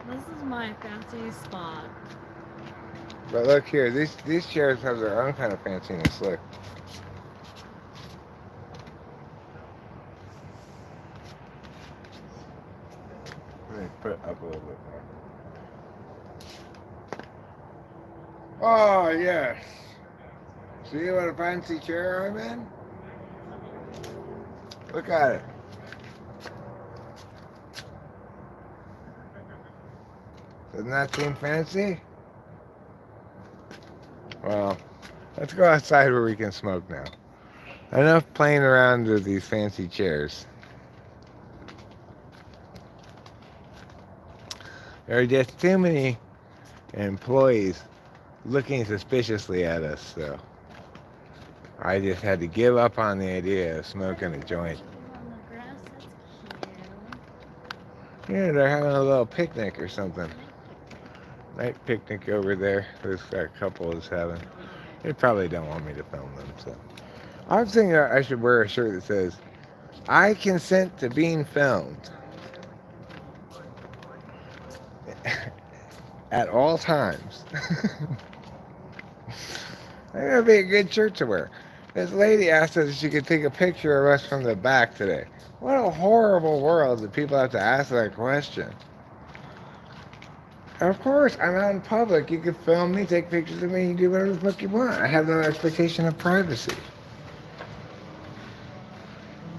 This is my fancy spot. But look here, these chairs have their own kind of fanciness. Look. Let me put it up a little bit more. Oh, yes. See what a fancy chair I'm in? Look at it. Doesn't that seem fancy? Well, let's go outside where we can smoke now. Enough playing around with these fancy chairs. There are just too many employees looking suspiciously at us, so I just had to give up on the idea of smoking a joint. On the grass, that's cute. Yeah, they're having a little picnic or something. Night picnic over there. This couple is having. They probably don't want me to film them, so. I was thinking I should wear a shirt that says, "I consent to being filmed." At all times. That would be a good shirt to wear. This lady asked us if she could take a picture of us from the back today. What a horrible world that people have to ask that question. Of course, I'm out in public. You can film me, take pictures of me, you do whatever the fuck you want. I have no expectation of privacy.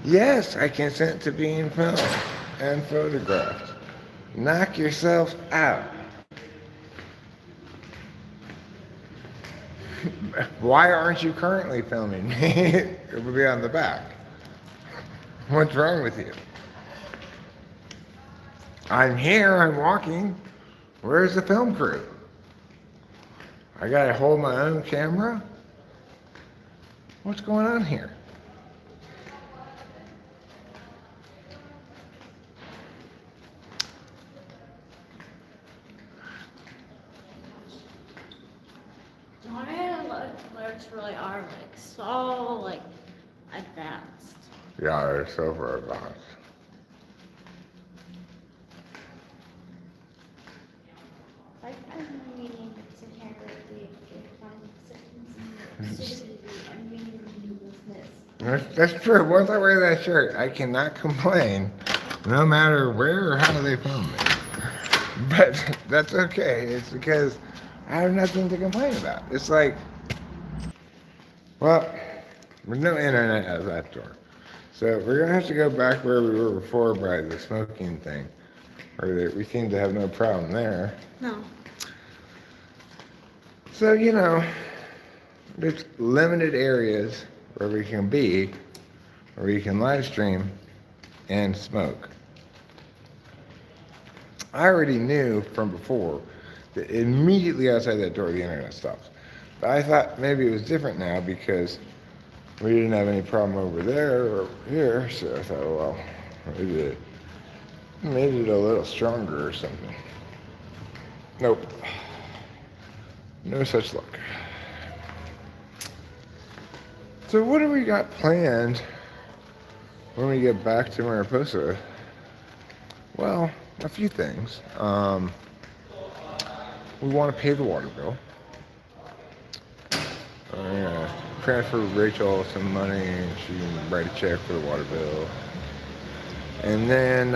Yes, I consent to being filmed and photographed. Knock yourself out. Why aren't you currently filming me? It would be on the back. What's wrong with you? I'm here, I'm walking. Where's the film crew? I gotta hold my own camera? What's going on here? Lyrics really are like so like advanced. Yeah, they're so far advanced. Like I'm reading some character I'm reading new business. That's true. Once I wear that shirt, I cannot complain, no matter where or how they film me. But that's okay. It's because I have nothing to complain about. It's like, well, there's no internet out that door. So we're going to have to go back where we were before by the smoking thing. Or we seem to have no problem there. No. So, you know, there's limited areas where we can be, where we can live stream and smoke. I already knew from before that immediately outside that door the internet stops. But I thought maybe it was different now because we didn't have any problem over there or over here. So I thought, well, maybe it made it a little stronger or something. Nope. No such luck. So what do we got planned when we get back to Mariposa? Well, a few things. We want to pay the water bill. I'm gonna transfer Rachel some money and she can write a check for the water bill. And then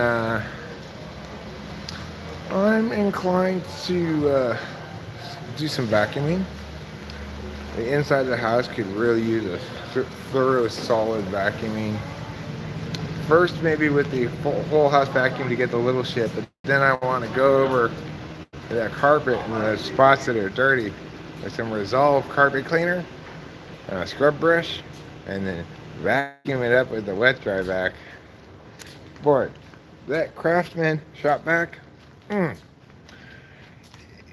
I'm inclined to do some vacuuming. The inside of the house could really use a thorough, solid vacuuming. First, maybe with the whole house vacuum to get the little shit, but then I want to go over that carpet and the spots that are dirty with some Resolve carpet cleaner and a scrub brush, and then vacuum it up with the wet dry vac. Boy, that Craftsman shop vac,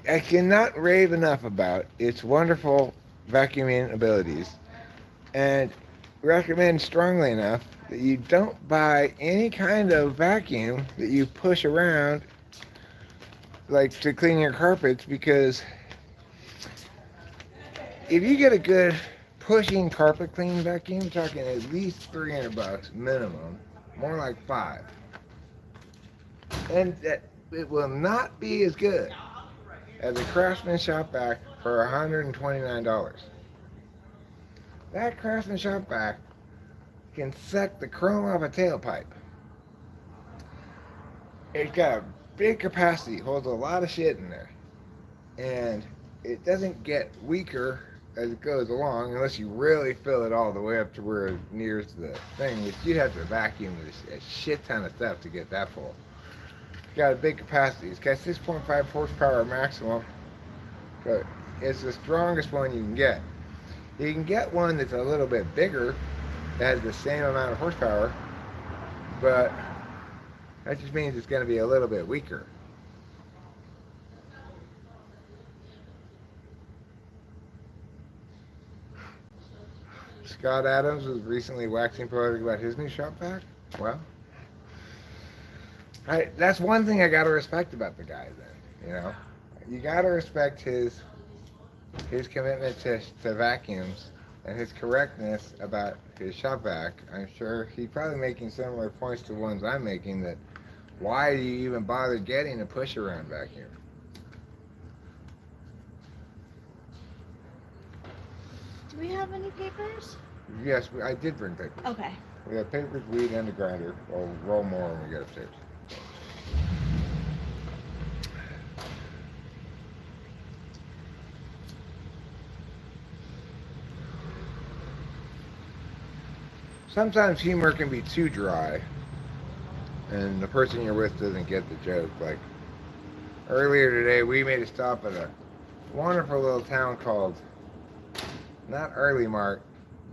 I cannot rave enough about its wonderful vacuuming abilities, and recommend strongly enough that you don't buy any kind of vacuum that you push around like to clean your carpets, because if you get a good pushing carpet clean vacuum, I'm talking at least $300 minimum, more like 5. And that it will not be as good as a Craftsman Shop Vac for $129. That Craftsman Shop Vac can suck the chrome off a tailpipe. It's got a big capacity, holds a lot of shit in there, and it doesn't get weaker as it goes along unless you really fill it all the way up to where it nears the thing, which you'd have to vacuum a shit ton of stuff to get that full. It's got a big capacity. It's got 6.5 horsepower maximum, but it's the strongest one you can get. You can get one that's a little bit bigger that has the same amount of horsepower, but that just means it's going to be a little bit weaker. Scott Adams was recently waxing poetic about his new shop vac. Well, that's one thing I gotta respect about the guy. Then, you know, you gotta respect his commitment to vacuums and his correctness about his shop vac. I'm sure he's probably making similar points to the ones I'm making. That why do you even bother getting a push around vacuum? Do we have any papers? Yes, I did bring papers. Okay. We have papers, weed, and a grinder. We'll roll more when we get upstairs. Sometimes humor can be too dry, and the person you're with doesn't get the joke. Like, earlier today, we made a stop at a wonderful little town called, not Early Mart,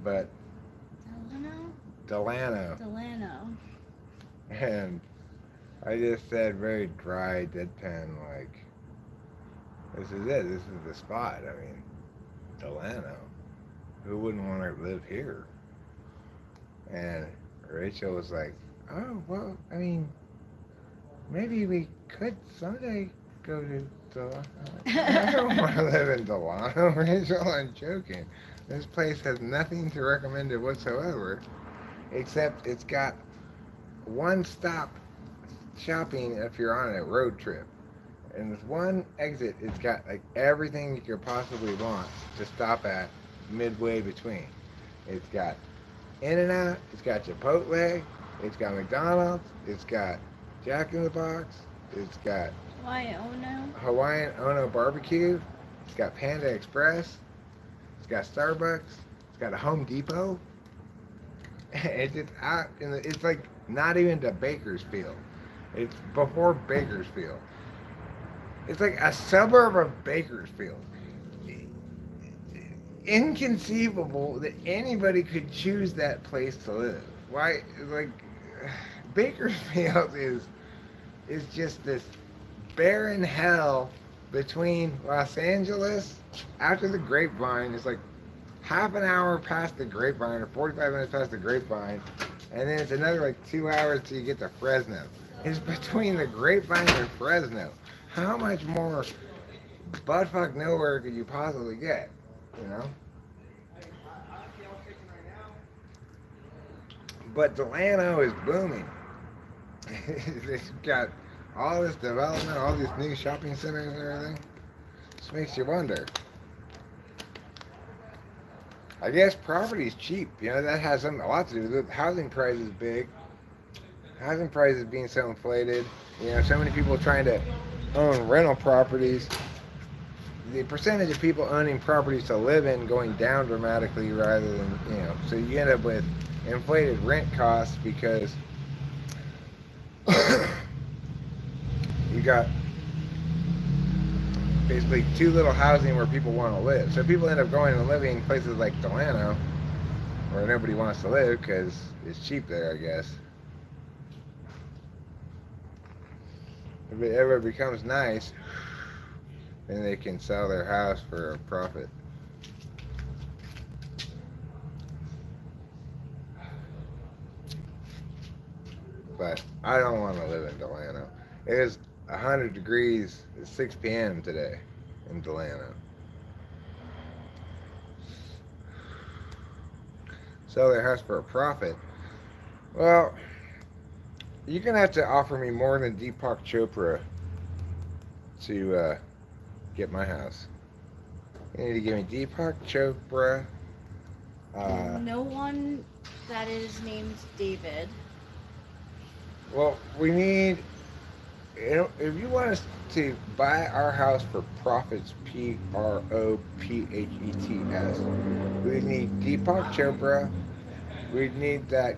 but Delano. And I just said very dry, deadpan, like, this is it. This is the spot. I mean, Delano. Who wouldn't want to live here? And Rachel was like, oh, well, I mean, maybe we could someday go to Delano. I don't want to live in Delano, Rachel. I'm joking. This place has nothing to recommend it whatsoever, except it's got one-stop shopping if you're on a road trip. And this one exit, it's got like everything you could possibly want to stop at midway between. It's got In-N-Out, it's got Chipotle, it's got McDonald's, it's got Jack in the Box, it's got Hawaiian Ono Barbecue, it's got Panda Express, it's got Starbucks, it's got a Home Depot. It's just out in the, it's like not even to Bakersfield. It's before Bakersfield. It's like a suburb of Bakersfield. Inconceivable that anybody could choose that place to live. Why? Like, Bakersfield is just this barren hell between Los Angeles after the Grapevine. It's like half an hour past the Grapevine or 45 minutes past the Grapevine, and then it's another like 2 hours till you get to Fresno. It's between the Grapevine and Fresno. How much more buttfuck nowhere could you possibly get? You know? But Delano is booming. It's got all this development, all these new shopping centers and everything. Just makes you wonder. I guess property's cheap. You know, that has a lot to do with it. Housing price is big. Housing prices being so inflated. You know, so many people trying to own rental properties. The percentage of people owning properties to live in going down dramatically rather than, you know, so you end up with inflated rent costs because you got basically too little housing where people want to live. So people end up going and living in places like Delano where nobody wants to live because it's cheap there, I guess. If it ever becomes nice, Then they can sell their house for a profit. But I don't want to live in Delano. It is 100 degrees at 6 p.m. today in Delano. Sell their house for a profit. Well, you're gonna have to offer me more than Deepak Chopra to get my house. You need to give me Deepak Chopra. No one that is named David. Well, we need. If you want us to buy our house for profits, PROPHETS, we need Deepak Chopra. We need that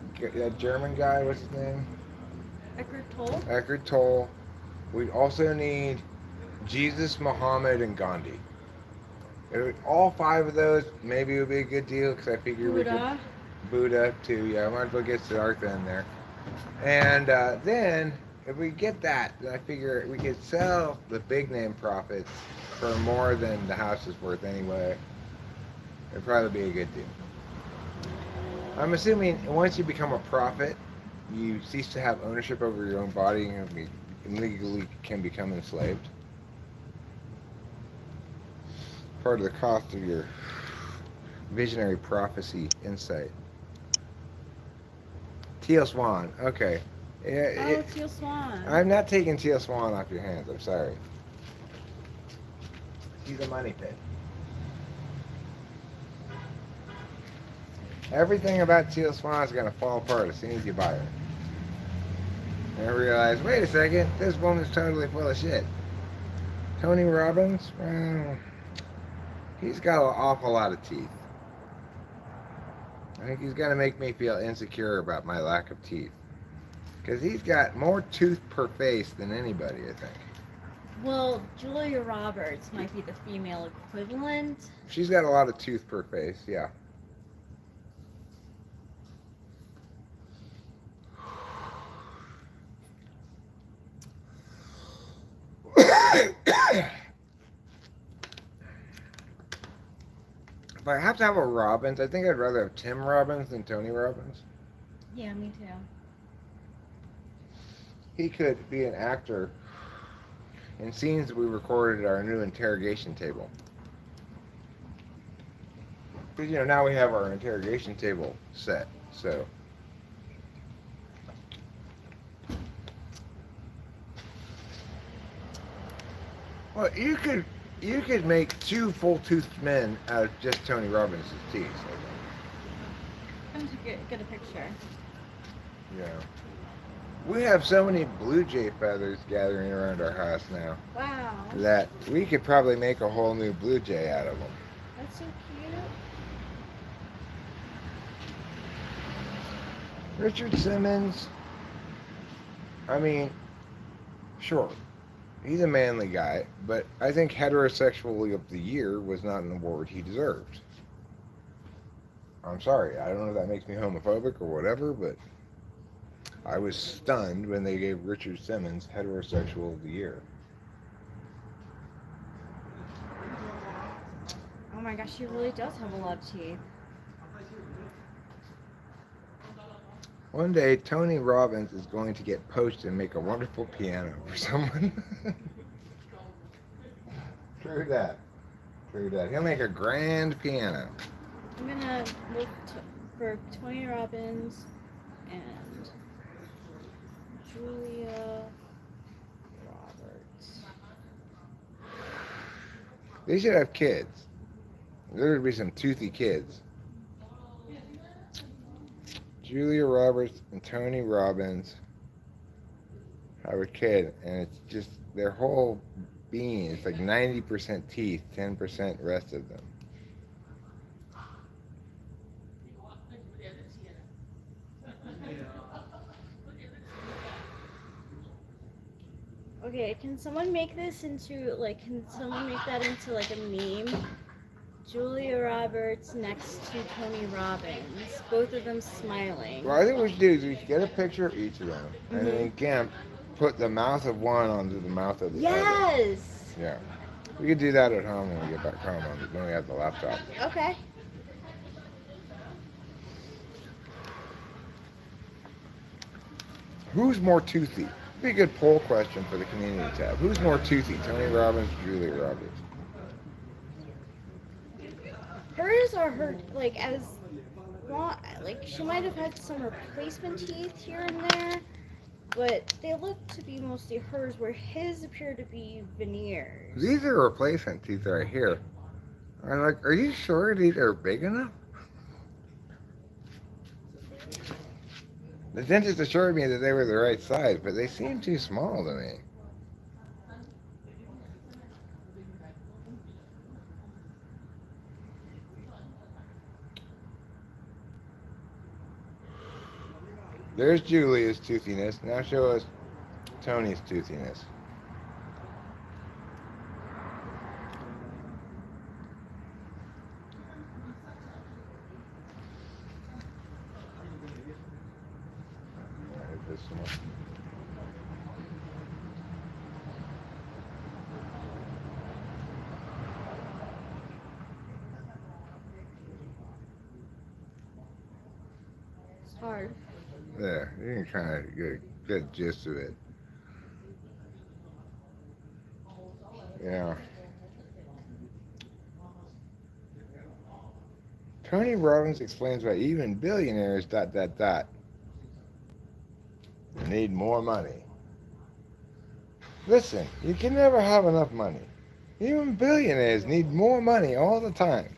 German guy. What's his name? Eckhart Tolle. Eckhart Tolle. We also need Jesus, Muhammad, and Gandhi. All 5 of those maybe would be a good deal because I figure we could. Buddha. Buddha too. Yeah, I might as well get Siddhartha in there. And then if we get that, then I figure we could sell the big name prophets for more than the house is worth anyway. It'd probably be a good deal. I'm assuming once you become a prophet, you cease to have ownership over your own body and legally can become enslaved. Part of the cost of your visionary prophecy insight. Teal Swan, okay. Oh, Teal Swan. I'm not taking Teal Swan off your hands, I'm sorry. He's a money pit. Everything about Teal Swan is going to fall apart as soon as you buy her. And I realize, wait a second, this woman's totally full of shit. Tony Robbins, well, he's got an awful lot of teeth. I think he's going to make me feel insecure about my lack of teeth. Because he's got more tooth per face than anybody, I think. Well, Julia Roberts might be the female equivalent. She's got a lot of tooth per face, yeah. If I have to have a Robbins, I think I'd rather have Tim Robbins than Tony Robbins. Yeah, me too. He could be an actor in scenes that we recorded at our new interrogation table. Because, now we have our interrogation table set, so. Well, you could make 2 full-toothed men out of just Tony Robbins' teeth. I'm going to get a picture. Yeah. We have so many blue jay feathers gathering around our house now Wow. that we could probably make a whole new blue jay out of them. That's so cute. Richard Simmons, I mean, sure, he's a manly guy, but I think heterosexually of the year was not an award he deserved. I'm sorry, I don't know if that makes me homophobic or whatever, but I was stunned when they gave Richard Simmons heterosexual of the year. Oh my gosh, she really does have a lot of teeth. One day, Tony Robbins is going to get poached and make a wonderful piano for someone. True that. True that. He'll make a grand piano. I'm gonna look for Tony Robbins and Julia Roberts. They should have kids. There would be some toothy kids. Julia Roberts and Tony Robbins have a kid, and it's just their whole being. It's like 90% teeth, 10% rest of them. Okay, can someone make this into, can someone make that into, a meme? Julia Roberts next to Tony Robbins, both of them smiling. Well, I think what we should do is we should get a picture of each of them, and then again, put the mouth of one onto the mouth of the other. Yes! Yeah. We could do that at home when we get back home when we have the laptop. Okay. Who's more toothy? Be a good poll question for the community tab. Who's more toothy, Tony Robbins or Julia Roberts? Hers are her, like, as long, like, she might have had some replacement teeth here and there, but they look to be mostly hers, where his appear to be veneers. These are replacement teeth right here. I'm like, are you sure these are big enough? The dentist assured me that they were the right size, but they seem too small to me. There's Julia's toothiness. Now show us Tony's toothiness. Hit this one. It's hard. There, you can kind of get a good gist of it. Yeah. Tony Robbins explains why even billionaires ... need more money. Listen, you can never have enough money. Even billionaires need more money all the time.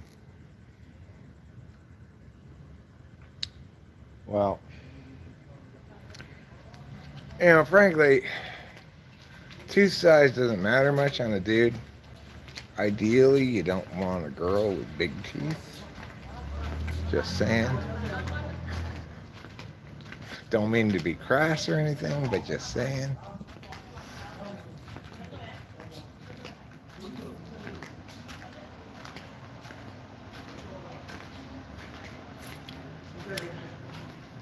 Well, frankly, tooth size doesn't matter much on a dude. Ideally, you don't want a girl with big teeth. Just saying. Don't mean to be crass or anything, but just saying.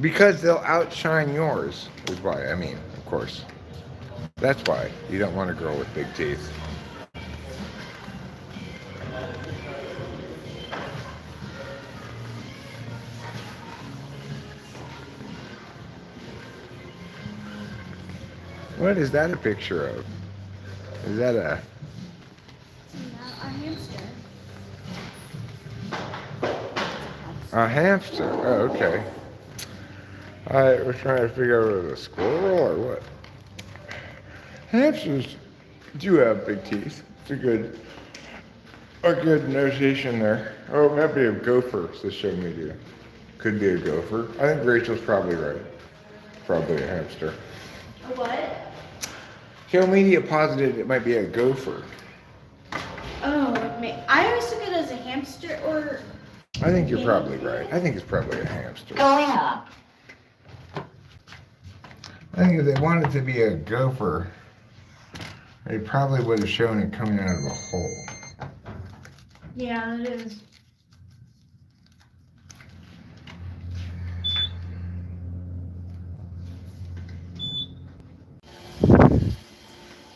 Because they'll outshine yours, is why. I mean, of course. That's why you don't want a girl with big teeth. What is that a picture of? Is that a... A hamster. A hamster? Oh, okay. I was trying to figure out whether it was a squirrel or what. Hamsters do have big teeth. It's a good notation there. Oh, it might be a gopher, says show media. Could be a gopher. I think Rachel's probably right. Probably a hamster. A what? Show media posited it might be a gopher. Oh, I always took it as a hamster or... I think you're probably right. I think it's probably a hamster. Going up. I think if they wanted to be a gopher, they probably would have shown it coming out of a hole. Yeah, it is.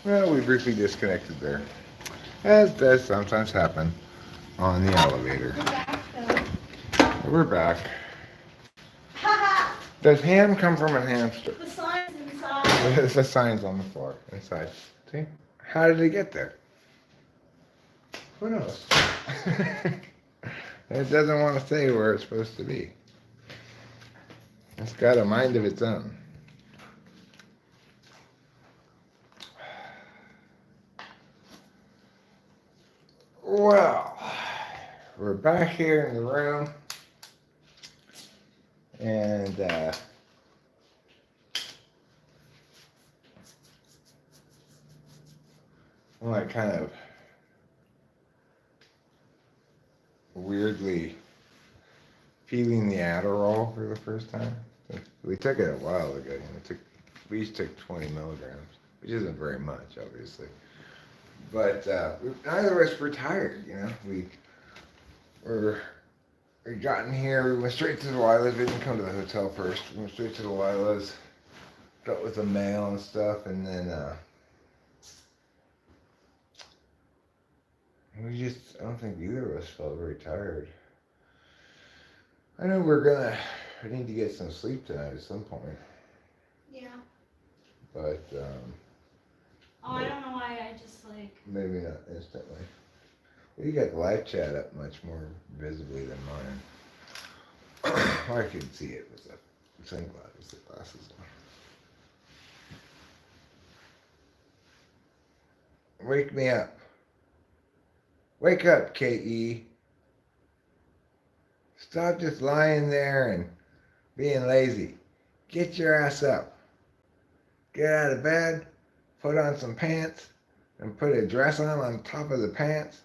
Well, we briefly disconnected there, as does sometimes happen on the elevator. We're back. Haha! Does ham come from a hamster? The sign's inside. The sign's on the floor inside. See? How did it get there? Who knows? It doesn't want to say where it's supposed to be. It's got a mind of its own. Well, we're back here in the room, and I'm like kind of weirdly feeling the Adderall for the first time. We took it a while ago. We each took 20 milligrams, which isn't very much, obviously. But neither of us were tired, We got in here, we went straight to the Lilas. We didn't come to the hotel first. We went straight to the Lilas, dealt with the mail and stuff, and then I don't think either of us felt very tired. I know I need to get some sleep tonight at some point, Yeah. but Oh, I don't know why I just like. maybe not instantly. Well, you got the live chat up much more visibly than mine. I can see it with the sunglasses, the glasses on. Wake me up. Wake up, K.E. Stop just lying there and being lazy. Get your ass up. Get out of bed, put on some pants, and put a dress on top of the pants,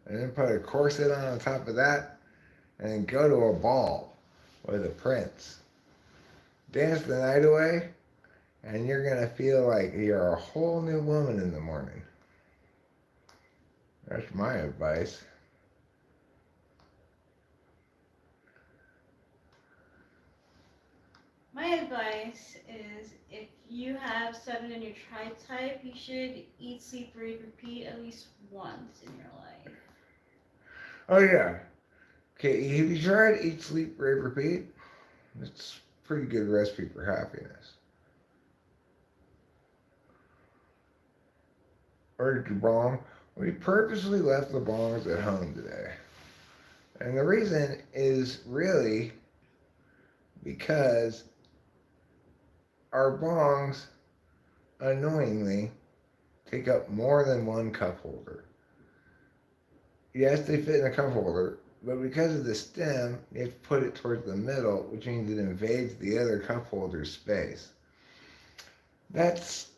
and then put a corset on top of that, and then go to a ball with a prince. Dance the night away, and you're going to feel like you're a whole new woman in the morning. That's my advice. My advice is if you have 7 in your tri-type, you should eat, sleep, read, repeat at least once in your life. Oh, yeah. Okay, have you tried Eat, Sleep, Rave, Repeat? It's a pretty good recipe for happiness. Ordered your bong. We purposely left the bongs at home today. And the reason is really because our bongs, annoyingly, take up more than one cup holder. Yes, they fit in a cup holder, but because of the stem, you have to put it towards the middle, which means it invades the other cup holder's space. That's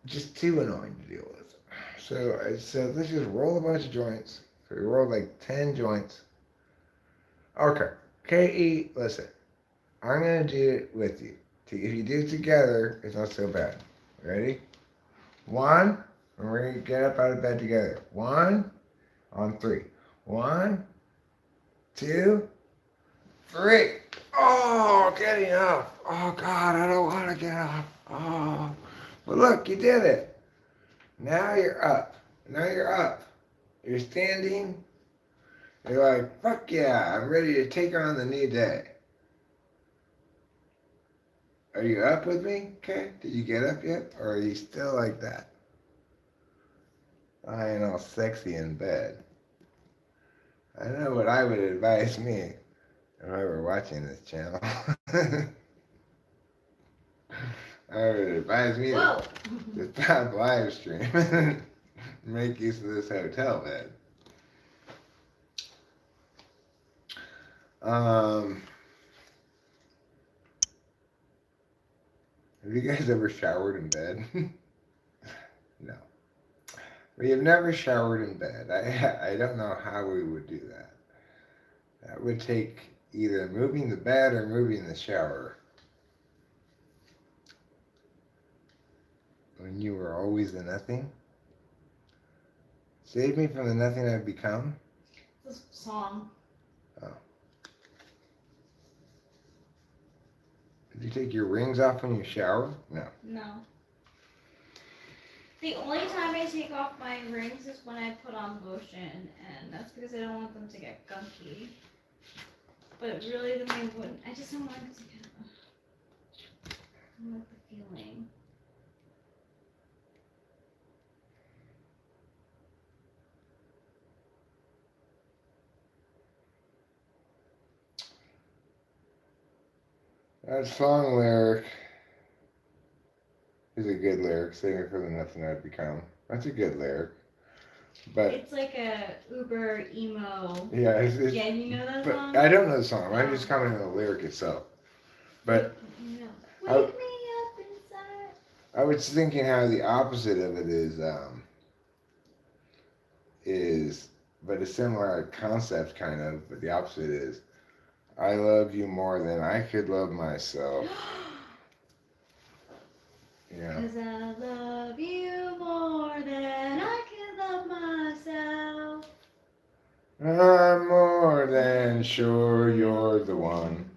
just too annoying to deal with. So I said, let's just roll a bunch of joints. So we rolled like 10 joints. Okay, K.E., listen, I'm going to do it with you. If you do it together, it's not so bad. Ready? 1, and we're going to get up out of bed together. 1, on 3. 1, 2, 3. Oh, getting up. Oh, God, I don't want to get up. Oh, but look, you did it. Now you're up. Now you're up. You're standing. You're like, fuck yeah, I'm ready to take on the new day. Are you up with me? Okay. Did you get up yet? Or are you still like that? Lying all sexy in bed. I know what I would advise me if I were watching this channel. I would advise me to stop live stream and make use of this hotel bed. Have you guys ever showered in bed? No. We have never showered in bed. I don't know how we would do that. That would take either moving the bed or moving the shower. When you were always the nothing. Save me from the nothing I've become. This song. Oh. Did you take your rings off when you shower? No. No. The only time I take off my rings is when I put on lotion, and that's because I don't want them to get gunky. But really, the main wouldn't. I just don't want it to get. I don't like the feeling. That song lyric is a good lyric. Save me from the nothing I've become. That's a good lyric. But It's like a uber emo. yeah, Yeah, you know that but song? I don't know the song. I'm just commenting on the lyric itself. But No. Wake me up inside. I was thinking how the opposite of it is, but a similar concept kind of. But the opposite is, I love you more than I could love myself. Yeah. 'Cause I love you more than I can love myself. I'm more than sure you're the one.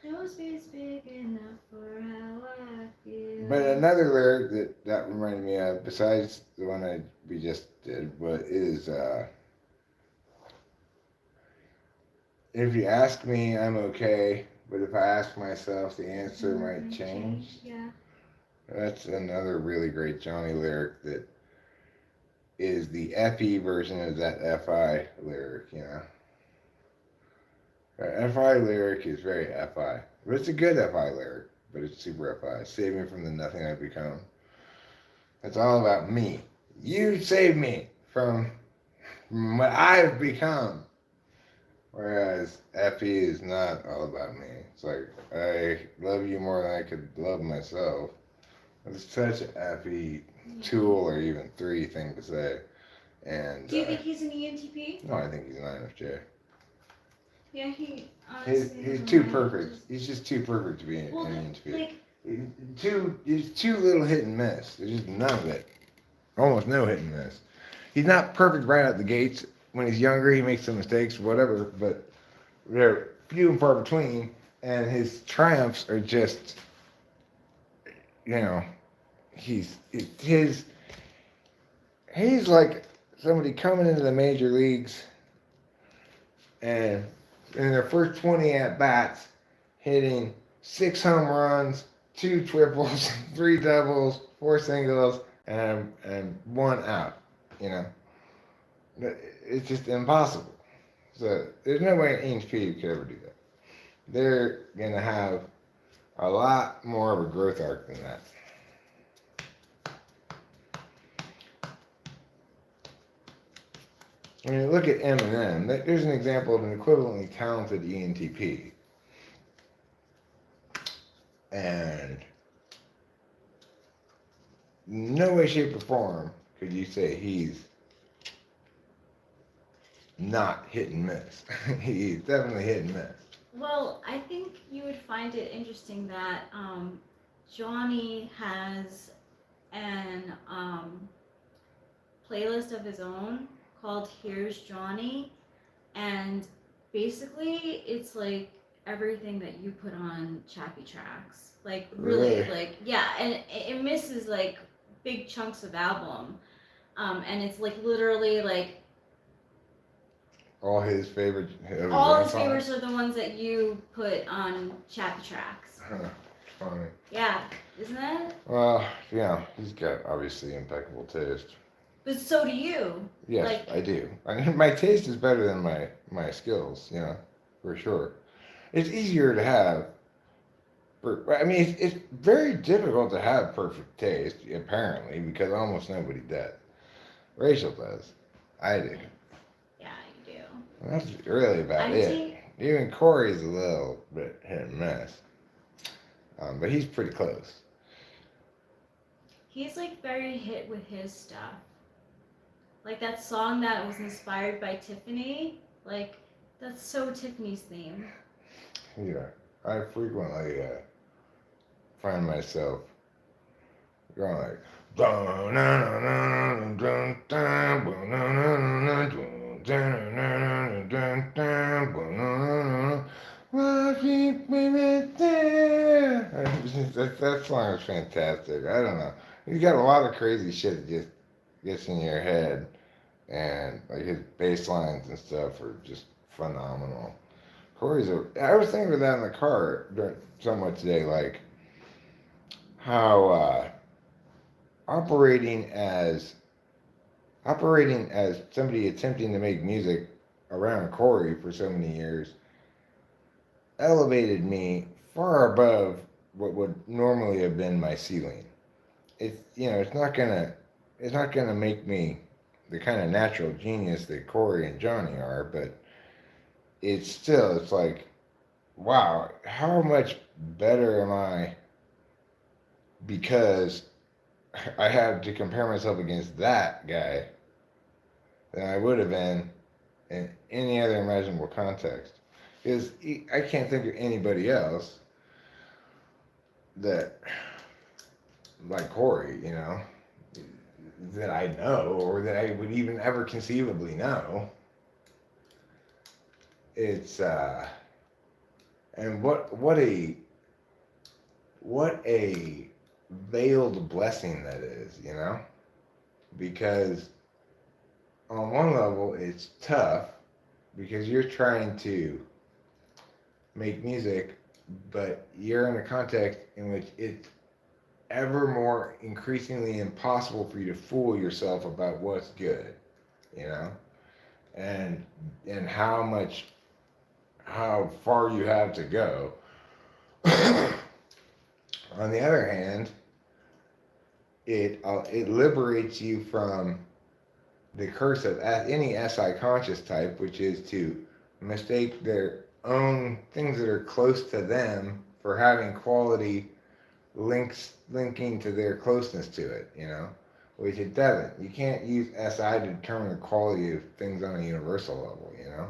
No space big enough for how I feel. But another lyric that reminded me of, besides the one we just did, but is if you ask me, I'm okay. But if I ask myself, the answer might change. Yeah. That's another really great Johnny lyric that is the FE version of that FI lyric, you know. The FI lyric is very FI. But it's a good FI lyric, but it's super FI. Save me from the nothing I've become. It's all about me. You save me from what I've become. Whereas FE is not all about me. It's like, I love you more than I could love myself. It's such a FE tool or even 3 thing to say. And Do you think he's an ENTP? no, I think he's an INFJ. Yeah, he He's honestly. too perfect. He's just too perfect to be an Well, INFJ. like, He's too little hit and miss. There's just none of it. Almost no hit and miss. He's not perfect right out the gates. When he's younger, he makes some mistakes, whatever, but they're few and far between. And his triumphs are just, you know, he's like somebody coming into the major leagues and in their first 20 at bats, hitting 6 home runs, 2 triples, 3 doubles, 4 singles, and 1 out. You know, it's just impossible. So there's no way an ENTP could ever do that. They're gonna have a lot more of a growth arc than that. When you look at Eminem, there's an example of an equivalently talented ENTP. And no way, shape, or form could you say he's not hit and miss. He's definitely hit and miss. well, I think you would find it interesting that Johnny has an playlist of his own called Here's Johnny, and basically it's like everything that you put on Chappy Tracks. Like really, Really? like yeah, and it misses like big chunks of album. And it's like literally like All his favorite. all his favorites are the ones that you put on Chappy Tracks. Huh, funny. Yeah, isn't that? Well, yeah, he's got obviously impeccable taste. But so do you. Yes, Like- I do. I mean, my taste is better than my skills, you know, for sure. It's easier to have. I mean, it's very difficult to have perfect taste, apparently, because almost nobody does. Rachel does. I do. Yeah, you do. That's really about I it. think Even Corey's a little bit hit and miss. But he's pretty close. he's like very hit with his stuff. Like that song that was inspired by Tiffany. Like that's so Tiffany's theme. Yeah. I frequently find myself going like, that song is fantastic. I don't know. He's got a lot of crazy shit that just gets in your head, and like his bass lines and stuff are just phenomenal. I was thinking about that in the car somewhat today, like how operating as somebody attempting to make music around Corey for so many years elevated me far above what would normally have been my ceiling. It's not gonna make me the kind of natural genius that Corey and Johnny are, but it's like, wow, how much better am I because I had to compare myself against that guy than I would have been in any other imaginable context. Because I can't think of anybody else that, like Corey, you know, that I know or that I would even ever conceivably know. It's and what a veiled blessing that is, you know, because on one level, it's tough because you're trying to make music, but you're in a context in which it's ever more increasingly impossible for you to fool yourself about what's good, you know, and how far you have to go. On the other hand, it liberates you from the curse of any SI conscious type, which is to mistake their own things that are close to them for having quality linking to their closeness to it, you know, which it doesn't. You can't use SI to determine the quality of things on a universal level, you know.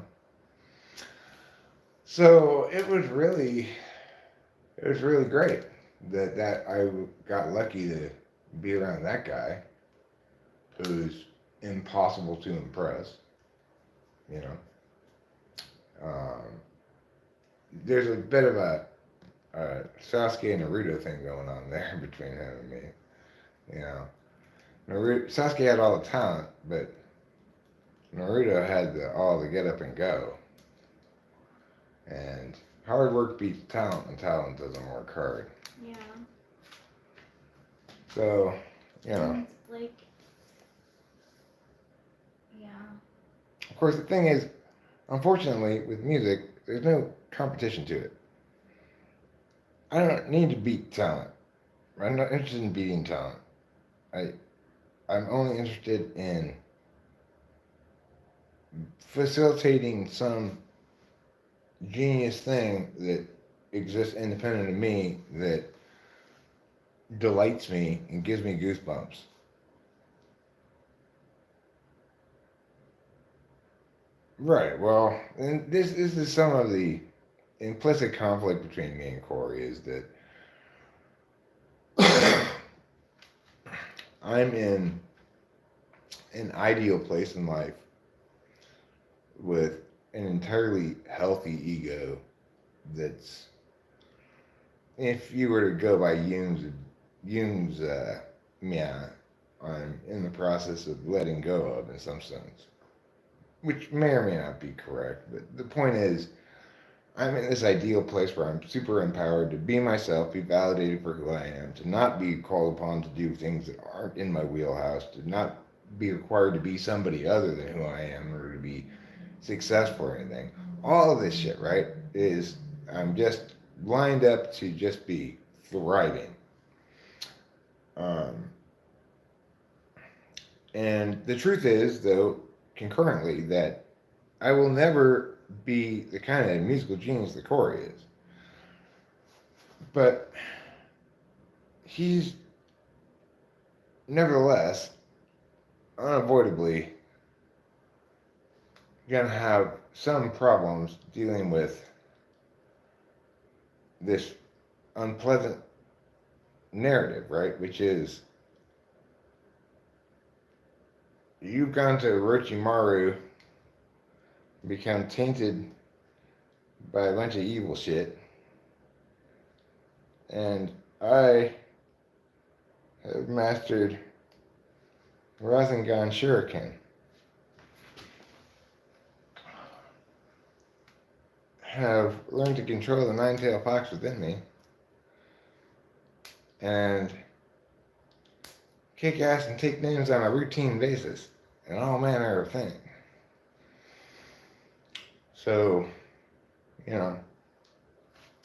So it was really great that I got lucky to be around that guy who's impossible to impress, you know. Um, there's a bit of a Sasuke and Naruto thing going on there between him and me, you know. Sasuke had all the talent, but Naruto had all the get up and go. And hard work beats talent, and talent doesn't work hard. Yeah. So, you know. And, like, yeah. Of course, the thing is, unfortunately, with music, there's no competition to it. I don't need to beat talent. I'm not interested in beating talent. I'm only interested in facilitating some genius thing that exists independent of me that delights me and gives me goosebumps. Right. Well, and this is some of the implicit conflict between me and Corey is that I'm in an ideal place in life with an entirely healthy ego that's, if you were to go by Jung's yeah, I'm in the process of letting go of in some sense, which may or may not be correct, but the point is, I'm in this ideal place where I'm super empowered to be myself, be validated for who I am, to not be called upon to do things that aren't in my wheelhouse, to not be required to be somebody other than who I am or to be successful or anything. All of this shit, right, is I'm just lined up to just be thriving. And the truth is, though, concurrently, that I will never be the kind of musical genius that Corey is. But he's nevertheless unavoidably gonna have some problems dealing with this unpleasant narrative, right? Which is you've gone to Orochimaru, become tainted by a bunch of evil shit, and I have mastered Rasengan Shuriken. Have learned to control the nine-tailed fox within me, and kick ass and take names on a routine basis, and all manner of things. So, you know,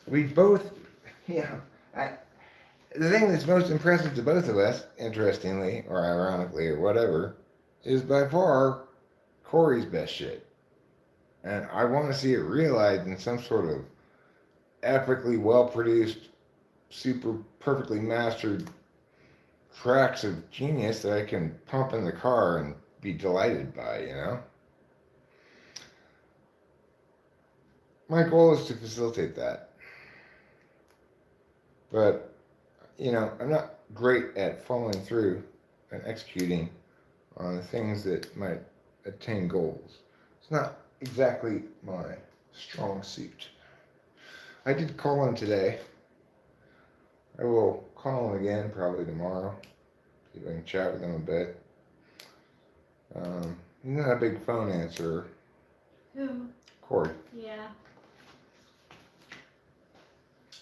we both, you know, the thing that's most impressive to both of us, interestingly, or ironically, or whatever, is by far Corey's best shit. And I want to see it realized in some sort of epically well-produced, super perfectly mastered tracks of genius that I can pump in the car and be delighted by, you know? My goal is to facilitate that. But, you know, I'm not great at following through and executing on the things that might attain goals. It's not exactly my strong suit. I did call him today. I will call him again probably tomorrow. See if I can chat with him a bit. He's not a big phone answerer. Who? Corey. Yeah.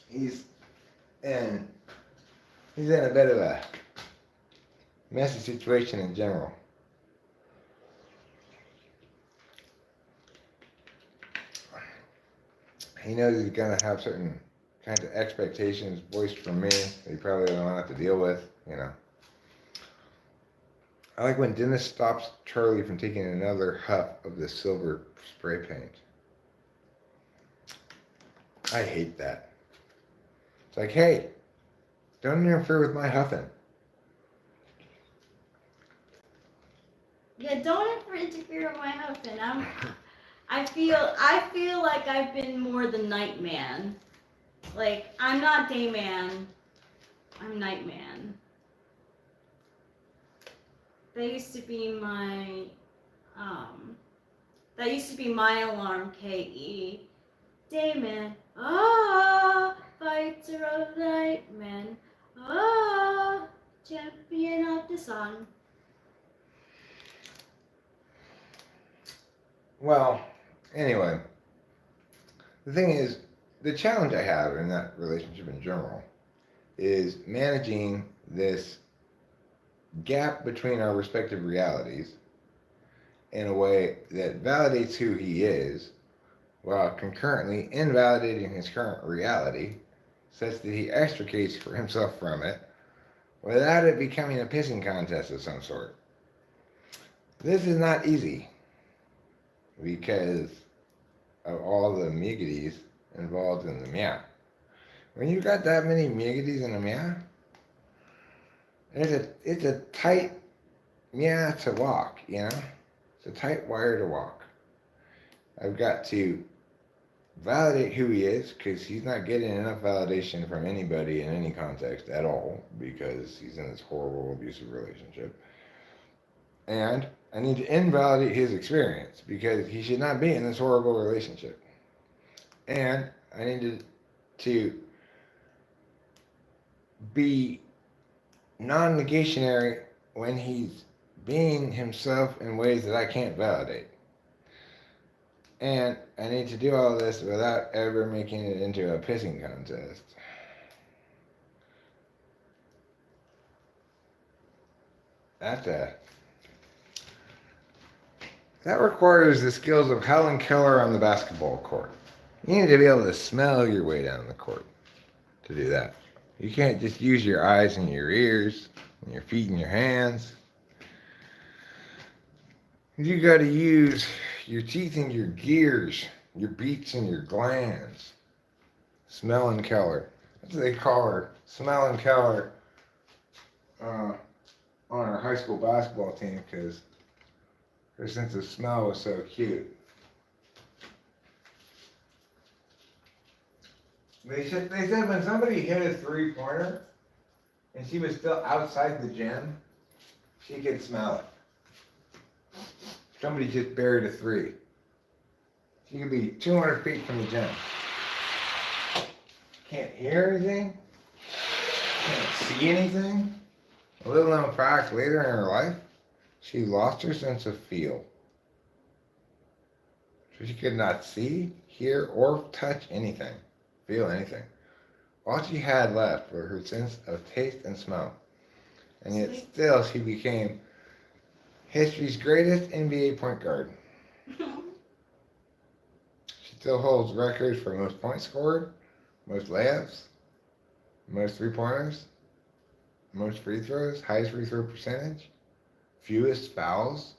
He's in a bit of a messy situation in general. He knows he's gonna have certain kinds of expectations voiced from me that he probably don't have to deal with, you know. I like when Dennis stops Charlie from taking another huff of the silver spray paint. I hate that. It's like, hey, don't interfere with my huffing. Yeah, don't ever interfere with my husband. I feel like I've been more the night man. Like, I'm not day man. I'm night man. That used to be my alarm, KE. Dayman. Ah, fighter of nightmen. Ah, champion of the sun. Well, anyway, the thing is, the challenge I have in that relationship in general is managing this gap between our respective realities in a way that validates who he is while concurrently invalidating his current reality such that he extricates himself from it without it becoming a pissing contest of some sort. This is not easy because of all the miggities involved in the meow. When you've got that many miggities in a meow, it's a tight meow to walk, you know? It's a tight wire to walk. I've got to validate who he is because he's not getting enough validation from anybody in any context at all because he's in this horrible abusive relationship. And I need to invalidate his experience because he should not be in this horrible relationship. And I need to be non-negationary when he's being himself in ways that I can't validate. And I need to do all this without ever making it into a pissing contest. That requires the skills of Helen Keller on the basketball court. You need to be able to smell your way down the court to do that. You can't just use your eyes and your ears and your feet and your hands. You got to use your teeth and your gears, your beaks and your glands. Smelling Keller. That's what they call her. Smelling Keller on our high school basketball team because her sense of smell was so cute. They said when somebody hit a three-pointer and she was still outside the gym, she could smell it. Somebody just buried a three. She could be 200 feet from the gym. Can't hear anything. Can't see anything. A little known fact, later in her life, she lost her sense of feel. So she could not see, hear, or touch anything, feel anything. All she had left were her sense of taste and smell. And yet still she became history's greatest NBA point guard. She still holds records for most points scored, most layups, most three-pointers, most free throws, highest free throw percentage, fewest fouls,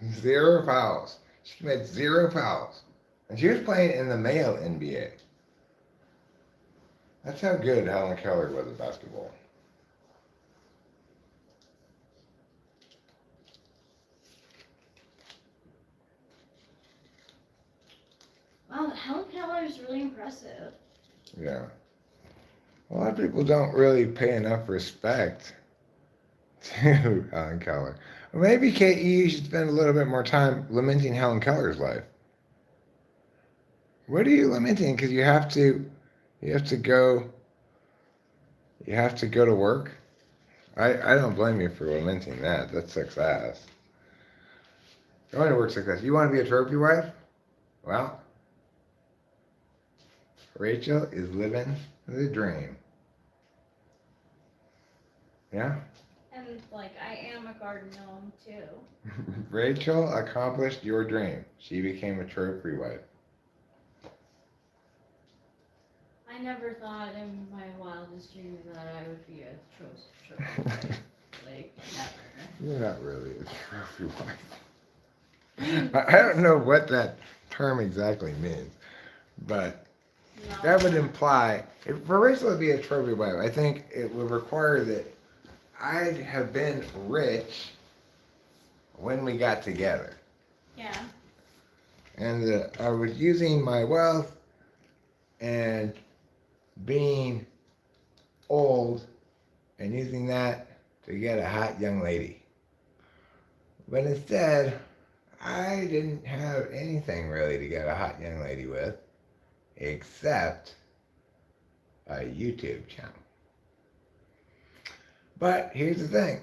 0 fouls. She made 0 fouls. And she was playing in the male NBA. That's how good Helen Keller was at basketball. Wow, Helen Keller is really impressive. Yeah. A lot of people don't really pay enough respect to Helen Keller. Or maybe KE should spend a little bit more time lamenting Helen Keller's life. What are you lamenting? Because you have to go to work. I don't blame you for lamenting that. That sucks ass. It only works like this. You want to be a trophy wife? Well, Rachel is living the dream. Yeah? And like I am a garden gnome too. Rachel accomplished your dream. She became a trophy wife. I never thought in my wildest dreams that I would be a trophy. Like never. You're not really a trophy wife. I don't know what that term exactly means, but No. that would imply, if for Rachel to be a trophy wife, I think it would require that I'd have been rich when we got together. Yeah. And that I was using my wealth and being old and using that to get a hot young lady. But instead, I didn't have anything really to get a hot young lady with except a YouTube channel. But here's the thing.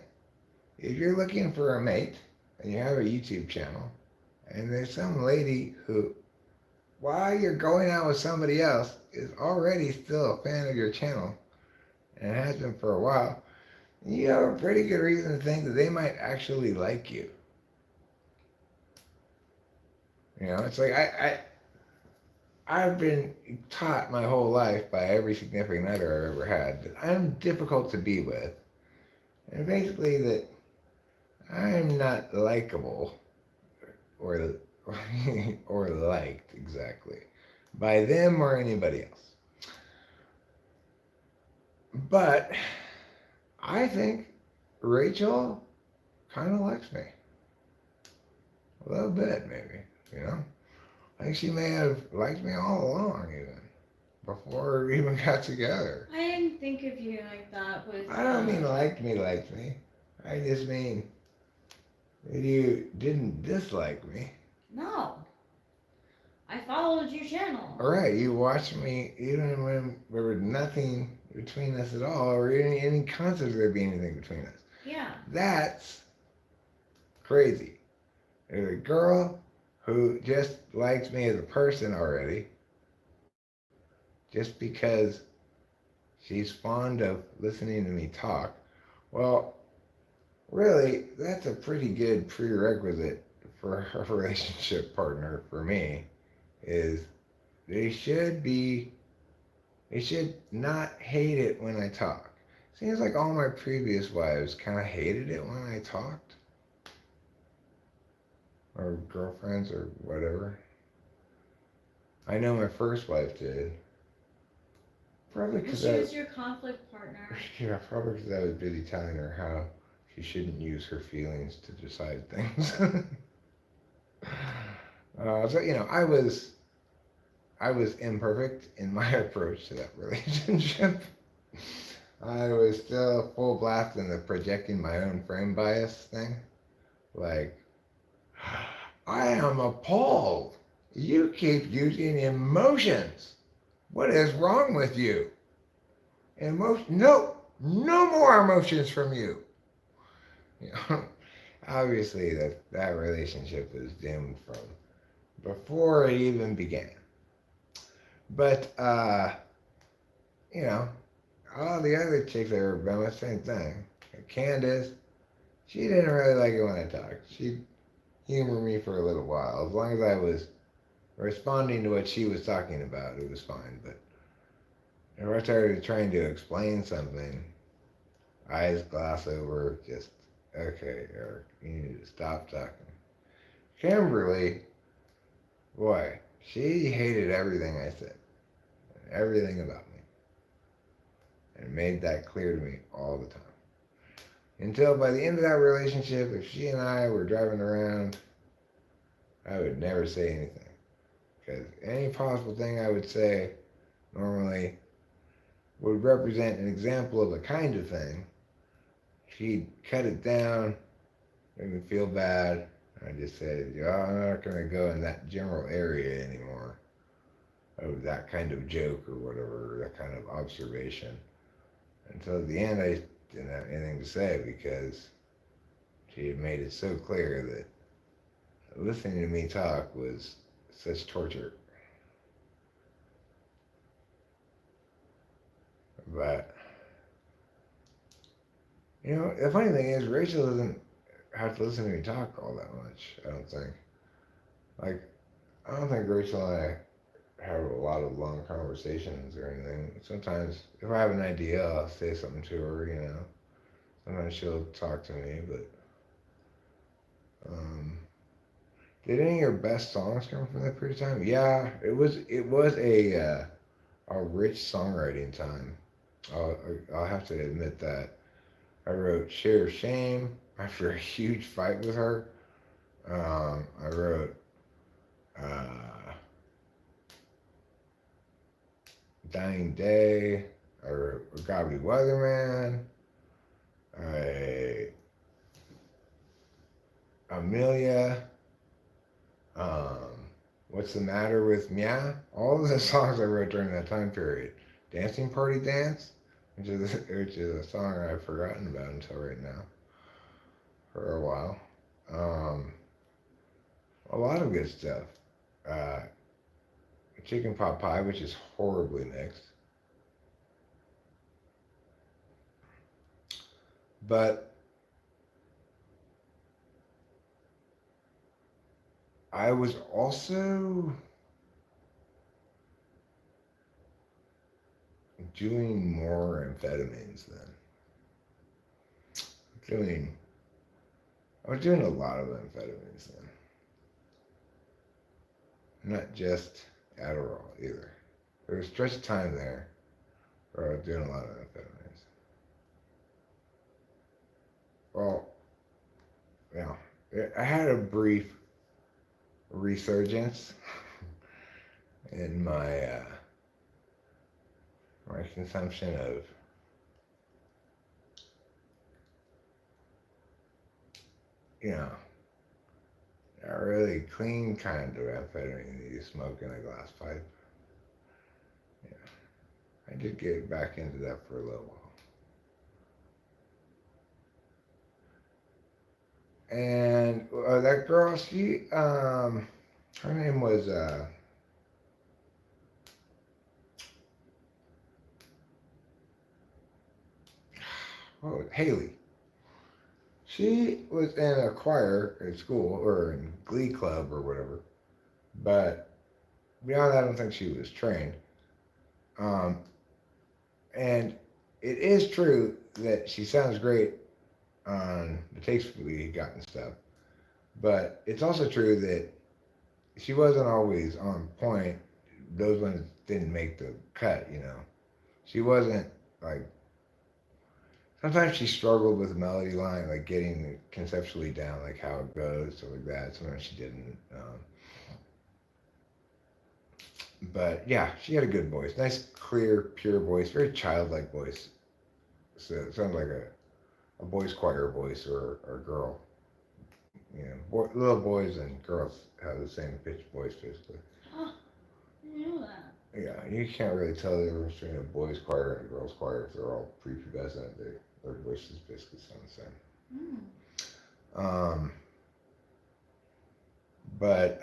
If you're looking for a mate and you have a YouTube channel and there's some lady who, while you're going out with somebody else, is already still a fan of your channel and has been for a while, you have a pretty good reason to think that they might actually like you. You know, it's like I've been taught my whole life by every significant other I've ever had that I'm difficult to be with. And basically that I'm not likable or or liked exactly by them or anybody else. But I think Rachel kind of likes me. A little bit, maybe, you know? I think she may have liked me all along, even, before we even got together. I didn't think of you like that, but I don't mean liked me. I just mean that you didn't dislike me. no. I followed your channel. All right, you watched me even when there was nothing between us at all, or any concept of there being anything between us. Yeah. That's crazy. There's a girl who just likes me as a person already, just because she's fond of listening to me talk. Well, really, that's a pretty good prerequisite for a relationship partner for me, is they should not hate it when I talk. Seems like all my previous wives kind of hated it when I talked. Or girlfriends or whatever. I know my first wife did. Probably because She was your conflict partner. Yeah, probably because I was busy telling her how she shouldn't use her feelings to decide things. So you know, I was imperfect in my approach to that relationship. I was still full blast in the projecting my own frame bias thing. Like, I am appalled. You keep using emotions. What is wrong with you? No more emotions from you. You know, obviously that relationship was doomed from before it even began. But you know, all the other chicks I ever been with, same thing. Candace, she didn't really like it when I talked. She humored me for a little while. As long as I was responding to what she was talking about, it was fine. But if I started trying to explain something, eyes glass over, just, okay, Eric, you need to stop talking. Kimberly, boy, she hated everything I said, everything about me, and made that clear to me all the time. Until by the end of that relationship, if she and I were driving around, I would never say anything. Because any possible thing I would say normally would represent an example of a kind of thing. She'd cut it down, make me feel bad. I just said, I'm not going to go in that general area anymore of that kind of joke or whatever, that kind of observation. Until at the end, I didn't have anything to say because she had made it so clear that listening to me talk was such torture. But you know, the funny thing is, Rachel doesn't have to listen to me talk all that much. I don't think. Like, I don't think Rachel and I have a lot of long conversations or anything. Sometimes, if I have an idea, I'll say something to her. You know, sometimes she'll talk to me. But um, did any of your best songs come from that period of time? Yeah, it was a rich songwriting time. I'll I'll have to admit that. I wrote Share Shame after a huge fight with her. I wrote uh, Dying Day. I wrote Gobby Weatherman. I Amelia. Um, What's the Matter with Mia? All of the songs I wrote during that time period. Dancing Party Dance, which is a song I've forgotten about until right now for a while. Um, a lot of good stuff. Uh, Chicken Pot Pie, which is horribly mixed. But I was also doing more amphetamines then. Doing, I was doing a lot of amphetamines then. Not just Adderall either. There was a stretch of time there where I was doing a lot of amphetamines. Well, yeah, I had a brief resurgence in my consumption of, you know, a really clean kind of amphetamine that you smoke in a glass pipe. Yeah, I did get back into that for a little while. And that girl, her name was Haley. She was in a choir at school or in glee club or whatever, but beyond that, I don't think she was trained. Um, and it is true that she sounds great on the tapes we got and stuff, but it's also true that she wasn't always on point. Those ones didn't make the cut, you know. She wasn't like, sometimes she struggled with the melody line, like getting it conceptually down, like how it goes, stuff like that. Sometimes she didn't. But yeah, she had a good voice. Nice, clear, pure voice. Very childlike voice. So it sounds like a boys' choir voice or a girl. You know, little boys and girls have the same pitch voice, basically. Oh, I knew that. Yeah, you can't really tell the difference between a boys' choir and a girls' choir if they're all prepubescent. Their voices basically sound the same. Mm. Um, but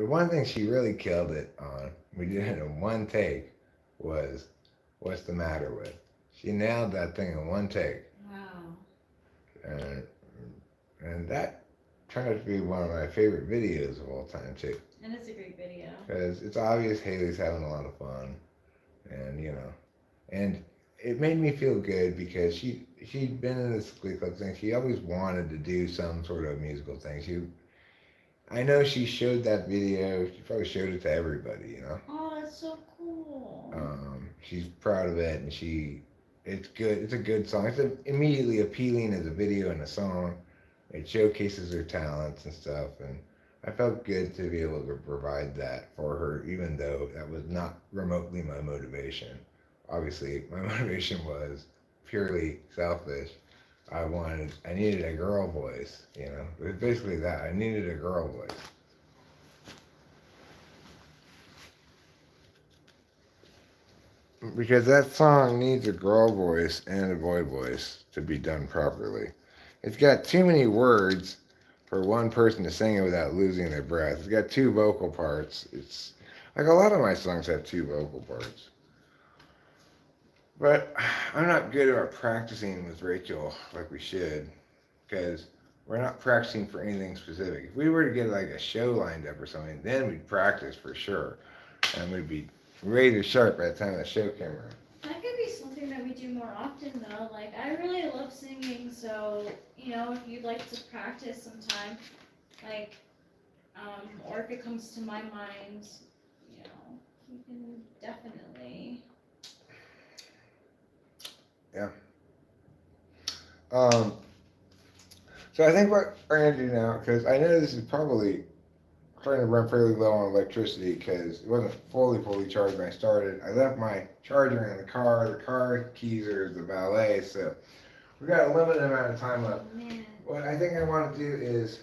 one thing she really killed it on, we did it in one take, was What's the Matter With? She nailed that thing in one take. Wow. And and that turned out to be one of my favorite videos of all time too. And it's a great video. Because it's obvious Haley's having a lot of fun, and you know, and it made me feel good because she'd been in this Glee Club thing. She always wanted to do some sort of musical thing. I know she showed that video. She probably showed it to everybody, you know. Oh, that's so cool. She's proud of it, and it's good. It's a good song. It's immediately appealing as a video and a song. It showcases her talents and stuff, and I felt good to be able to provide that for her, even though that was not remotely my motivation. Obviously, my motivation was purely selfish. I needed a girl voice, you know. It was basically that. I needed a girl voice. because that song needs a girl voice and a boy voice to be done properly. It's got too many words for one person to sing it without losing their breath. It's got two vocal parts. It's like a lot of my songs have two vocal parts. But I'm not good about practicing with Rachel like we should, because we're not practicing for anything specific. If we were to get like a show lined up or something, then we'd practice for sure, and we'd be razor sharp by the time the show came around. That could be something that we do more often though. Like I really love singing, so if you'd like to practice sometime, like, or if it comes to my mind, you can definitely. Yeah. So I think what we're gonna do now, because I know this is probably starting to run fairly low on electricity because it wasn't fully charged when I started. I left my charger in the car. The car keys are the valet, so we got a limited amount of time left. Man. What I think I want to do is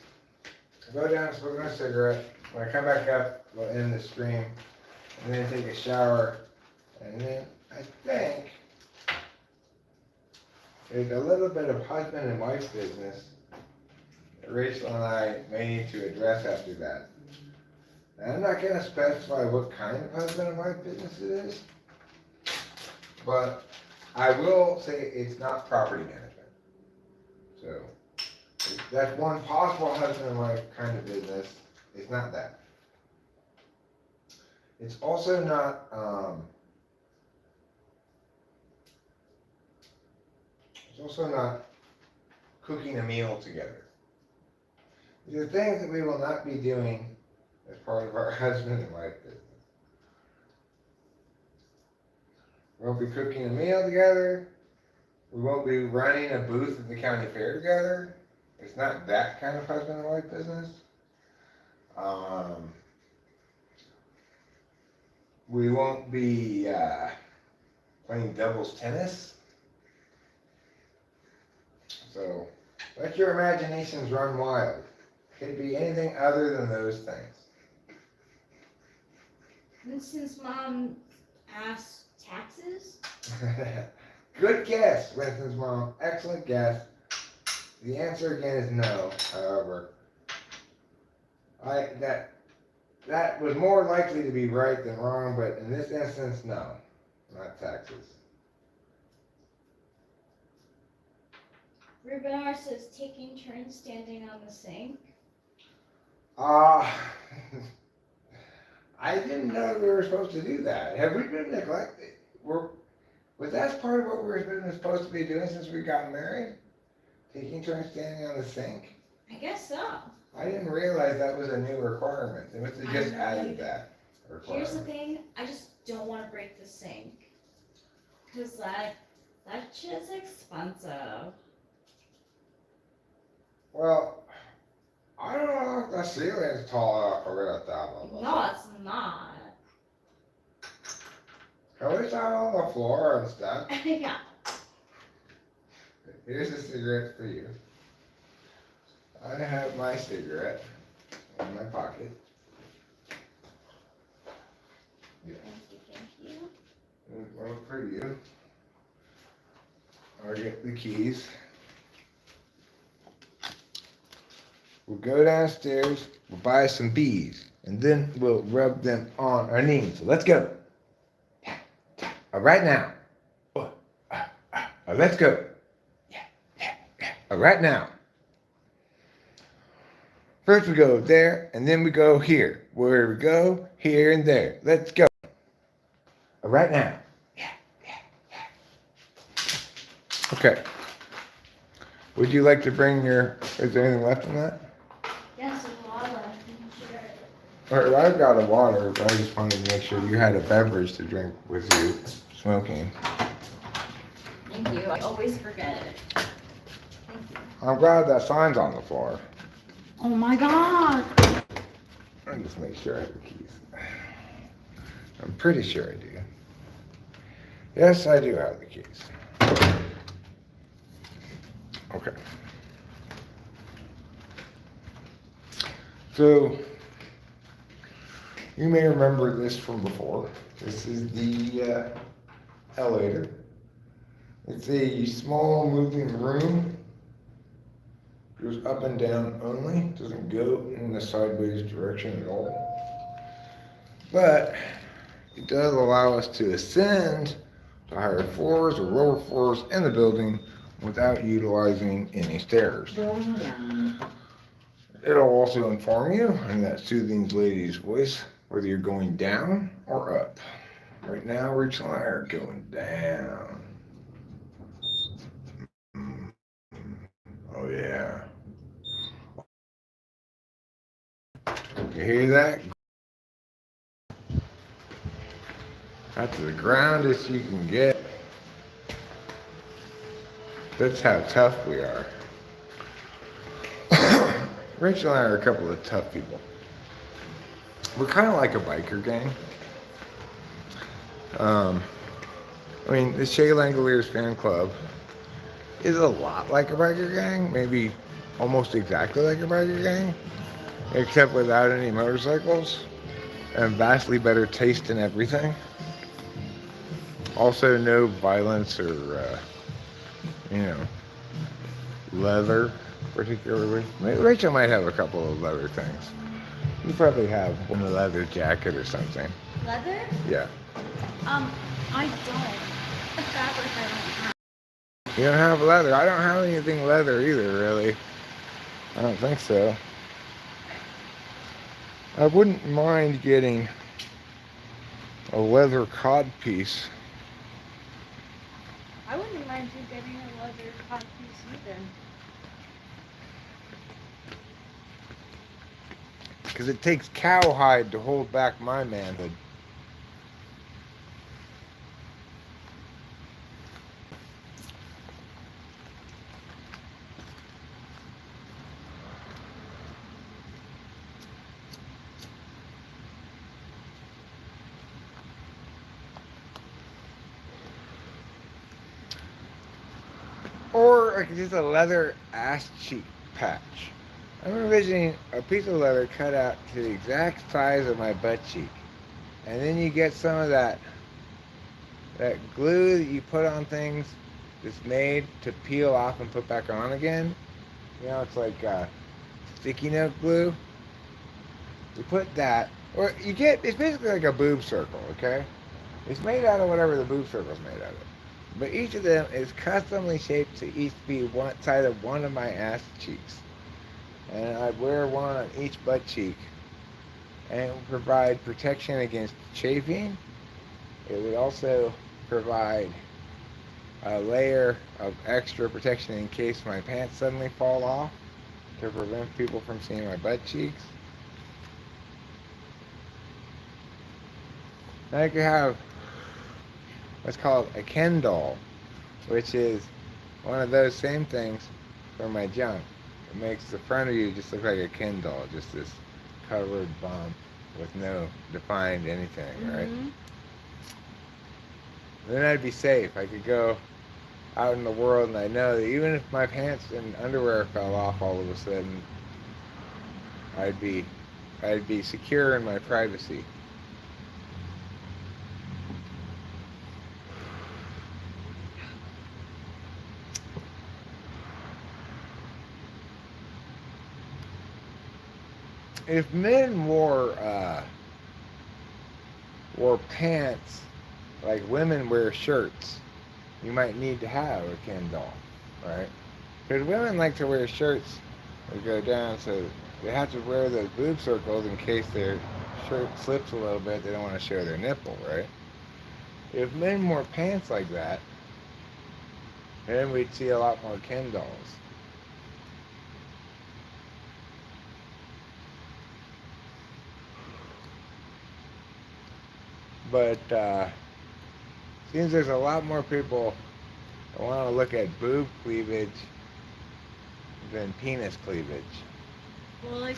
go down and smoke a cigarette. When I come back up, we'll end the stream, and then take a shower, and then I think there's a little bit of husband and wife business that Rachel and I may need to address after that. Now, I'm not going to specify what kind of husband and wife business it is, but I will say it's not property management. So that's one possible husband and wife kind of business. It's not that. It's also not cooking a meal together. These are things that we will not be doing as part of our husband and wife business. We won't be cooking a meal together. We won't be running a booth at the county fair together. It's not that kind of husband and wife business. We won't be playing doubles tennis. So let your imaginations run wild. Could be anything other than those things. Winston's mom asked taxes? Good guess, Winston's mom. Excellent guess. The answer again is no, however. That was more likely to be right than wrong, but in this instance, no. Not taxes. Rubenar says taking turns standing on the sink. I didn't know we were supposed to do that. Have we been neglected? Was that part of what we've been supposed to be doing since we got married? Taking turns standing on the sink? I guess so. I didn't realize that was a new requirement. They must have just added that requirement. Here's the thing, I just don't want to break the sink. Because that shit's expensive. Well, I don't know if the ceiling's tall enough for real that. No, it's not. Can we stand on the floor and stuff? Yeah. Here's a cigarette for you. I have my cigarette in my pocket. Thank you. There's one for you. I'll get the keys. We'll go downstairs, we'll buy some bees, and then we'll rub them on our knees. So let's go. Right now. Let's go. Right now. First we go there, and then we go here. Where we go, here and there. Let's go. Right now. Okay. Would you like to bring is there anything left in that? Yes, a lot of All right, well, I've got a water, but I just wanted to make sure you had a beverage to drink with you smoking. Thank you. I always forget it. Thank you. I'm glad that sign's on the floor. Oh my god. I'll just make sure I have the keys. I'm pretty sure I do. Yes, I do have the keys. Okay. So, you may remember this from before. This is the elevator. It's a small moving room. Goes up and down only. Doesn't go in the sideways direction at all. But it does allow us to ascend to higher floors or lower floors in the building without utilizing any stairs. Going down. It'll also inform you in that soothing lady's voice whether you're going down or up. Right now, Rachel and I are going down. Oh, yeah. You hear that? That's the groundest you can get. That's how tough we are. Rachel and I are a couple of tough people. We're kind of like a biker gang. I mean, the Shea Langoliers fan club is a lot like a biker gang, maybe almost exactly like a biker gang, except without any motorcycles and vastly better taste in everything. Also, no violence or, leather, particularly. Rachel might have a couple of leather things. You probably have a leather jacket or something. Leather? Yeah. I don't. The fabric I don't have. You don't have leather. I don't have anything leather either, really. I don't think so. I wouldn't mind getting a leather cod piece. I wouldn't mind you getting a leather codpiece either. Because it takes cowhide to hold back my manhood. Or like just a leather ass cheek patch. I'm envisioning a piece of leather cut out to the exact size of my butt cheek. And then you get some of that glue that you put on things that's made to peel off and put back on again. You know, it's like sticky note glue. You put that, or you get, it's basically like a boob circle, okay? It's made out of whatever the boob circle's made out of. But each of them is customly shaped to each be one side of one of my ass cheeks. And I'd wear one on each butt cheek. And it would provide protection against chafing. It would also provide a layer of extra protection in case my pants suddenly fall off to prevent people from seeing my butt cheeks. Now I could have what's called a Ken doll, which is one of those same things for my junk. It makes the front of you just look like a Ken doll, just this covered bump with no defined anything, right? Then I'd be safe. I could go out in the world and I know that even if my pants and underwear fell off all of a sudden, I'd be secure in my privacy. If men wore pants like women wear shirts, you might need to have a Ken doll, right? Because women like to wear shirts that go down, so they have to wear those boob circles in case their shirt slips a little bit. They don't want to show their nipple, right? If men wore pants like that, then we'd see a lot more Ken dolls. But seems there's a lot more people that want to look at boob cleavage than penis cleavage. Well, like,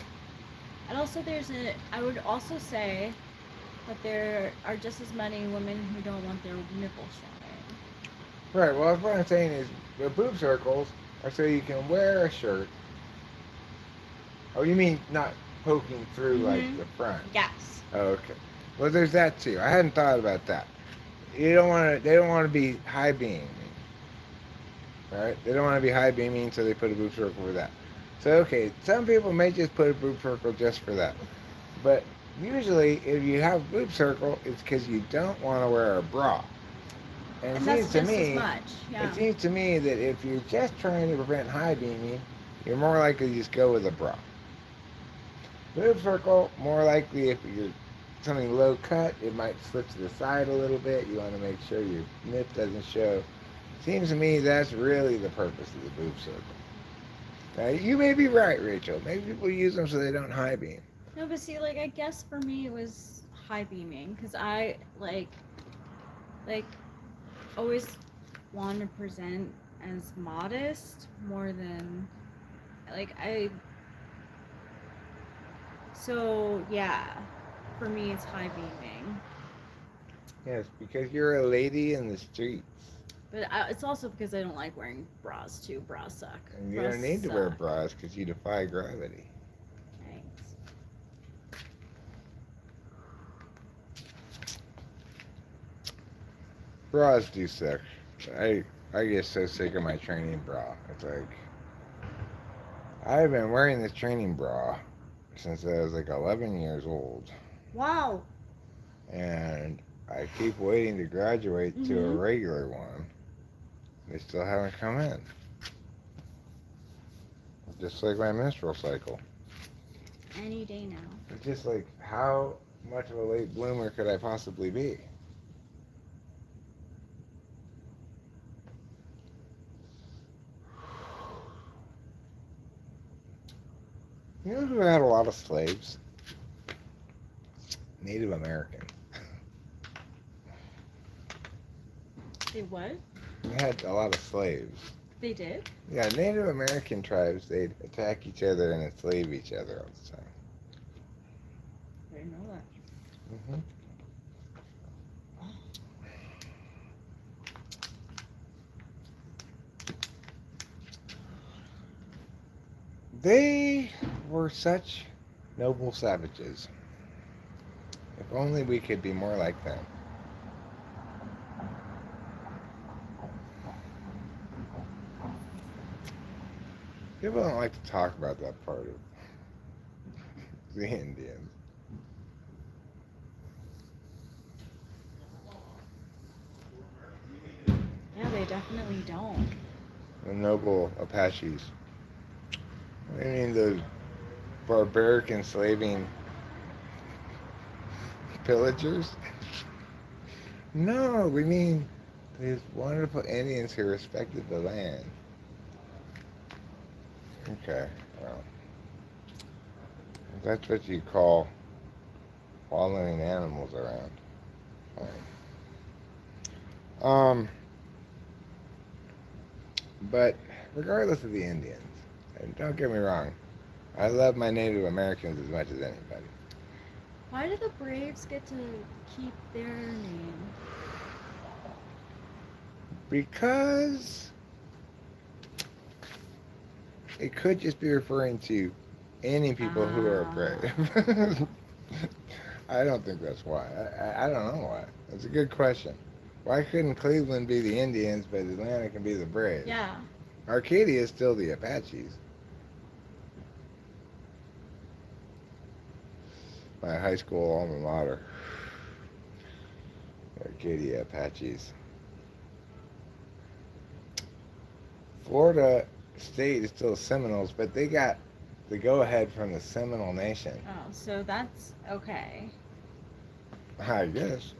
and also I would also say that there are just as many women who don't want their nipples showing. Right, well, what I'm saying is the boob circles are so you can wear a shirt. Oh, you mean not poking through like the front? Yes. Okay. Well, there's that too. I hadn't thought about that. you don't want to. They don't want to be high beaming, right? They don't want to be high beaming, so they put a boob circle for that. So okay, some people may just put a boob circle just for that, but usually if you have a boob circle, it's because you don't want to wear a bra. And And that's just as much. Yeah. it seems to me that if you're just trying to prevent high beaming, you're more likely to just go with a bra. Boob circle, more likely if you're something low cut, it might slip to the side a little bit. You want to make sure your nip doesn't show. Seems to me that's really the purpose of the boob circle. Now, you may be right, Rachel. Maybe people use them so they don't high beam. No, but see, like, I guess for me it was high beaming because I like always want to present as modest more than like I. So yeah, for me it's high beaming, Yes, because you're a lady in the streets. but it's also because I don't like wearing bras too. Bras suck. And you Bras don't need to wear suck. bras because you defy gravity. Thanks. Bras do suck. I get so sick of my training bra. It's like I've been wearing this training bra since I was like 11 years old, Wow. and I keep waiting to graduate to a Mhm. regular one. They still haven't come in. Just like my menstrual cycle. Any day now. It's just like how much of a late bloomer could I possibly be? You know who had a lot of slaves? Native American. They what? They had a lot of slaves. They did? Yeah, Native American tribes, they'd attack each other and enslave each other all the time. I didn't know that. hmm They were such noble savages. If only we could be more like them. People don't like to talk about that part of the Indians. Yeah, they definitely don't. The noble Apaches. I mean, the barbaric enslaving pillagers? No, we mean these wonderful Indians who respected the land. Okay, well, that's what you call following animals around. Fine. But regardless of the Indians, and don't get me wrong, I love my Native Americans as much as anybody. Why do the Braves get to keep their name? Because it could just be referring to any people who are brave. I don't think that's why. I don't know why. That's a good question. Why couldn't Cleveland be the Indians, but Atlanta can be the Braves? Yeah. Arcadia is still the Apaches. My high school alma mater. Arcadia Apaches. Florida State is still Seminoles, but they got the go-ahead from the Seminole Nation. Oh, so that's okay. I guess.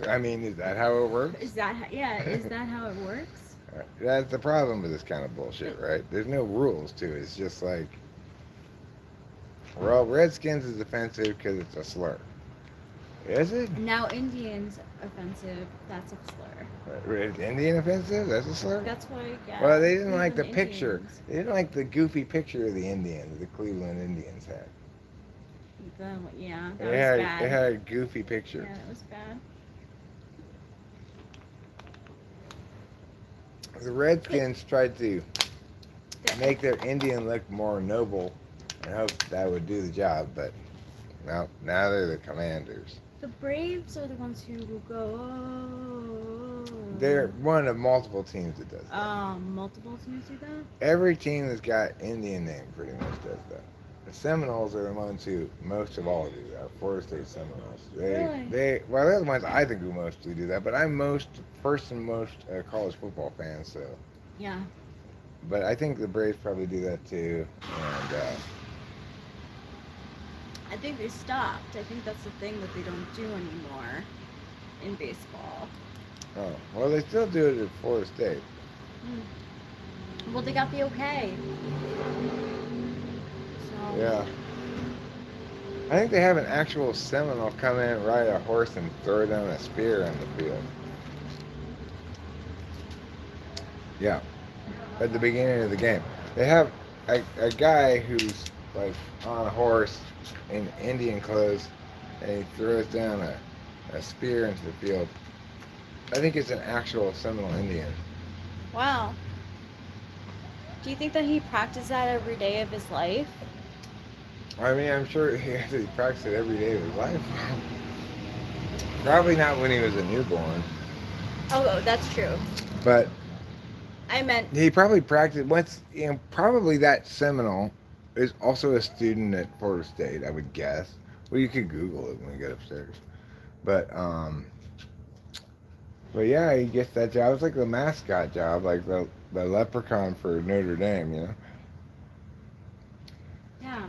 I mean, is that how it works? Is that is that how it works? That's the problem with this kind of bullshit, right? There's no rules to it. It's just like, well, Redskins is offensive because it's a slur. Is it? Now Indians offensive, that's a slur. Indian offensive? That's a slur? That's why, yeah. Well, they didn't like the Cleveland picture. Indians. They didn't like the goofy picture of the Indians the Cleveland Indians had. Yeah, that They was had, bad. they had a goofy picture. Yeah, that was bad. The Redskins tried to make their Indian look more noble and hoped that would do the job, but no, now they're the Commanders. The Braves are the ones who will go. They're one of multiple teams that does that. Multiple teams do that? Every team that's got Indian name pretty much does that. The Seminoles are the ones who most of all do that. Florida State Seminoles. Really? Well, they're the ones I think who mostly do that. But I'm first and most college football fan, so. Yeah. But I think the Braves probably do that too. And I think they stopped. I think that's the thing that they don't do anymore in baseball. oh, well, they still do it at Florida State. Well, they got the okay. So. Yeah. I think they have an actual Seminole come in, ride a horse, and throw down a spear in the field. Yeah. At the beginning of the game. They have a guy who's like on a horse in Indian clothes, and he throws down a spear into the field. I think it's an actual Seminole Indian. Wow. Do you think that he practiced that every day of his life? I mean, I'm sure he has to practice it every day of his life. Probably not when he was a newborn, Oh, that's true. but I meant, he probably practiced once. Probably that Seminole is also a student at Florida State, I would guess. Well, you could Google it when we get upstairs. But yeah, he gets that job. It's like the mascot job, like the leprechaun for Notre Dame, you know. yeah.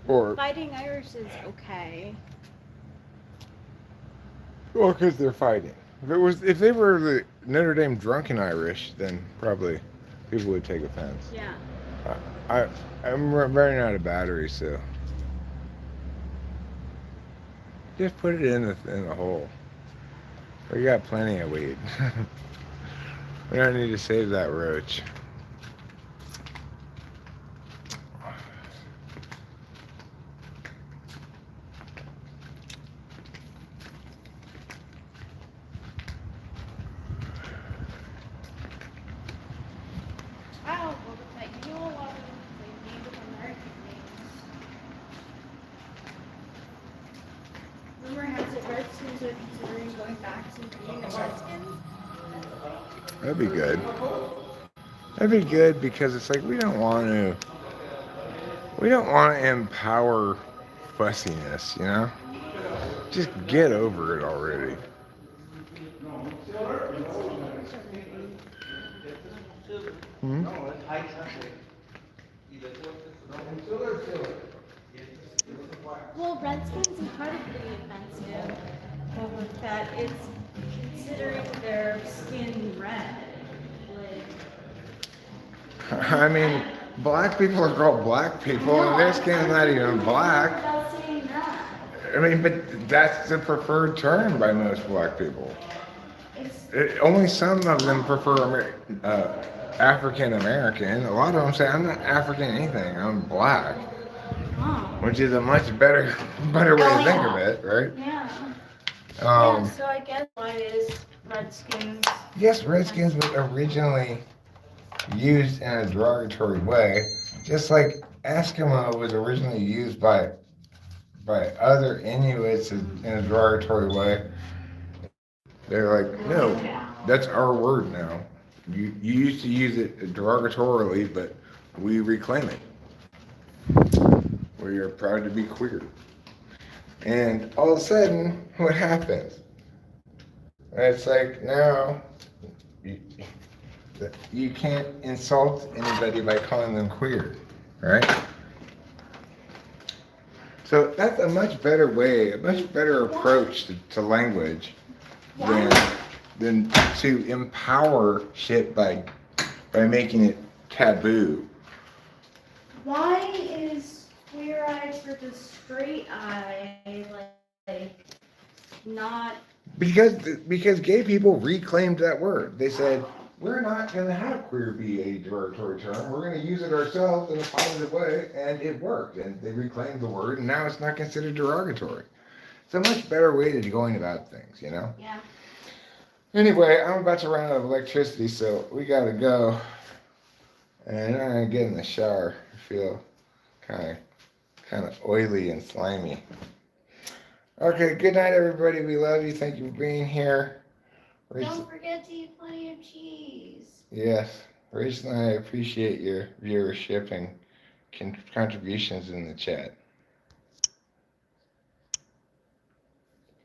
Or Fighting Irish is okay. well, because they're fighting. If they were the Notre Dame drunken Irish, then probably people would take offense. Yeah. I'm running out of battery, so just put it in the hole. We got plenty of weed. We don't need to save that roach. Wow, well, you know a lot of Native American names. Rumor has it Redskins are considering going back to being the Redskins. That'd be good. That'd be good because it's like we don't want to empower fussiness, you know? Just get over it already. Hmm? Well, Redskins is incredibly offensive over that it's considering their skin red. Like, I mean, black people are called black people, and their skin's not even black. without saying that. I mean, but that's the preferred term by most black people. It's Only some of them prefer African American. A lot of them say, I'm not African anything, I'm black. Which is a much better way to think of it, right? Yeah. Um, So I guess why is Redskins? Yes, Redskins was originally used in a derogatory way, just like Eskimo was originally used by other Inuits in a derogatory way. They're like, no, that's our word now. You used to use it derogatorily, but we reclaim it. We are proud to be queer. And all of a sudden, what happens? It's like, now, you can't insult anybody by calling them queer, right? So that's a much better way, a much better approach to language than to empower shit by making it taboo. Why is queer eye versus straight eye like not? Because gay people reclaimed that word. They said, we're not going to have queer be a derogatory term. We're going to use it ourselves in a positive way, and it worked. And they reclaimed the word, and now it's not considered derogatory. It's a much better way to going about things, you know? Yeah. Anyway, I'm about to run out of electricity, so we got to go. And I'm going to get in the shower. I feel kind of oily and slimy. Okay, good night, everybody. We love you. Thank you for being here. Don't forget to eat plenty of cheese. Yes, Rachel and I appreciate your viewership and contributions in the chat.